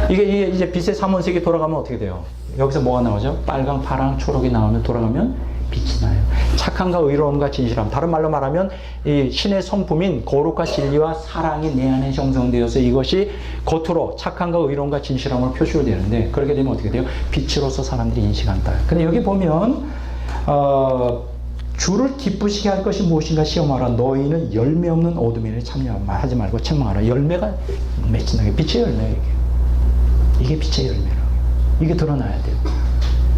이게 이제 빛의 삼원색이 돌아가면 어떻게 돼요? 여기서 뭐가 나오죠? 빨강, 파랑, 초록이 나오면, 돌아가면 빛이 나요. 착함과 의로움과 진실함. 다른 말로 말하면 이 신의 성품인 거룩과 진리와 사랑이 내 안에 형성되어서 이것이 겉으로 착함과 의로움과 진실함으로 표출되는데, 그렇게 되면 어떻게 돼요? 빛으로서 사람들이 인식한다. 근데 여기 보면 주를 기쁘시게 할 것이 무엇인가 시험하라. 너희는 열매 없는 어둠에 참여하지 말고 책망하라. 열매가 맺힌다. 빛의 열매예요. 이게 빛의 열매라고. 이게 드러나야 돼요.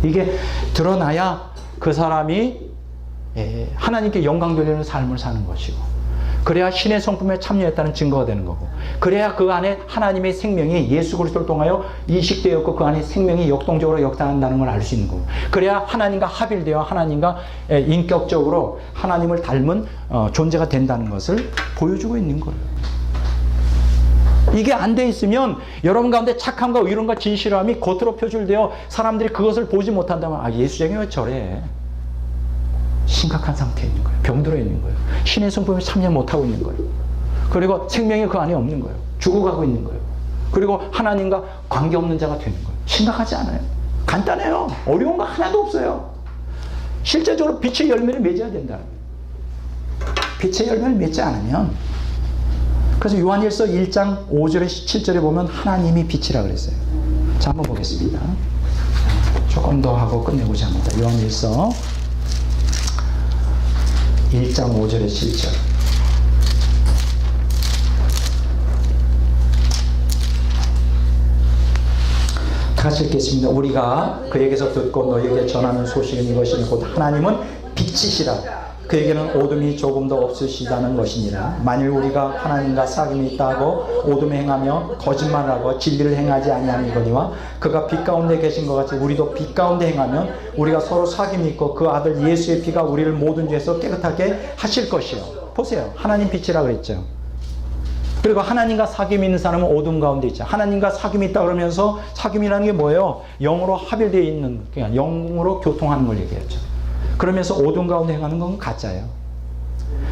이게 드러나야 그 사람이 하나님께 영광 돌리는 삶을 사는 것이고, 그래야 신의 성품에 참여했다는 증거가 되는 거고, 그래야 그 안에 하나님의 생명이 예수 그리스도를 통하여 인식되었고 그 안에 생명이 역동적으로 역사한다는 걸 알 수 있는 거고, 그래야 하나님과 합일되어 하나님과 인격적으로 하나님을 닮은 존재가 된다는 것을 보여주고 있는 거예요. 이게 안 돼 있으면 여러분 가운데 착함과 의로움과 진실함이 겉으로 표출되어 사람들이 그것을 보지 못한다면, 아, 예수쟁이 왜 저래? 심각한 상태에 있는 거예요. 병들어 있는 거예요. 신의 성품에 참여 못하고 있는 거예요. 그리고 생명이 그 안에 없는 거예요. 죽어가고 있는 거예요. 그리고 하나님과 관계없는 자가 되는 거예요. 심각하지 않아요? 간단해요. 어려운 거 하나도 없어요. 실제적으로 빛의 열매를 맺어야 된다. 빛의 열매를 맺지 않으면, 그래서 요한일서 1장 5절에 7절에 보면 하나님이 빛이라 그랬어요. 자, 한번 보겠습니다. 조금 더 하고 끝내고자 합니다. 요한일서 1장 5절에 7절. 같이 읽겠습니다. 우리가 그에게서 듣고 너희에게 전하는 소식은 이것이니 곧 하나님은 빛이시라. 그에게는 어둠이 조금도 없으시다는 것이니라. 만일 우리가 하나님과 사귐이 있다고 오둠에 행하며 거짓말하고 진리를 행하지 아니하니거니와 그가 빛 가운데 계신 것 같이 우리도 빛 가운데 행하면 우리가 서로 사귐이 있고 그 아들 예수의 피가 우리를 모든 죄에서 깨끗하게 하실 것이요. 보세요. 하나님 빛이라 그랬죠. 그리고 하나님과 사귐이 있는 사람은 어둠 가운데 있죠. 하나님과 사귐이 있다 그러면서, 사귐이라는 게 뭐예요? 영으로 합일되어 있는, 그러니까 영으로 교통하는 걸 얘기했죠. 그러면서 어둠 가운데 행하는 건 가짜예요.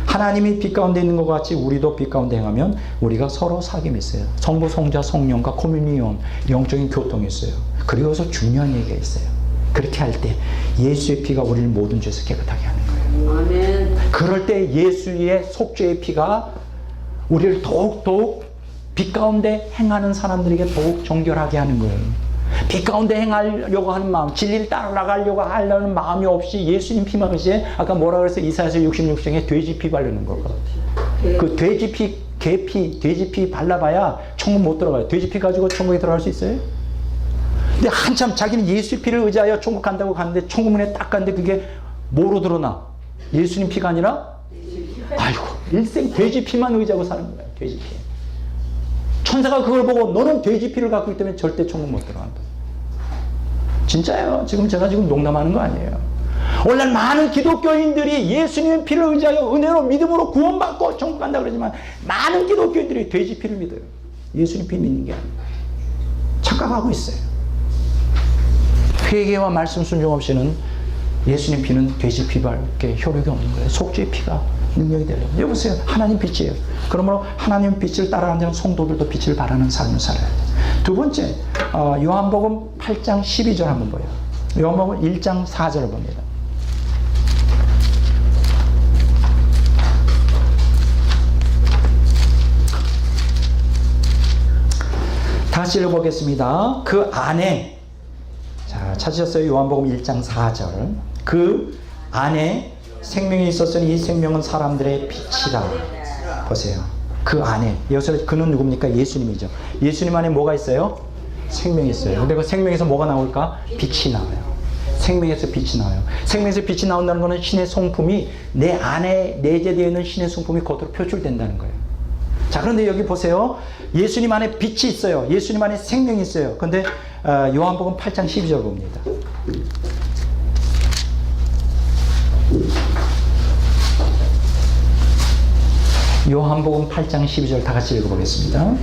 하나님이 빛 가운데 있는 것 같이 우리도 빛 가운데 행하면 우리가 서로 사귐이 있어요. 성부, 성자, 성령과 코미니온, 영적인 교통이 있어요. 그리고서 중요한 얘기가 있어요. 그렇게 할 때 예수의 피가 우리를 모든 죄에서 깨끗하게 하는 거예요. 아멘. 그럴 때 예수의 속죄의 피가 우리를 더욱 빛 가운데 행하는 사람들에게 더욱 정결하게 하는 거예요. 빛 가운데 행하려고 하는 마음, 진리를 따라가려고 하려는 마음이 없이 예수님 피만 그지? 아까 뭐라 그랬어요? 이사야서 66장에 돼지 피 바르는 거고. 그 돼지 피, 개 피, 돼지 피 발라봐야 천국 못 들어가요. 돼지 피 가지고 천국에 들어갈 수 있어요? 근데 한참 자기는 예수 피를 의지하여 천국 간다고 갔는데 천국 문에 딱 갔는데 그게 뭐로 드러나? 예수님 피가 아니라? 아이고, 일생 돼지 피만 의지하고 사는 거예요. 돼지 피. 천사가 그걸 보고 너는 돼지 피를 갖고 있기 때문에 절대 천국 못 들어간다. 진짜예요. 제가 지금 농담하는 거 아니에요. 오늘날 많은 기독교인들이 예수님의 피를 의지하여 은혜로 믿음으로 구원받고 천국 간다 그러지만 많은 기독교인들이 돼지 피를 믿어요. 예수님 피 믿는 게 아닙니다. 착각하고 있어요. 회개와 말씀 순종 없이는 예수님 피는 돼지 피밖에 효력이 없는 거예요. 속죄의 피가 능력이 되려고. 여보세요. 하나님 빛이에요. 그러므로 하나님 빛을 따라가는 자는 성도들도 빛을 발하는 삶을 살아야 돼요. 두 번째, 요한복음 8장 12절 한번 보여요. 요한복음 1장 4절을 봅니다. 다시 읽어보겠습니다. 그 안에, 자, 찾으셨어요? 요한복음 1장 4절. 그 안에 생명이 있었으니 이 생명은 사람들의 빛이라. 보세요. 그 안에. 여기서 그는 누굽니까? 예수님이죠. 예수님 안에 뭐가 있어요? 생명이 있어요. 근데 그 생명에서 뭐가 나올까? 빛이 나와요. 생명에서 빛이 나와요. 생명에서 빛이 나온다는 것은 신의 성품이 내 안에 내재되어 있는 신의 성품이 겉으로 표출된다는 거예요. 자, 그런데 여기 보세요. 예수님 안에 빛이 있어요. 예수님 안에 생명이 있어요. 근데 요한복음 8장 12절 봅니다. 요한복음 8장 12절 다 같이 읽어보겠습니다.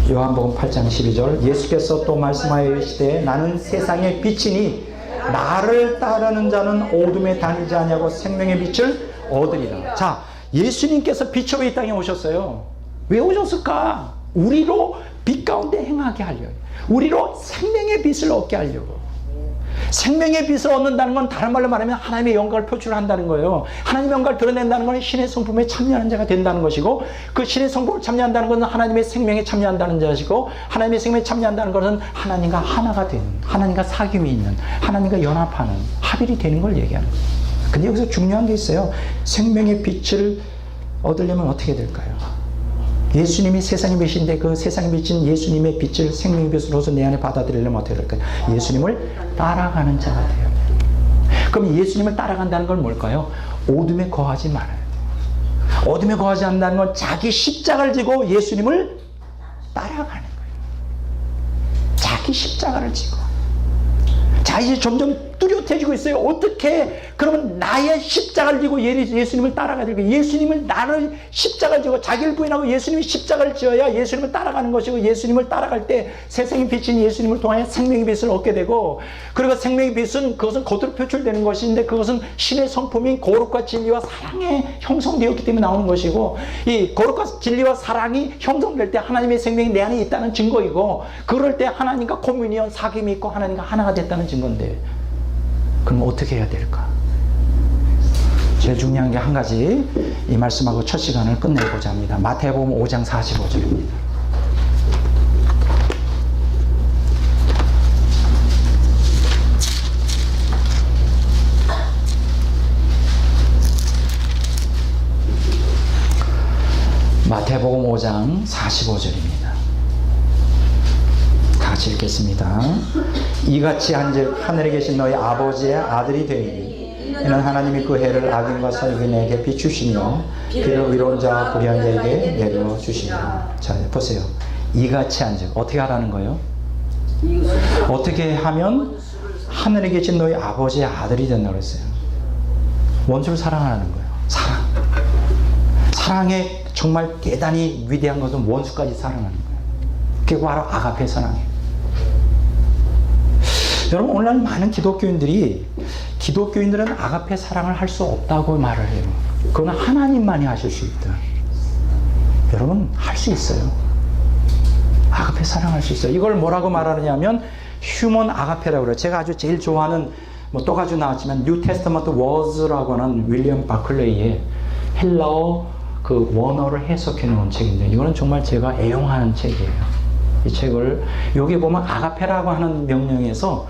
요한복음 8장 12절. 예수께서 또 말씀하여 이르시되 나는 세상의 빛이니 나를 따르는 자는 어둠에 다니지 아니하고 생명의 빛을 얻으리라. 자, 예수님께서 빛으로 이 땅에 오셨어요. 왜 오셨을까? 우리로 빛 가운데 행하게 하려고. 우리로 생명의 빛을 얻게 하려고. 생명의 빛을 얻는다는 건 다른 말로 말하면 하나님의 영광을 표출한다는 거예요. 하나님의 영광을 드러낸다는 건 신의 성품에 참여하는 자가 된다는 것이고, 그 신의 성품을 참여한다는 것은 하나님의 생명에 참여한다는 자시고, 하나님의 생명에 참여한다는 것은 하나님과 하나가 되는, 하나님과 사귐이 있는, 하나님과 연합하는, 합일이 되는 걸 얘기하는 거예요. 근데 여기서 중요한 게 있어요. 생명의 빛을 얻으려면 어떻게 될까요? 예수님이 세상의 빛인데 그 세상의 빛인 예수님의 빛을 생명의 빛으로서 내 안에 받아들이려면 어떻게 될까요? 예수님을 따라가는 자가 돼요. 그럼 예수님을 따라간다는 건 뭘까요? 어둠에 거하지 말아요. 어둠에 거하지 않는다는 건 자기 십자가를 지고 예수님을 따라가는 거예요. 자기 십자가를 지고. 자, 이제 점점 뚜렷해지고 있어요. 어떻게 그러면 나의 십자가를 지고 예수님을 따라가야 될까요? 예수님을 나를 십자가를 지고 자기를 부인하고 예수님이 십자가를 지어야 예수님을 따라가는 것이고, 예수님을 따라갈 때 세상의 빛인 예수님을 통하여 생명의 빛을 얻게 되고, 그리고 생명의 빛은 그것은 겉으로 표출되는 것인데 그것은 신의 성품인 거룩과 진리와 사랑에 형성되었기 때문에 나오는 것이고, 이 거룩과 진리와 사랑이 형성될 때 하나님의 생명이 내 안에 있다는 증거이고, 그럴 때 하나님과 코뮤니언 사귐이 있고 하나님과 하나가 됐다는 증거인데, 그럼 어떻게 해야 될까? 제일 중요한 게 한 가지, 이 말씀하고 첫 시간을 끝내고자 합니다. 마태복음 5장 45절입니다. 마태복음 5장 45절입니다. 같이 읽겠습니다. 이같이 한즉 하늘에 계신 너희 아버지의 아들이 되리니 이는 하나님이 그 해를 악인과 선인에게 비추시며 비를 위로운 자와 불의한 자에게 내려주시리라. 자, 보세요. 이같이 한즉 어떻게 하라는 거예요? 어떻게 하면 하늘에 계신 너희 아버지의 아들이 된다고 했어요? 원수를 사랑하라는 거예요. 사랑. 사랑의 정말 대단히 위대한 것은 원수까지 사랑하는 거예요. 그게 바로 아가페 사랑이에요. 여러분, 오늘날 많은 기독교인들은 아가페 사랑을 할 수 없다고 말을 해요. 그건 하나님만이 하실 수 있다. 여러분, 할 수 있어요. 아가페 사랑할 수 있어요. 이걸 뭐라고 말하느냐면 휴먼 아가페라고 그래요. 제가 아주 제일 좋아하는, 또 가지고 나왔지만 뉴 테스터먼트 워즈라고 하는 윌리엄 바클레이의 헬라어 그 원어를 해석해 놓은 책인데, 이거는 정말 제가 애용하는 책이에요. 이 책을, 여기 보면 아가페라고 하는 명령에서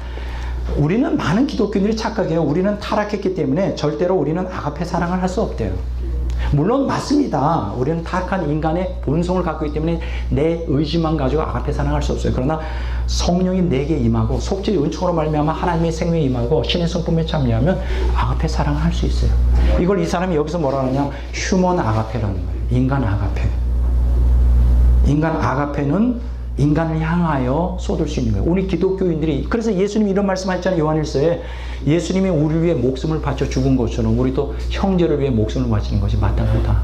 우리는, 많은 기독교인들이 착각해요. 우리는 타락했기 때문에 절대로 우리는 아가페 사랑을 할 수 없대요. 물론 맞습니다. 우리는 타락한 인간의 본성을 갖고 있기 때문에 내 의지만 가지고 아가페 사랑할 수 없어요. 그러나 성령이 내게 임하고 속죄의 은총으로 말미암아 하나님의 생명이 임하고 신의 성품에 참여하면 아가페 사랑을 할 수 있어요. 이걸 이 사람이 여기서 뭐라 하느냐, 휴먼 아가페라는 거예요. 인간 아가페. 인간 아가페는 인간을 향하여 쏟을 수 있는 거예요. 우리 기독교인들이, 그래서 예수님이 이런 말씀하셨잖아요. 요한일서에 예수님이 우리를 위해 목숨을 바쳐 죽은 것처럼 우리도 형제를 위해 목숨을 바치는 것이 마땅하다.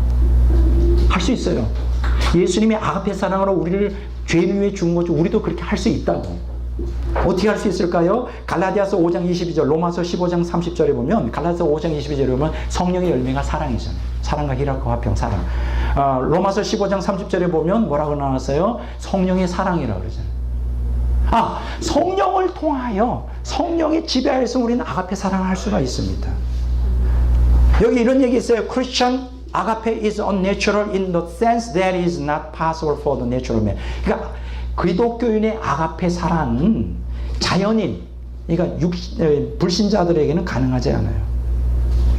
할 수 있어요. 예수님이 아가페 사랑으로 우리를 죄를 위해 죽은 것처럼 우리도 그렇게 할 수 있다고. 어떻게 할 수 있을까요? 갈라디아서 5장 22절, 로마서 15장 30절에 보면, 갈라디아서 5장 22절에 보면 성령의 열매가 사랑이잖아요. 사랑과 희락과 화평, 사랑. 로마서 15장 30절에 보면 뭐라고 나왔어요? 성령의 사랑이라고 그러잖아요. 성령을 통하여, 성령의 지배하에서 우리는 아가페 사랑을 할 수가 있습니다. 여기 이런 얘기 있어요. Christian agape is unnatural in the sense that it is not possible for the natural man. 그러니까 기독교인의 아가페 사랑은 자연인, 그러니까 불신자들에게는 가능하지 않아요.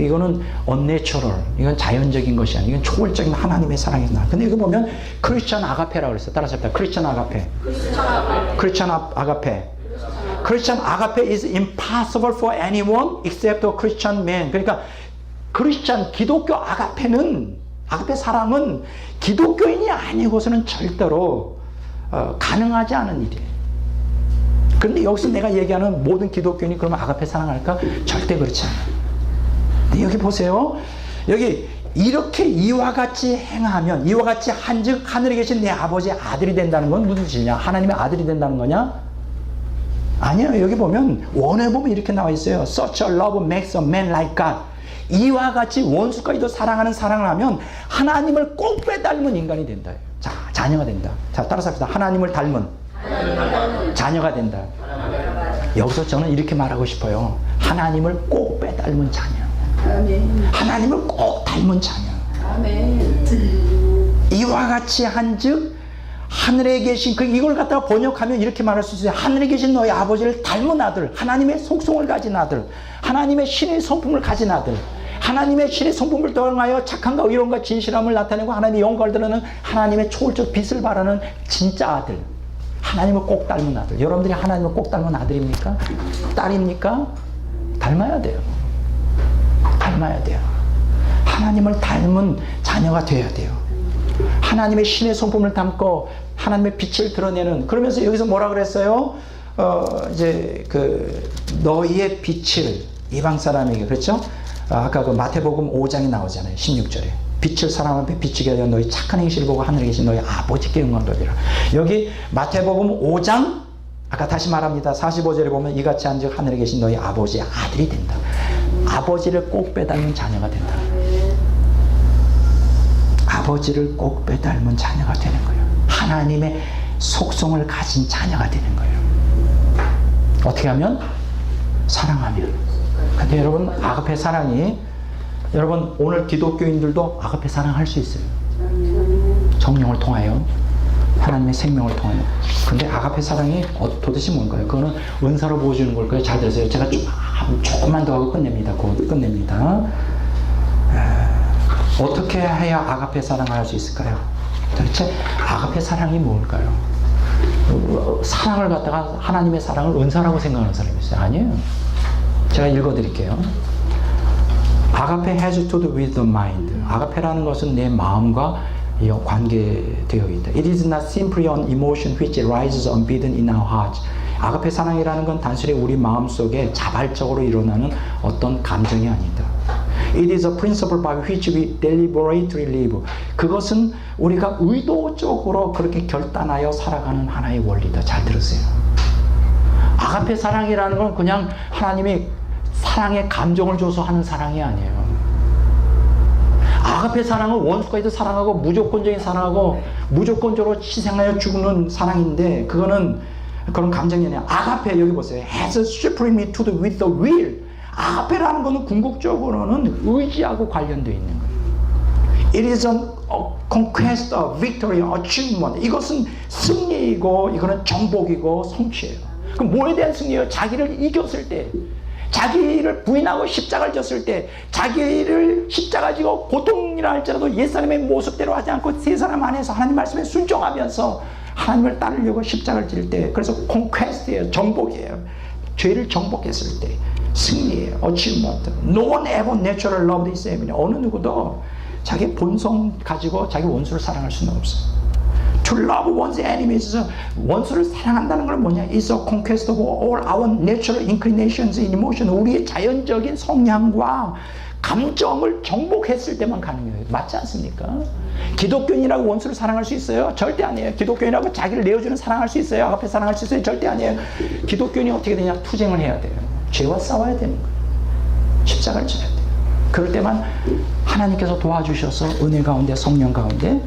이거는 unnatural, 이건 자연적인 것이 아니에요. 이건 초월적인 하나님의 사랑이다. 근데 이거 보면 크리스천 아가페라고 그랬어요. 따라서 합시다. 크리스천 아가페. 크리스천 아가페. 크리스천 아가페 is impossible for anyone except a Christian man. 그러니까 크리스천 기독교 아가페는, 아가페 사랑은 기독교인이 아니고서는 절대로 가능하지 않은 일이에요. 그런데 여기서 내가 얘기하는 모든 기독교인이 그러면 아가페 사랑할까? 절대 그렇지 않아요. 근데 여기 보세요. 여기 이렇게 이와 같이 행하면, 이와 같이 한즉 하늘에 계신 내 아버지의 아들이 된다는 건 무슨 뜻이냐? 하나님의 아들이 된다는 거냐? 아니에요. 여기 보면 원어에 보면 이렇게 나와 있어요. Such a love makes a man like God. 이와 같이 원수까지도 사랑하는 사랑을 하면 하나님을 꼭 빼닮은 인간이 된다. 자, 자녀가 된다. 자, 따라서 합시다. 하나님을 닮은 자녀가 된다. 여기서 저는 이렇게 말하고 싶어요. 하나님을 꼭 빼닮은 자녀. 아멘. 하나님을 꼭 닮은 자녀. 아멘. 이와 같이 한즉 하늘에 계신, 이걸 갖다가 번역하면 이렇게 말할 수 있어요. 하늘에 계신 너희 아버지를 닮은 아들, 하나님의 속성을 가진 아들, 하나님의 신의 성품을 가진 아들, 하나님의 신의 성품을 통하여 착함과 의로움과 진실함을 나타내고 하나님의 영광을 드러내는 하나님의 초월적 빛을 발하는 진짜 아들, 하나님을 꼭 닮은 아들. 여러분들이 하나님을 꼭 닮은 아들입니까? 딸입니까? 닮아야 돼요. 닮아야 돼요. 하나님을 닮은 자녀가 되어야 돼요. 하나님의 신의 성품을 담고 하나님의 빛을 드러내는. 그러면서 여기서 뭐라 그랬어요? 이제 너희의 빛을 이방 사람에게, 그렇죠? 아까 그 마태복음 5장에 나오잖아요. 16절에. 빛을 사람 앞에 비추게 하여 너희 착한 행실을 보고 하늘에 계신 너희 아버지께 영광 돌리라. 여기 마태복음 5장, 아까 다시 말합니다. 45절에 보면 이같이 한즉 하늘에 계신 너희 아버지의 아들이 된다. 아버지를 꼭 빼닮은 자녀가 된다. 아버지를 꼭 빼닮은 자녀가 되는 거예요. 하나님의 속성을 가진 자녀가 되는 거예요. 어떻게 하면? 사랑하면. 근데 여러분, 아가페 사랑이, 여러분 오늘 기독교인들도 아가페 사랑할 수 있어요. 성령을 통하여, 하나님의 생명을 통하여. 근데 아가페 사랑이 도대체 뭔가요? 그거는 은사로 보여주는 걸까요? 잘 들으세요. 제가 조금만 더 하고 끝냅니다. 곧 끝냅니다. 어떻게 해야 아가페 사랑을 할 수 있을까요? 도대체 아가페 사랑이 뭘까요? 사랑을 갖다가, 하나님의 사랑을 은사라고 생각하는 사람이 있어요. 아니에요. 제가 읽어드릴게요. 아가페 has to do with the mind. 아가페라는 것은 내 마음과 관계되어 있다. It is not simply an emotion which rises unbidden in our hearts. 아가페 사랑이라는 건 단순히 우리 마음속에 자발적으로 일어나는 어떤 감정이 아니다. It is a principle by which we deliberately live. 그것은 우리가 의도적으로 그렇게 결단하여 살아가는 하나의 원리다. 잘 들으세요. 아가페 사랑이라는 건 그냥 하나님이 사랑의 감정을 줘서 하는 사랑이 아니에요. 아가페 사랑은 원수까지도 사랑하고 무조건적인 사랑하고 무조건적으로 희생하여 죽는 사랑인데, 그거는 그런 감정이 아니에요. 아가페, 여기 보세요. has supremely to do with the will. 아가페라는 것은 궁극적으로는 의지하고 관련되어 있는 거예요. It is a conquest, a victory, achievement. 이것은 승리이고, 이거는 정복이고 성취예요. 그럼 뭐에 대한 승리예요? 자기를 이겼을 때, 자기를 부인하고 십자가를 졌을 때, 자기를 십자가 지고 고통이라 할지라도 옛사람의 모습대로 하지 않고 새 사람 안에서 하나님 말씀에 순종하면서 하나님을 따르려고 십자가를 질 때, 그래서 conquest예요. 정복이에요. 죄를 정복했을 때 승리예요. achievement. No one ever naturally loved his enemy. 어느 누구도 자기 본성 가지고 자기 원수를 사랑할 수는 없어요. To love one's enemies. 원수를 사랑한다는 건 뭐냐? It's a conquest of all our natural inclinations and emotions. 우리의 자연적인 성향과 감정을 정복했을 때만 가능해요. 맞지 않습니까? 기독교인이라고 원수를 사랑할 수 있어요? 절대 아니에요. 기독교인이라고 자기를 내어주는 사랑할 수 있어요? 아가페 사랑할 수 있어요? 절대 아니에요. 기독교인이 어떻게 되냐? 투쟁을 해야 돼요. 죄와 싸워야 되는 거예요. 십자가를 져야 돼요. 그럴 때만 하나님께서 도와주셔서 은혜 가운데, 성령 가운데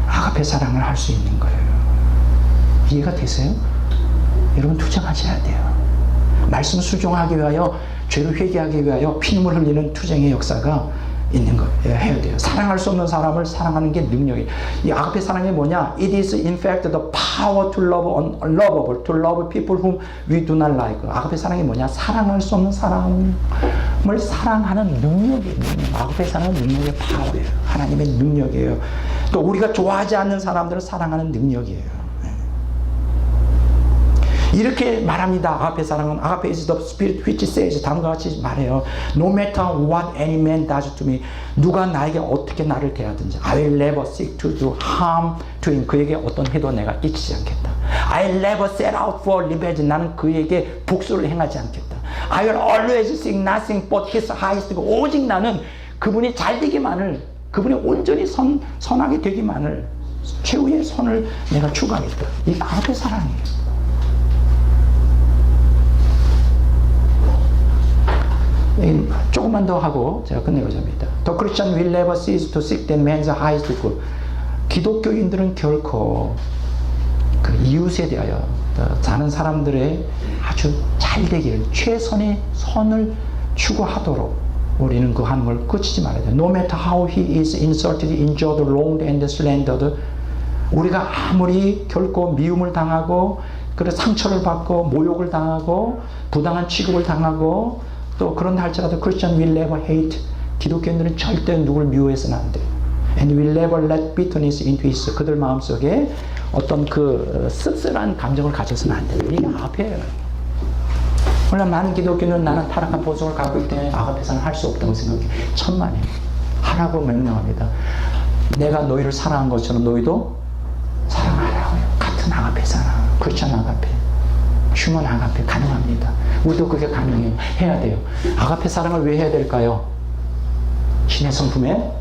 아가페 사랑을 할 수 있는 거예요. 이해가 되세요? 여러분 투쟁하셔야 돼요. 말씀 순종하기 위하여, 죄를 회개하기 위하여 피눈물 흘리는 투쟁의 역사가 있는 거예요. 해야 돼요. 사랑할 수 없는 사람을 사랑하는 게 능력이에요. 이 아가페 사랑이 뭐냐? It is in fact the power to love unlovable, to love people whom we do not like. 아가페 사랑이 뭐냐? 사랑할 수 없는 사람을 사랑하는 능력이에요. 아가페 사랑은 능력의 파워예요. 하나님의 능력이에요. 또 우리가 좋아하지 않는 사람들을 사랑하는 능력이에요. 이렇게 말합니다. 아가페 사랑은, 아가페 is the spirit which says, 다음과 같이 말해요. No matter what any man does to me, 누가 나에게 어떻게 나를 대하든지, I will never seek to do harm to him. 그에게 어떤 해도 내가 끼치지 않겠다. I will never set out for revenge. 나는 그에게 복수를 행하지 않겠다. I will always seek nothing but his highest good. 오직 나는 그분이 잘 되기만을, 그분이 온전히 선하게 되기만을, 최후의 선을 내가 추구하겠다. 이게 아가페 사랑이에요. 조금만 더 하고 제가 끝내고자 합니다. The Christian will never cease to seek that man's highest good. 기독교인들은 결코 그 이웃에 대하여 다른 사람들의 아주 잘 되기를, 최선의 선을 추구하도록 우리는 그 하는 걸 끝이지 말아야 돼요. No matter how he is insulted, injured, wronged and slandered. 우리가 아무리 결코 미움을 당하고, 그래 상처를 받고, 모욕을 당하고, 부당한 취급을 당하고, 또 그런다 할지라도 Christian will never hate. 기독교인들은 절대 누굴 미워해서는 안 돼요. And will never let bitterness into his. 그들 마음속에 어떤 그 씁쓸한 감정을 가져서는 안 돼요. 이게 아가페예요. 물론 많은 기독교인은 나는 타락한 본성을 갖고 있기 때문에 아가페 사랑을 할 수 없다고 생각해요. 천만에 하라고 명령합니다. 내가 너희를 사랑한 것처럼 너희도 사랑하라고요. 같은 아가페 사랑, 크리스천 아가페, 휴먼 아가페 가능합니다. 우리도 그게 가능해요. 해야 돼요. 아가페 사랑을 왜 해야 될까요? 신의 성품에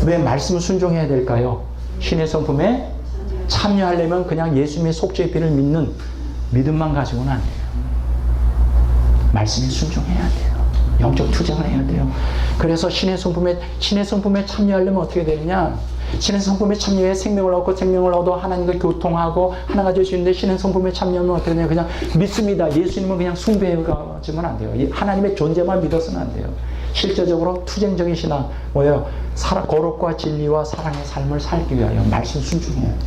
왜 말씀을 순종해야 될까요? 신의 성품에 참여하려면 그냥 예수님의 속죄의 피를 믿는 믿음만 가지고는 안 돼요. 말씀에 순종해야 돼요. 영적 투쟁을 해야 돼요. 그래서 신의 성품에 참여하려면 어떻게 되느냐? 신의 성품에 참여해 생명을 얻고, 생명을 얻어 하나님과 교통하고 하나가 될 수 있는데, 신의 성품에 참여하면 어떻게 되냐? 그냥 믿습니다. 예수님은 그냥 숭배해가지면 안 돼요. 하나님의 존재만 믿어서는 안 돼요. 실제적으로 투쟁적인 신앙, 뭐예요? 거룩과 진리와 사랑의 삶을 살기 위하여 말씀 순종해야 돼요.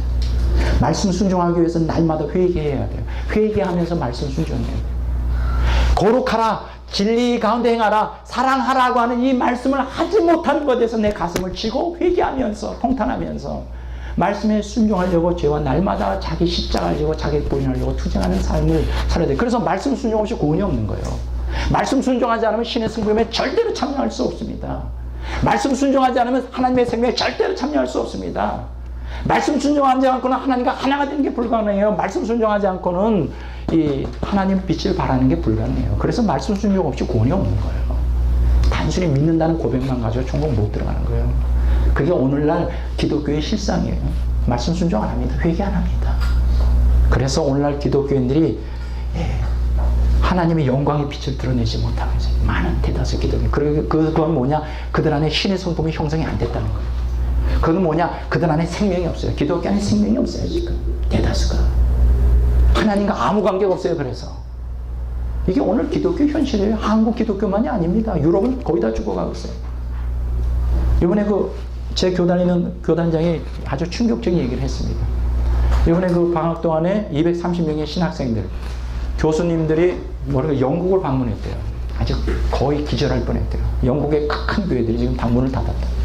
말씀 순종하기 위해서 날마다 회개해야 돼요. 회개하면서 말씀 순종해야 돼요. 거룩하라, 진리 가운데 행하라, 사랑하라고 하는 이 말씀을 하지 못하는 것에 대해서 내 가슴을 치고 회개하면서, 통탄하면서 말씀에 순종하려고 죄와 날마다 자기 십자가를 지고 자기 부인하려고 투쟁하는 삶을 살아야 돼요. 그래서 말씀 순종 없이 구원이 없는 거예요. 말씀 순종하지 않으면 신의 성품에 절대로 참여할 수 없습니다. 말씀 순종하지 않으면 하나님의 생명에 절대로 참여할 수 없습니다. 말씀 순종하지 않고는 하나님과 하나가 되는 게 불가능해요. 말씀 순종하지 않고는 이 하나님 빛을 발하는 게 불가능해요. 그래서 말씀 순종 없이 구원이 없는 거예요. 단순히 믿는다는 고백만 가지고 천국 못 들어가는 거예요. 그게 오늘날 기독교의 실상이에요. 말씀 순종 안 합니다. 회개 안 합니다. 그래서 오늘날 기독교인들이 하나님의 영광의 빛을 드러내지 못하고 있어요. 많은 대다수 기독교인. 그건 뭐냐? 그들 안에 신의 성품이 형성이 안 됐다는 거예요. 그건 뭐냐? 그들 안에 생명이 없어요. 기독교 안에 생명이 없어요. 지금 대다수가 하나님과 아무 관계가 없어요. 그래서 이게 오늘 기독교 현실이에요. 한국 기독교만이 아닙니다. 유럽은 거의 다 죽어가고 있어요. 이번에 제 교단이는 교단장이 아주 충격적인 얘기를 했습니다. 이번에 방학 동안에 230명의 신학생들, 교수님들이 영국을 방문했대요. 아주 거의 기절할 뻔했대요. 영국의 큰 교회들이 지금 다 문을 닫았다.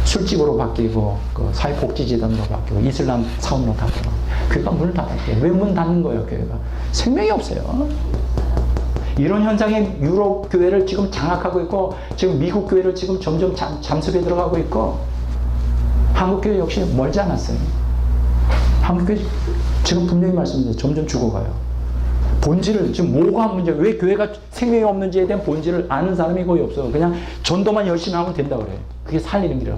술집으로 바뀌고, 사회복지재단으로 바뀌고, 이슬람 사원으로 바뀌고, 교회가 문을 닫았대요. 왜 문 닫는 거예요, 교회가? 생명이 없어요. 이런 현상이 유럽 교회를 지금 장악하고 있고, 지금 미국 교회를 지금 점점 잠습에 들어가고 있고, 한국 교회 역시 멀지 않았어요. 한국교회 지금 분명히 말씀드렸죠. 점점 죽어가요. 본질을 지금 뭐가 문제, 왜 교회가 생명이 없는지에 대한 본질을 아는 사람이 거의 없어요. 그냥 전도만 열심히 하면 된다 그래. 그게 살리는 길이야.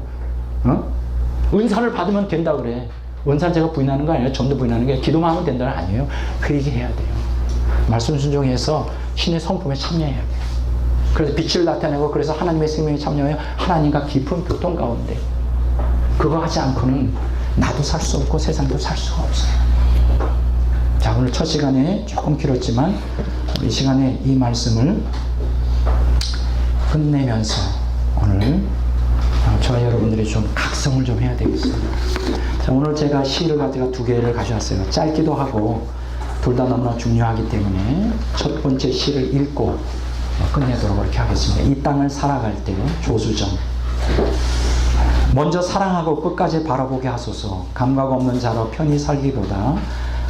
은사를 받으면 된다 그래. 은사를 제가 부인하는 거 아니에요. 전도 부인하는 게 기도만 하면 된다는 아니에요. 회개해야 돼요. 말씀 순종해서 신의 성품에 참여해야 돼요. 그래서 빛을 나타내고 그래서 하나님의 생명에 참여하여 하나님과 깊은 교통 가운데 그거 하지 않고는 나도 살 수 없고 세상도 살 수가 없어요. 자, 오늘 첫 시간에 조금 길었지만 이 시간에 이 말씀을 끝내면서 오늘 저와 여러분들이 좀 각성을 좀 해야 되겠습니다. 자, 오늘 제가 시를 가지고 2개를 가져왔어요. 짧기도 하고 둘 다 너무나 중요하기 때문에 첫 번째 시를 읽고 끝내도록 그렇게 하겠습니다. 이 땅을 살아갈 때 조수정. 먼저 사랑하고 끝까지 바라보게 하소서. 감각 없는 자로 편히 살기보다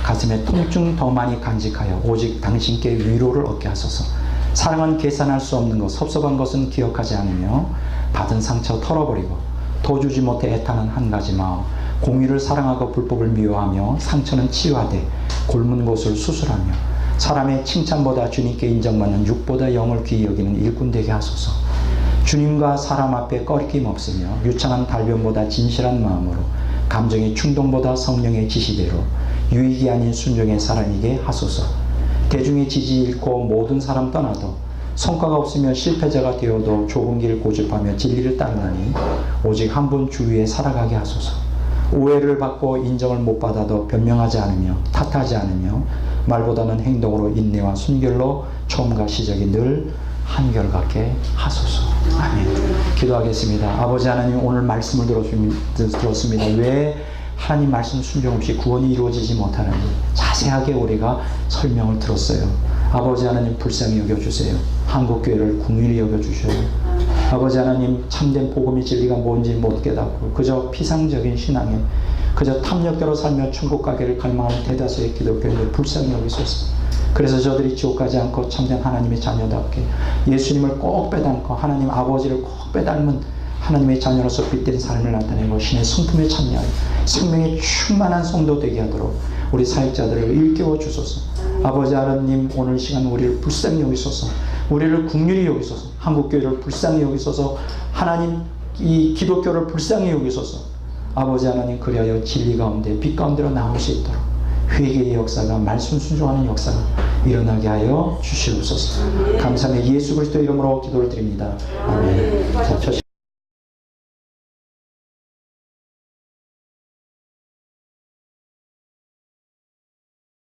가슴에 통증 더 많이 간직하여 오직 당신께 위로를 얻게 하소서. 사랑은 계산할 수 없는 것, 섭섭한 것은 기억하지 않으며 받은 상처 털어버리고 도주지 못해 애타는 한 가지 마음. 공의를 사랑하고 불법을 미워하며 상처는 치유하되 곪은 곳을 수술하며 사람의 칭찬보다 주님께 인정받는 육보다 영을 귀히 여기는 일꾼 되게 하소서. 주님과 사람 앞에 꺼리낌 없으며 유창한 달변보다 진실한 마음으로 감정의 충동보다 성령의 지시대로 유익이 아닌 순종의 사람이게 하소서. 대중의 지지 잃고 모든 사람 떠나도 성과가 없으며 실패자가 되어도 좁은 길 고집하며 진리를 따르나니 오직 한 분 주 위에 살아가게 하소서. 오해를 받고 인정을 못 받아도 변명하지 않으며 탓하지 않으며 말보다는 행동으로 인내와 순결로 처음과 시작이 늘 한결같게 하소서. 아멘. 기도하겠습니다. 아버지 하나님, 오늘 말씀을 들었습니다. 왜 하나님 말씀 순종 없이 구원이 이루어지지 못하는지 자세하게 우리가 설명을 들었어요. 아버지 하나님, 불쌍히 여겨주세요. 한국교회를 궁일히 여겨주셔요. 아버지 하나님, 참된 복음의 진리가 뭔지 못 깨닫고 그저 피상적인 신앙에 그저 탐욕대로 살며 천국 가기를 갈망하는 대다수의 기독교인들 불쌍히 여기소서. 그래서 저들이 지옥 가지 않고 참된 하나님의 자녀답게 예수님을 꼭 빼닮고 하나님 아버지를 꼭 빼닮은 하나님의 자녀로서 빛된 삶을 나타내고 신의 성품에 참여하여 생명에 충만한 성도 되게 하도록 우리 사역자들을 일깨워 주소서. 아버지 하나님, 오늘 시간 우리를 불쌍히 여기소서. 우리를 긍휼히 여기소서. 한국교회를 불쌍히 여기소서. 하나님, 이 기독교를 불쌍히 여기소서. 아버지 하나님, 그리하여 진리 가운데 빛 가운데로 나올 수 있도록 회개의 역사가, 말씀 순종하는 역사가 일어나게 하여 주시옵소서. 감사합니다. 예수 그리스도 이름으로 기도를 드립니다. 아멘. 자,